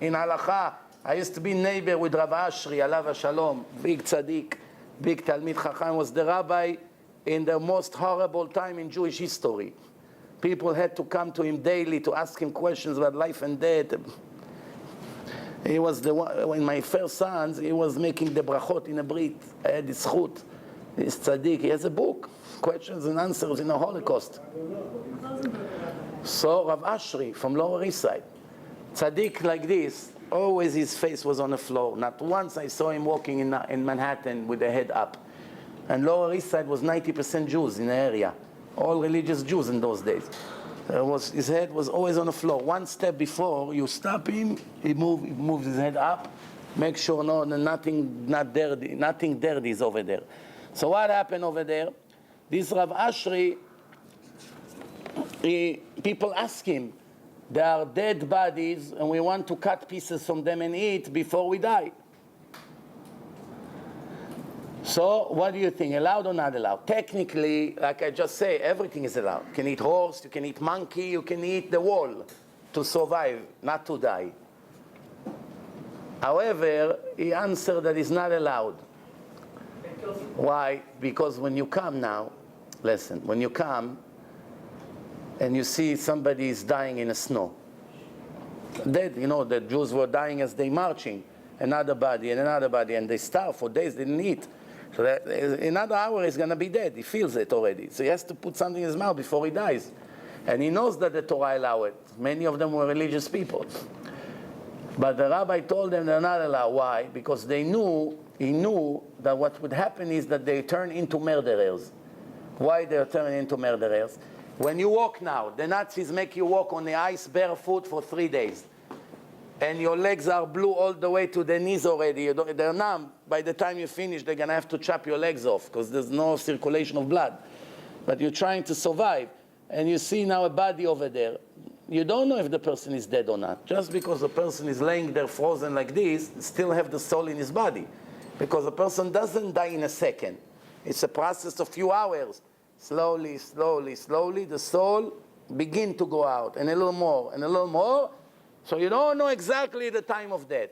A: In Halakha, I used to be neighbor with Rav Ashri, alav Shalom, big tzaddik, big Talmid Chacham, was the rabbi in the most horrible time in Jewish history. People had to come to him daily to ask him questions about life and death. He was the one, when my first sons, he was making the brachot in a brit. I had this chut, this tzaddik, he has a book, questions and answers in the Holocaust. So Rav Ashri from Lower East Side, tzaddik like this, always his face was on the floor. Not once I saw him walking in Manhattan with the head up. And Lower East Side was 90% Jews in the area, all religious Jews in those days. His head was always on the floor. One step before you stop him, he moves his head up, make sure nothing dirty is over there. So what happened over there? This Rav Ashri, people ask him, there are dead bodies and we want to cut pieces from them and eat before we die. So what do you think, allowed or not allowed? Technically, like I just say, everything is allowed. You can eat horse, you can eat monkey, you can eat the wall to survive, not to die. However, he answered that it's not allowed. Why? Because when you come now, listen, when you come and you see somebody is dying in the snow, dead, the Jews were dying as they marching, another body, and they starved for days, they didn't eat. So that another hour he's going to be dead. He feels it already. So he has to put something in his mouth before he dies. And he knows that the Torah allows it. Many of them were religious people. But the rabbi told them they're not allowed. Why? Because he knew that what would happen is that they turn into murderers. Why they're turning into murderers? When you walk now, the Nazis make you walk on the ice barefoot for 3 days. And your legs are blue all the way to the knees already. They're numb. By the time you finish, they're going to have to chop your legs off because there's no circulation of blood. But you're trying to survive. And you see now a body over there. You don't know if the person is dead or not. Just because the person is laying there frozen like this, still have the soul in his body. Because the person doesn't die in a second. It's a process of few hours. Slowly, slowly, slowly, the soul begin to go out. And a little more, and a little more. So you don't know exactly the time of death.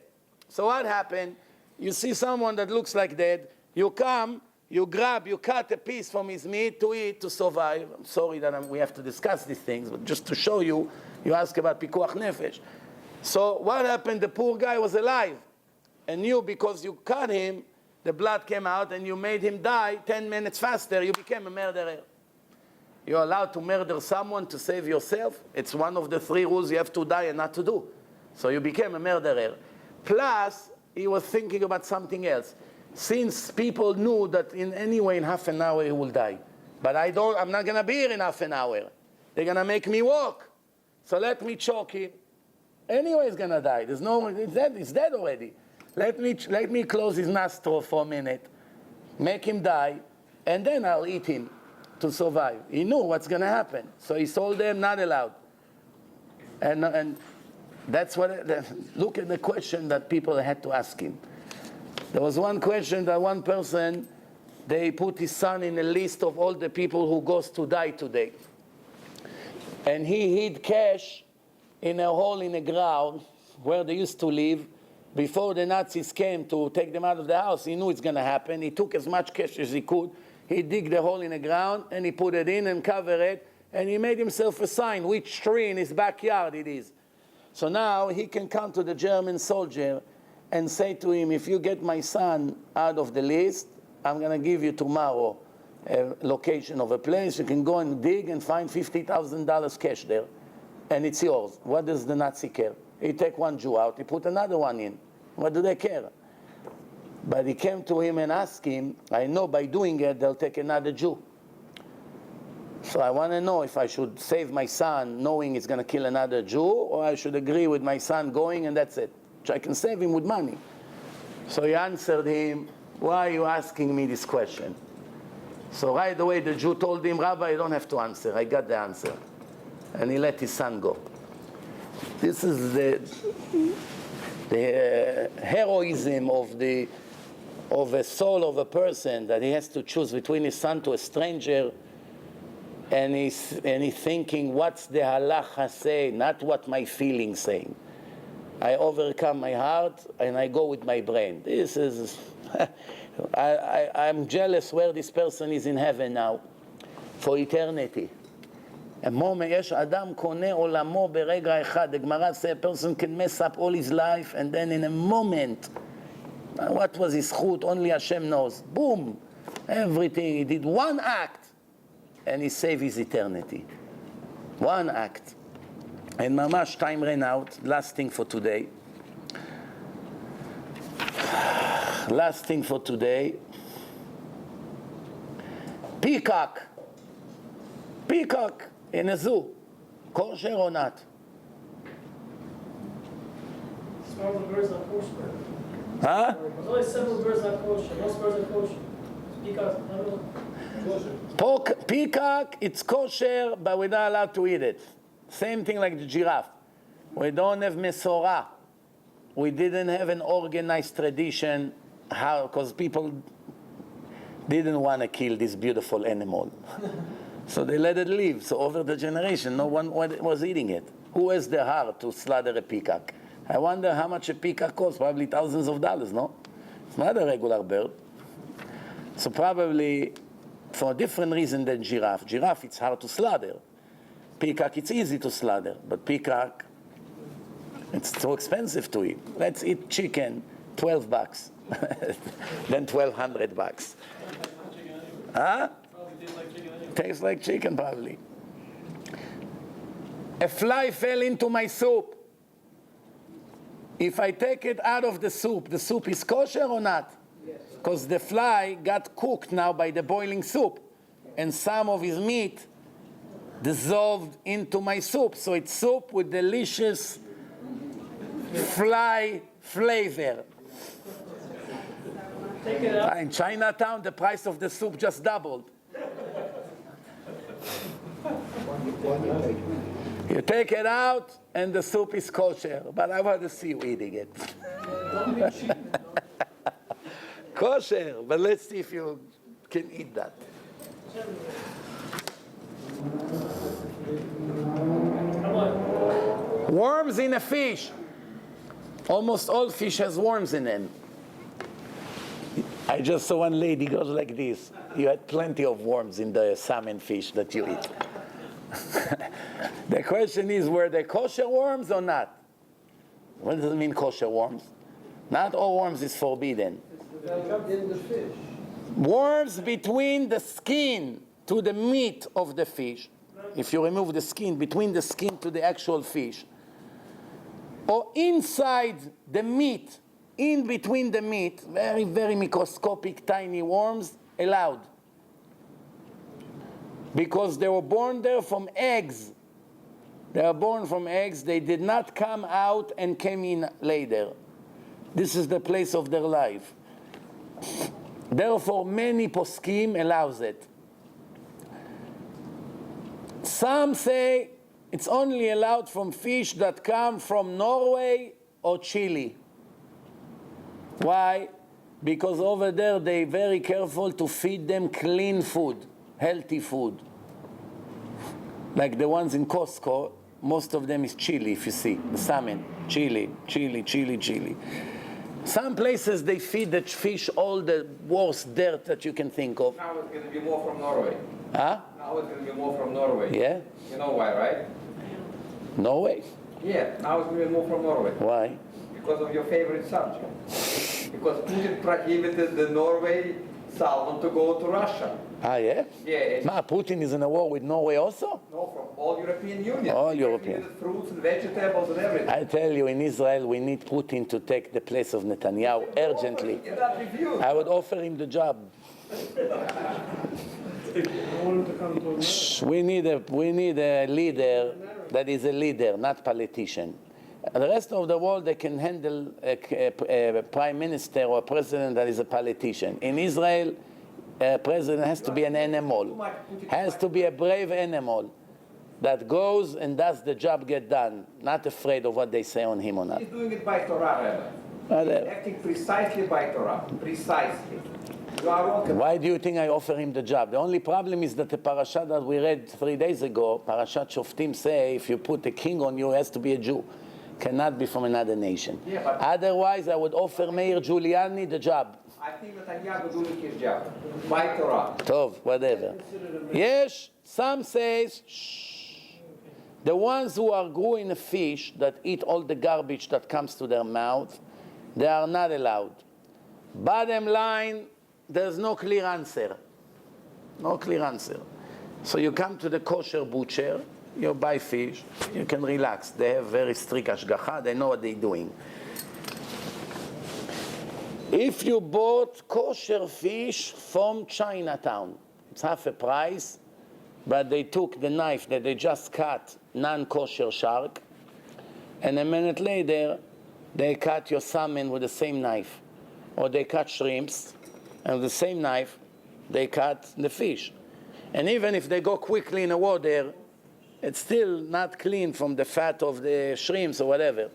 A: So what happened? You see someone that looks like dead. You come, you cut a piece from his meat to eat, to survive. I'm sorry that we have to discuss these things, but just to show you, you ask about pikuach nefesh. So what happened? The poor guy was alive. And you, because you cut him, the blood came out and you made him die 10 minutes faster, you became a murderer. You're allowed to murder someone to save yourself. It's one of the 3 rules you have to die and not to do. So you became a murderer. Plus, he was thinking about something else. Since people knew that in any way in half an hour he will die. But I'm not going to be here in half an hour. They're going to make me walk. So let me choke him. Anyway, he's going to die. He's dead already. Let me close his nostril for a minute. Make him die. And then I'll eat him. To survive. He knew what's going to happen. So he told them not allowed. And that's what, look at the question that people had to ask him. There was one question that one person, they put his son in a list of all the people who goes to die today. And he hid cash in a hole in the ground where they used to live. Before the Nazis came to take them out of the house, he knew it's going to happen. He took as much cash as he could. He digged the hole in the ground, and he put it in and covered it, and he made himself a sign which tree in his backyard it is. So now he can come to the German soldier and say to him, if you get my son out of the list, I'm going to give you tomorrow a location of a place. You can go and dig and find $50,000 cash there, and it's yours. What does the Nazi care? He take one Jew out, he put another one in. What do they care? But he came to him and asked him, I know by doing it, they'll take another Jew. So I want to know if I should save my son knowing he's going to kill another Jew, or I should agree with my son going and that's it. So I can save him with money. So he answered him, why are you asking me this question? So right away the Jew told him, Rabbi, you don't have to answer. I got the answer. And he let his son go. This is the heroism of a soul of a person, that he has to choose between his son to a stranger, and he's thinking, what's the halacha say, not what my feelings saying. I overcome my heart and I go with my brain. This is, I'm jealous where this person is in heaven now, for eternity. A moment, יש אדם קונה עולמו ברגע אחד. The Gemara says a person can mess up all his life, and then in a moment, what was his chut? Only Hashem knows. Boom, everything. He did one act, and he saved his eternity. One act. And mamash, time ran out. Last thing for today. Last thing for today. Peacock. Peacock. In a zoo, kosher or not?
B: Small birds are kosher.
A: Huh?
B: There's only several birds are kosher. Most birds are kosher. Peacock, I don't know.
A: Peacock, it's kosher, but we're not allowed to eat it. Same thing like the giraffe. We don't have mesorah. We didn't have an organized tradition, because people didn't want to kill this beautiful animal. So they let it live. So over the generation, no one was eating it. Who has the heart to slaughter a peacock? I wonder how much a peacock costs. Probably thousands of dollars, no? It's not a regular bird. So probably for a different reason than giraffe. Giraffe, it's hard to slaughter. Peacock, it's easy to slaughter. But peacock, it's too expensive to eat. Let's eat chicken, $12. Then $1,200. Huh? Tastes like chicken, probably. A fly fell into my soup. If I take it out of the soup is kosher or not? Yes. Because the fly got cooked now by the boiling soup, and some of his meat dissolved into my soup. So it's soup with delicious fly flavor.
B: Take it out.
A: In Chinatown, the price of the soup just doubled. You take it out and the soup is kosher, but I want to see you eating it. Kosher, but let's see if you can eat that.
B: Come on.
A: Worms in a fish. Almost all fish has worms in them. I just saw one lady goes like this. You had plenty of worms in the salmon fish that you eat. The question is, were they kosher worms or not? What does it mean, kosher worms? Not all worms is forbidden.
E: In the fish.
A: Worms between the skin to the meat of the fish. If you remove the skin, between the skin to the actual fish. Or inside the meat, in between the meat, very, very microscopic, tiny worms, allowed. Because they were born there from eggs. They were born from eggs. They did not come out and came in later. This is the place of their life. Therefore, many poskim allows it. Some say it's only allowed from fish that come from Norway or Chile. Why? Because over there they're very careful to feed them clean food, healthy food. Like the ones in Costco, most of them is chili, if you see. The salmon, chili, chili, chili, chili. Some places they feed the fish all the worst dirt that you can think of.
C: Now it's going to be more from Norway.
A: Huh?
C: Now it's going to be more from Norway.
A: Yeah?
C: You know why, right?
A: Norway?
C: Yeah, now it's going to be more from Norway.
A: Why?
C: Because of your favorite subject. Because Putin prohibited the Norway salmon to go to Russia.
A: Ah, yeah?
C: Yeah.
A: Ma, Putin is in a war with Norway also?
C: No, from all European Union.
A: All European.
C: Fruits and vegetables and everything.
A: I tell you, in Israel, we need Putin to take the place of Netanyahu urgently.
C: In that review.
A: I would offer him the job. We need a leader that is a leader, not politician. The rest of the world, they can handle a prime minister or a president that is a politician. In Israel, a president has to be an animal, has to be a brave animal that goes and does the job get done, not afraid of what they say on him or not.
C: He's doing it by Torah, Rabbi. He's acting precisely by Torah. Precisely. You are welcome.
A: Why do you think I offer him the job? The only problem is that the parasha that we read 3 days ago, Parashat Shoftim, say if you put a king on you, he has to be a Jew. Cannot be from another nation.
C: Yeah, but
A: otherwise, I would offer Meir Giuliani the job.
C: I think Netanyahu doing his job by Torah.
A: Tov, whatever. Yes, some says, shh. The ones who are growing a fish that eat all the garbage that comes to their mouth, they are not allowed. Bottom line, there's no clear answer. No clear answer. So you come to the kosher butcher, you buy fish, you can relax. They have very strict hashgacha, they know what they're doing. If you bought kosher fish from Chinatown, it's half a price, but they took the knife that they just cut non-kosher shark, and a minute later, they cut your salmon with the same knife. Or they cut shrimps, and with the same knife, they cut the fish. And even if they go quickly in the water, it's still not clean from the fat of the shrimps or whatever.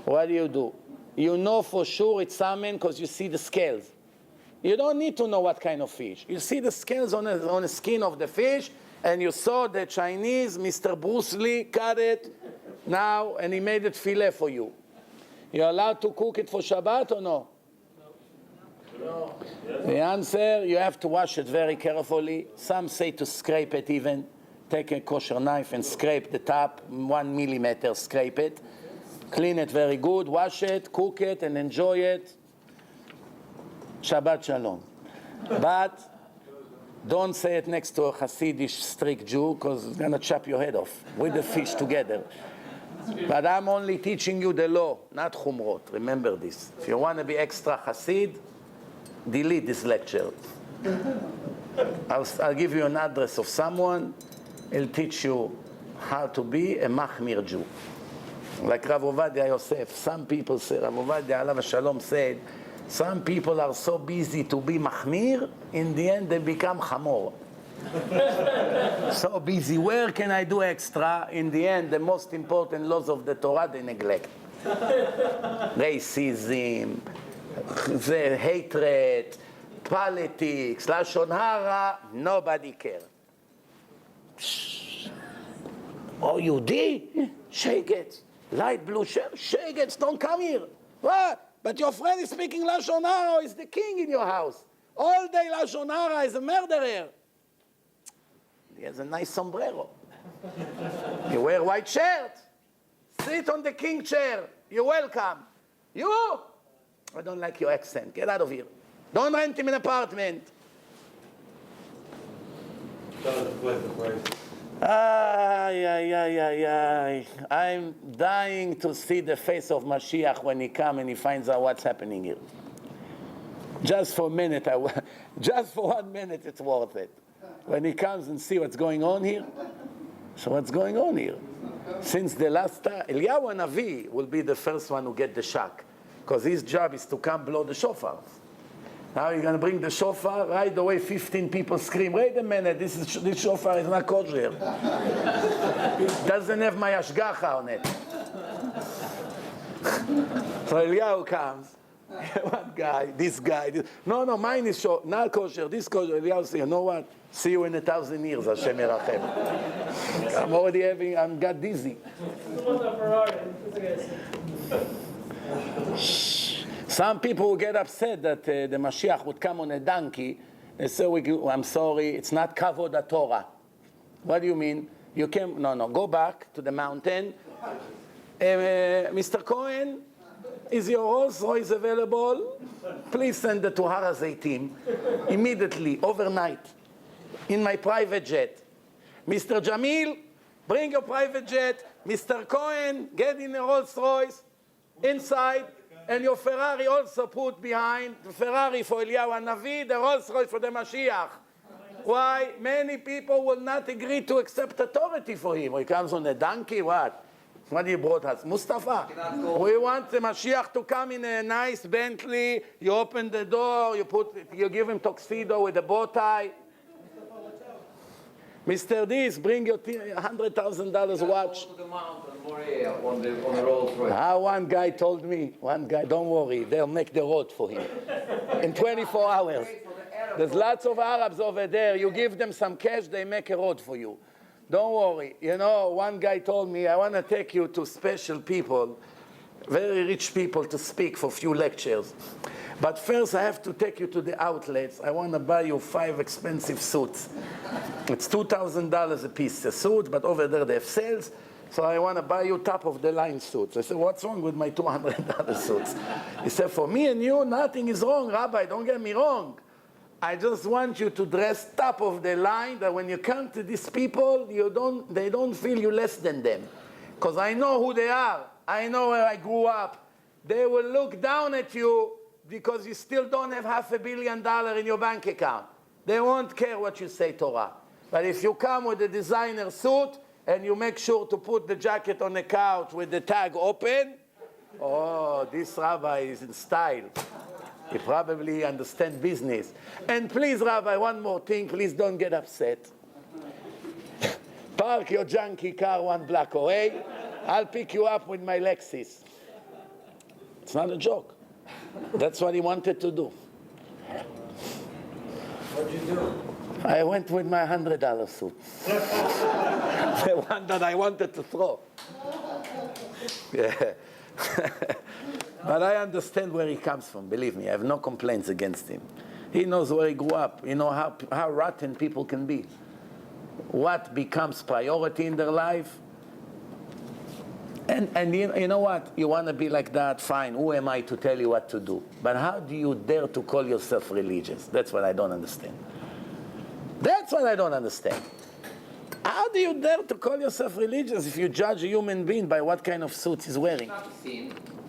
A: What do? You know for sure it's salmon because you see the scales. You don't need to know what kind of fish. You see the scales on the skin of the fish, and you saw the Chinese, Mr. Bruce Lee, cut it now, and he made it filet for you. You're allowed to cook it for Shabbat or no?
F: No.
A: The answer, you have to wash it very carefully. Some say to scrape it even. Take a kosher knife and scrape the top, 1 millimeter, scrape it. Clean it very good, wash it, cook it, and enjoy it. Shabbat Shalom. But don't say it next to a Hasidic strict Jew, because it's going to chop your head off with the fish together. But I'm only teaching you the law, not chumrot. Remember this. If you want to be extra Hasid, delete this lecture. I'll give you an address of someone. He'll teach you how to be a Machmir Jew. Like Rav Ovadia Yosef, some people say, Rav Ovadia Alav Shalom said, some people are so busy to be Machmir, in the end they become Chamor. So busy, where can I do extra? In the end, the most important laws of the Torah they neglect. Racism, the hatred, politics, Lashon Hara, nobody cares. Oh, Yehudi? Shegets. Light blue shirt? Shegets, don't come here. What? But your friend is speaking Lashon Hara, is the king in your house. All day Lashon Hara is a murderer. He has a nice sombrero. You wear white shirt. Sit on the king chair. You're welcome. You? I don't like your accent. Get out of here. Don't rent him an apartment. I'm dying to see the face of Mashiach when he comes and he finds out what's happening here. Just for a minute, just for 1 minute, it's worth it. When he comes and see what's going on here. So what's going on here? Since the last time, Eliyahu Hanavi will be the first one who get the shock, because his job is to come blow the shofar. Now you're going to bring the shofar, right away 15 people scream, wait a minute, this shofar is not kosher. It doesn't have my hashgacha on it. So Eliyahu comes, One guy, this guy. No, mine is short. Not kosher, this kosher. Eliyahu say, you know what? See you in 1,000 years, Hashem Yerachem. I'm already got dizzy. Some people will get upset that the Mashiach would come on a donkey. They say, I'm sorry, it's not Kavod Torah. What do you mean? You came, no, go back to the mountain. Mr. Cohen, is your Rolls Royce available? Please send it to Har HaZeitim immediately, overnight, in my private jet. Mr. Jamil, bring your private jet. Mr. Cohen, get in a Rolls Royce inside, and your Ferrari also put behind. The Ferrari for Eliyahu Hanavi, the Rolls Royce for the Mashiach. Why? Many people will not agree to accept authority for him. He comes on a donkey, what? What you brought us? Mustafa. We want the Mashiach to come in a nice Bentley. You open the door, you give him tuxedo with a bow tie. Mr. This, bring your $100,000 watch.
C: Go to the mountain, Moriah, on the Rolls Royce.
A: One guy told me, don't worry, they'll make the road for him in 24 hours. There's lots of Arabs over there. You give them some cash, they make a road for you. Don't worry. You know, one guy told me, I want to take you to special people, very rich people, to speak for a few lectures. But first I have to take you to the outlets. I want to buy you 5 expensive suits. It's $2,000 a piece, a suit, but over there they have sales. So I want to buy you top-of-the-line suits. I said, what's wrong with my $200 suits? He said, for me and you, nothing is wrong, Rabbi, don't get me wrong. I just want you to dress top of the line, that when you come to these people, they don't feel you less than them. Because I know who they are. I know where I grew up. They will look down at you because you still don't have $500 million in your bank account. They won't care what you say, Torah. But if you come with a designer suit and you make sure to put the jacket on the couch with the tag open, oh, this rabbi is in style. He probably understands business. And please, Rabbi, one more thing. Please don't get upset. Park your junky car 1 block away. I'll pick you up with my Lexus. It's not a joke. That's what he wanted to do.
F: What'd you do?
A: I went with my $100 suit. The one that I wanted to throw. Yeah. But I understand where he comes from, believe me. I have no complaints against him. He knows where he grew up. You know how rotten people can be. What becomes priority in their life. And you know what? You want to be like that, fine. Who am I to tell you what to do? But how do you dare to call yourself religious? That's what I don't understand. That's what I don't understand. How do you dare to call yourself religious if you judge a human being by what kind of suit he's wearing?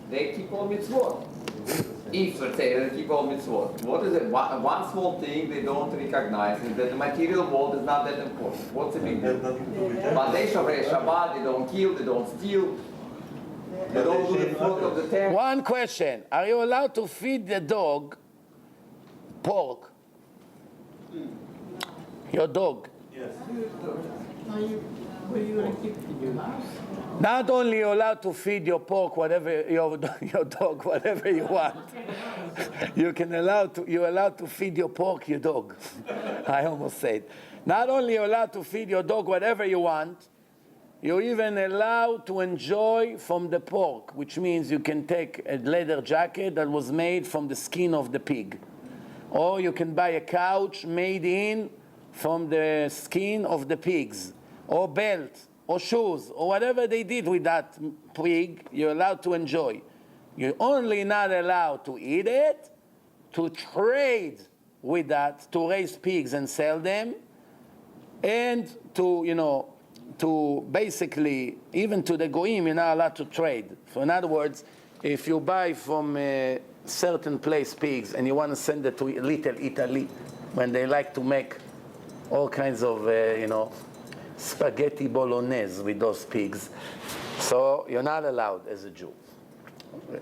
C: They keep all mitzvot. If, let's say, they keep all mitzvot. What is it? One small thing they don't recognize is that the material world is not that important. What's the big deal? But they shovrei Shabbat, they don't kill, they don't steal, they don't do the fruit of the temple.
A: One question. Are you allowed to feed the dog pork? Your dog?
D: Yes.
E: What are you going to keep in your house?
A: Not only you're allowed to feed your pork, whatever your dog, whatever you want. You're allowed to feed your pork, your dog. I almost said. Not only you're allowed to feed your dog whatever you want, you're even allowed to enjoy from the pork, which means you can take a leather jacket that was made from the skin of the pig, or you can buy a couch made from the skin of the pigs, or belt, or shoes, or whatever they did with that pig, you're allowed to enjoy. You're only not allowed to eat it, to trade with that, to raise pigs and sell them, and to basically, even to the goyim, you're not allowed to trade. So in other words, if you buy from a certain place pigs and you want to send it to Little Italy, when they like to make all kinds of, spaghetti bolognese with those pigs. So you're not allowed as a Jew.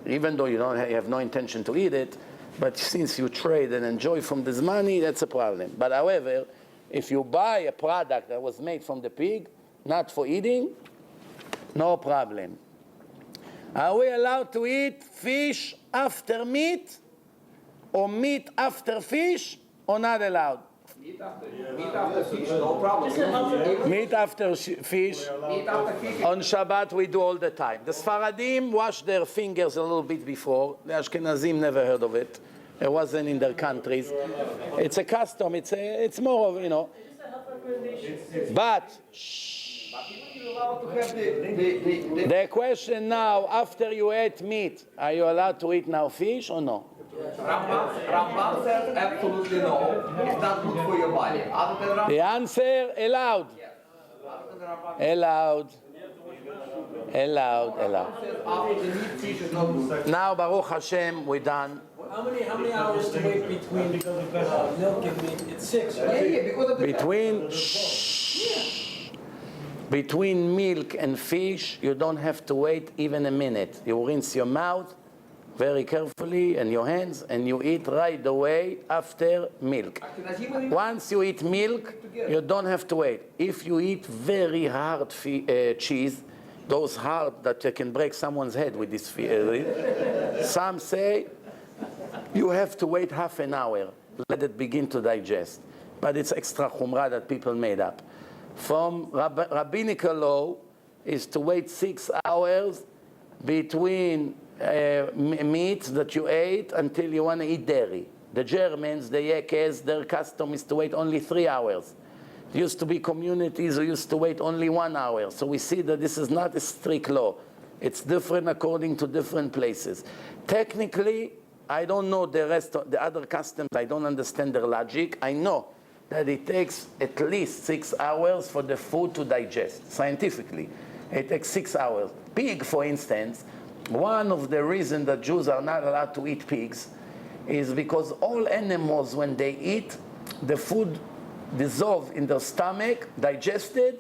A: Even though you have no intention to eat it, but since you trade and enjoy from this money, that's a problem. But however, if you buy a product that was made from the pig, not for eating, no problem. Are we allowed to eat fish after meat, or meat after fish, or not allowed?
C: Meat after fish, no problem.
A: Meat after fish. On Shabbat we do all the time. The Sfaradim wash their fingers a little bit before. The Ashkenazim never heard of it. It wasn't in their countries. It's a custom. It's more of, you know. But the question now, after you ate meat, are you allowed to eat now fish or no?
C: Rambam says absolutely no. It's not good for your body. Other than Rambam,
A: The answer, allowed.
C: yes. Other than Rambam
A: Allowed.
C: says after the meat, fish is not good.
A: Now, Baruch Hashem, we're done.
F: How many hours to wait between milk and meat? It's 6,
C: Yeah,
F: right?
C: yeah, because of the
A: Between milk and fish, you don't have to wait even a minute. You rinse your mouth very carefully and your hands, and you eat right away after milk. Once you eat milk, you don't have to wait. If you eat very hard cheese, those hard that you can break someone's head with this, some say you have to wait half an hour, let it begin to digest. But it's extra chumrah that people made up. From rabbinical law is to wait 6 hours between meats that you ate until you want to eat dairy. The Germans, the Yekes, their custom is to wait only 3 hours. There used to be communities who used to wait only 1 hour. So we see that this is not a strict law. It's different according to different places. Technically, I don't know the rest of the other customs. I don't understand their logic. I know that it takes at least 6 hours for the food to digest. Scientifically, it takes 6 hours. Pig, for instance, one of the reasons that Jews are not allowed to eat pigs is because all animals, when they eat, the food dissolves in their stomach, digested,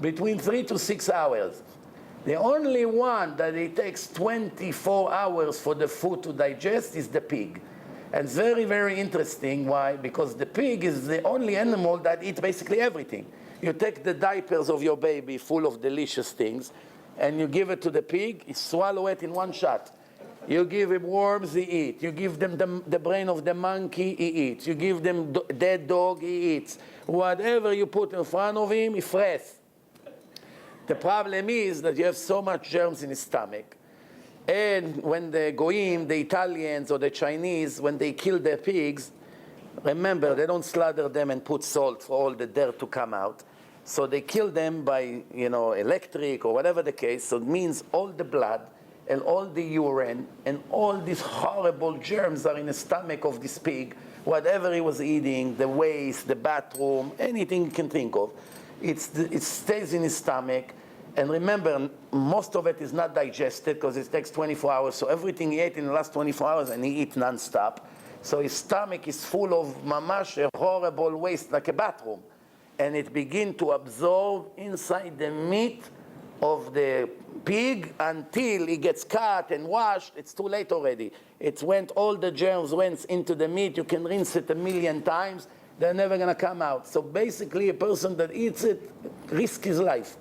A: between 3 to 6 hours. The only one that it takes 24 hours for the food to digest is the pig. And it's very, very interesting. Why? Because the pig is the only animal that eats basically everything. You take the diapers of your baby full of delicious things, and you give it to the pig, he swallows it in one shot. You give him worms, he eats. You give them the brain of the monkey, he eats. You give them dead dog, he eats. Whatever you put in front of him, he frees. The problem is that you have so much germs in his stomach. And when the Goyim, the Italians or the Chinese, when they kill their pigs, remember, they don't slaughter them and put salt for all the dirt to come out. So they kill them by, electric or whatever the case. So it means all the blood and all the urine and all these horrible germs are in the stomach of this pig. Whatever he was eating, the waste, the bathroom, anything you can think of, it stays in his stomach. And remember, most of it is not digested because it takes 24 hours. So everything he ate in the last 24 hours, and he eats non-stop. So his stomach is full of mamash, a horrible waste, like a bathroom. And it begins to absorb inside the meat of the pig until it gets cut and washed. It's too late already. All the germs went into the meat. You can rinse it 1,000,000 times. They're never going to come out. So basically, a person that eats it risks his life,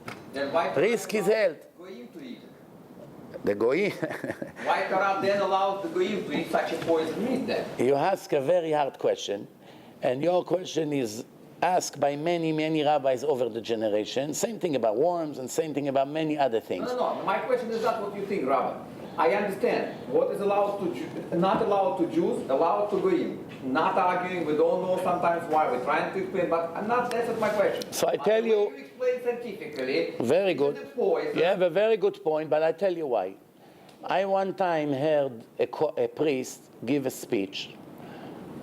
A: risk his health.
C: Goyim to eat.
A: The Goyim.
C: Why Torah then allows the Goyim to eat such a poison meat then?
A: You ask a very hard question, and your question is asked by many, many rabbis over the generation. Same thing about worms, and same thing about many other things.
C: No. My question is not what you think, Rabbi. I understand what is allowed to not allowed to Jews, allowed to Goyim. Not arguing, we don't know sometimes why. We're trying to explain, but I'm not. That's not my question.
A: So I tell you,
C: explain scientifically.
A: Very good. You have a very good point, but I tell you why. I one time heard a priest give a speech,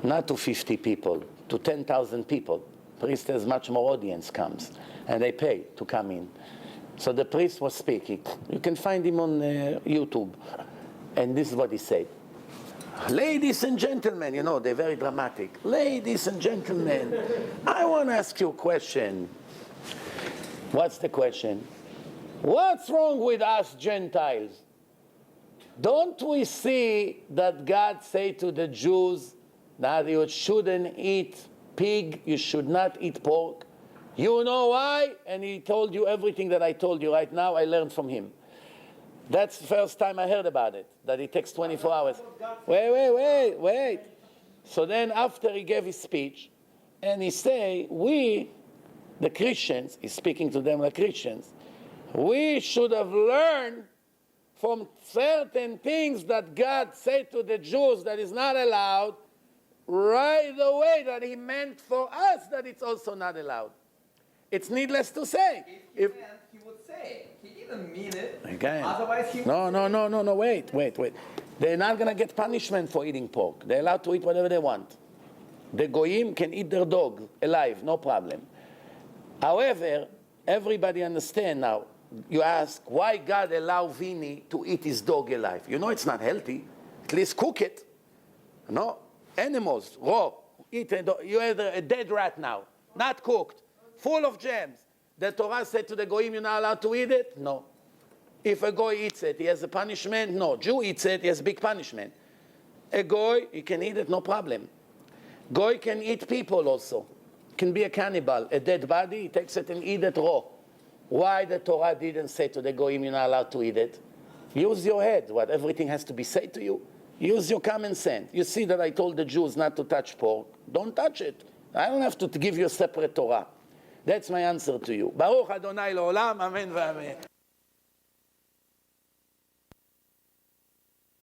A: not to 50 people, to 10,000 people. Priest has much more audience comes, and they pay to come in. So the priest was speaking. You can find him on YouTube. And this is what he said. Ladies and gentlemen, they're very dramatic. Ladies and gentlemen, I want to ask you a question. What's the question? What's wrong with us Gentiles? Don't we see that God say to the Jews that you shouldn't eat pig, you should not eat pork? You know why? And he told you everything that I told you right now. I learned from him. That's the first time I heard about it, that it takes 24 hours. Wait. So then after he gave his speech, and he say, we, the Christians, he's speaking to them like Christians, we should have learned from certain things that God said to the Jews that is not allowed, right away that he meant for us that it's also not allowed. It's needless to say.
C: If he meant, he would say. He didn't mean it.
A: Again.
C: Otherwise, he would
A: No, wait. They're not going to get punishment for eating pork. They're allowed to eat whatever they want. The goyim can eat their dog alive, no problem. However, everybody understand now. You ask, why God allow Vinny to eat his dog alive? You know it's not healthy. At least cook it. No? Animals, raw. Eat it. You have a dead rat now, not cooked, full of germs. The Torah said to the goyim, you're not allowed to eat it? No. If a goy eats it, he has a punishment? No. Jew eats it, he has a big punishment. A goy, he can eat it, no problem. Goy can eat people also. Can be a cannibal. A dead body, he takes it and eat it raw. Why the Torah didn't say to the goyim, you're not allowed to eat it? Use your head. What, everything has to be said to you? Use your common sense. You see that I told the Jews not to touch pork. Don't touch it. I don't have to give you a separate Torah. That's my answer to you. Baruch Adonai L'olam, Amen v'Amen.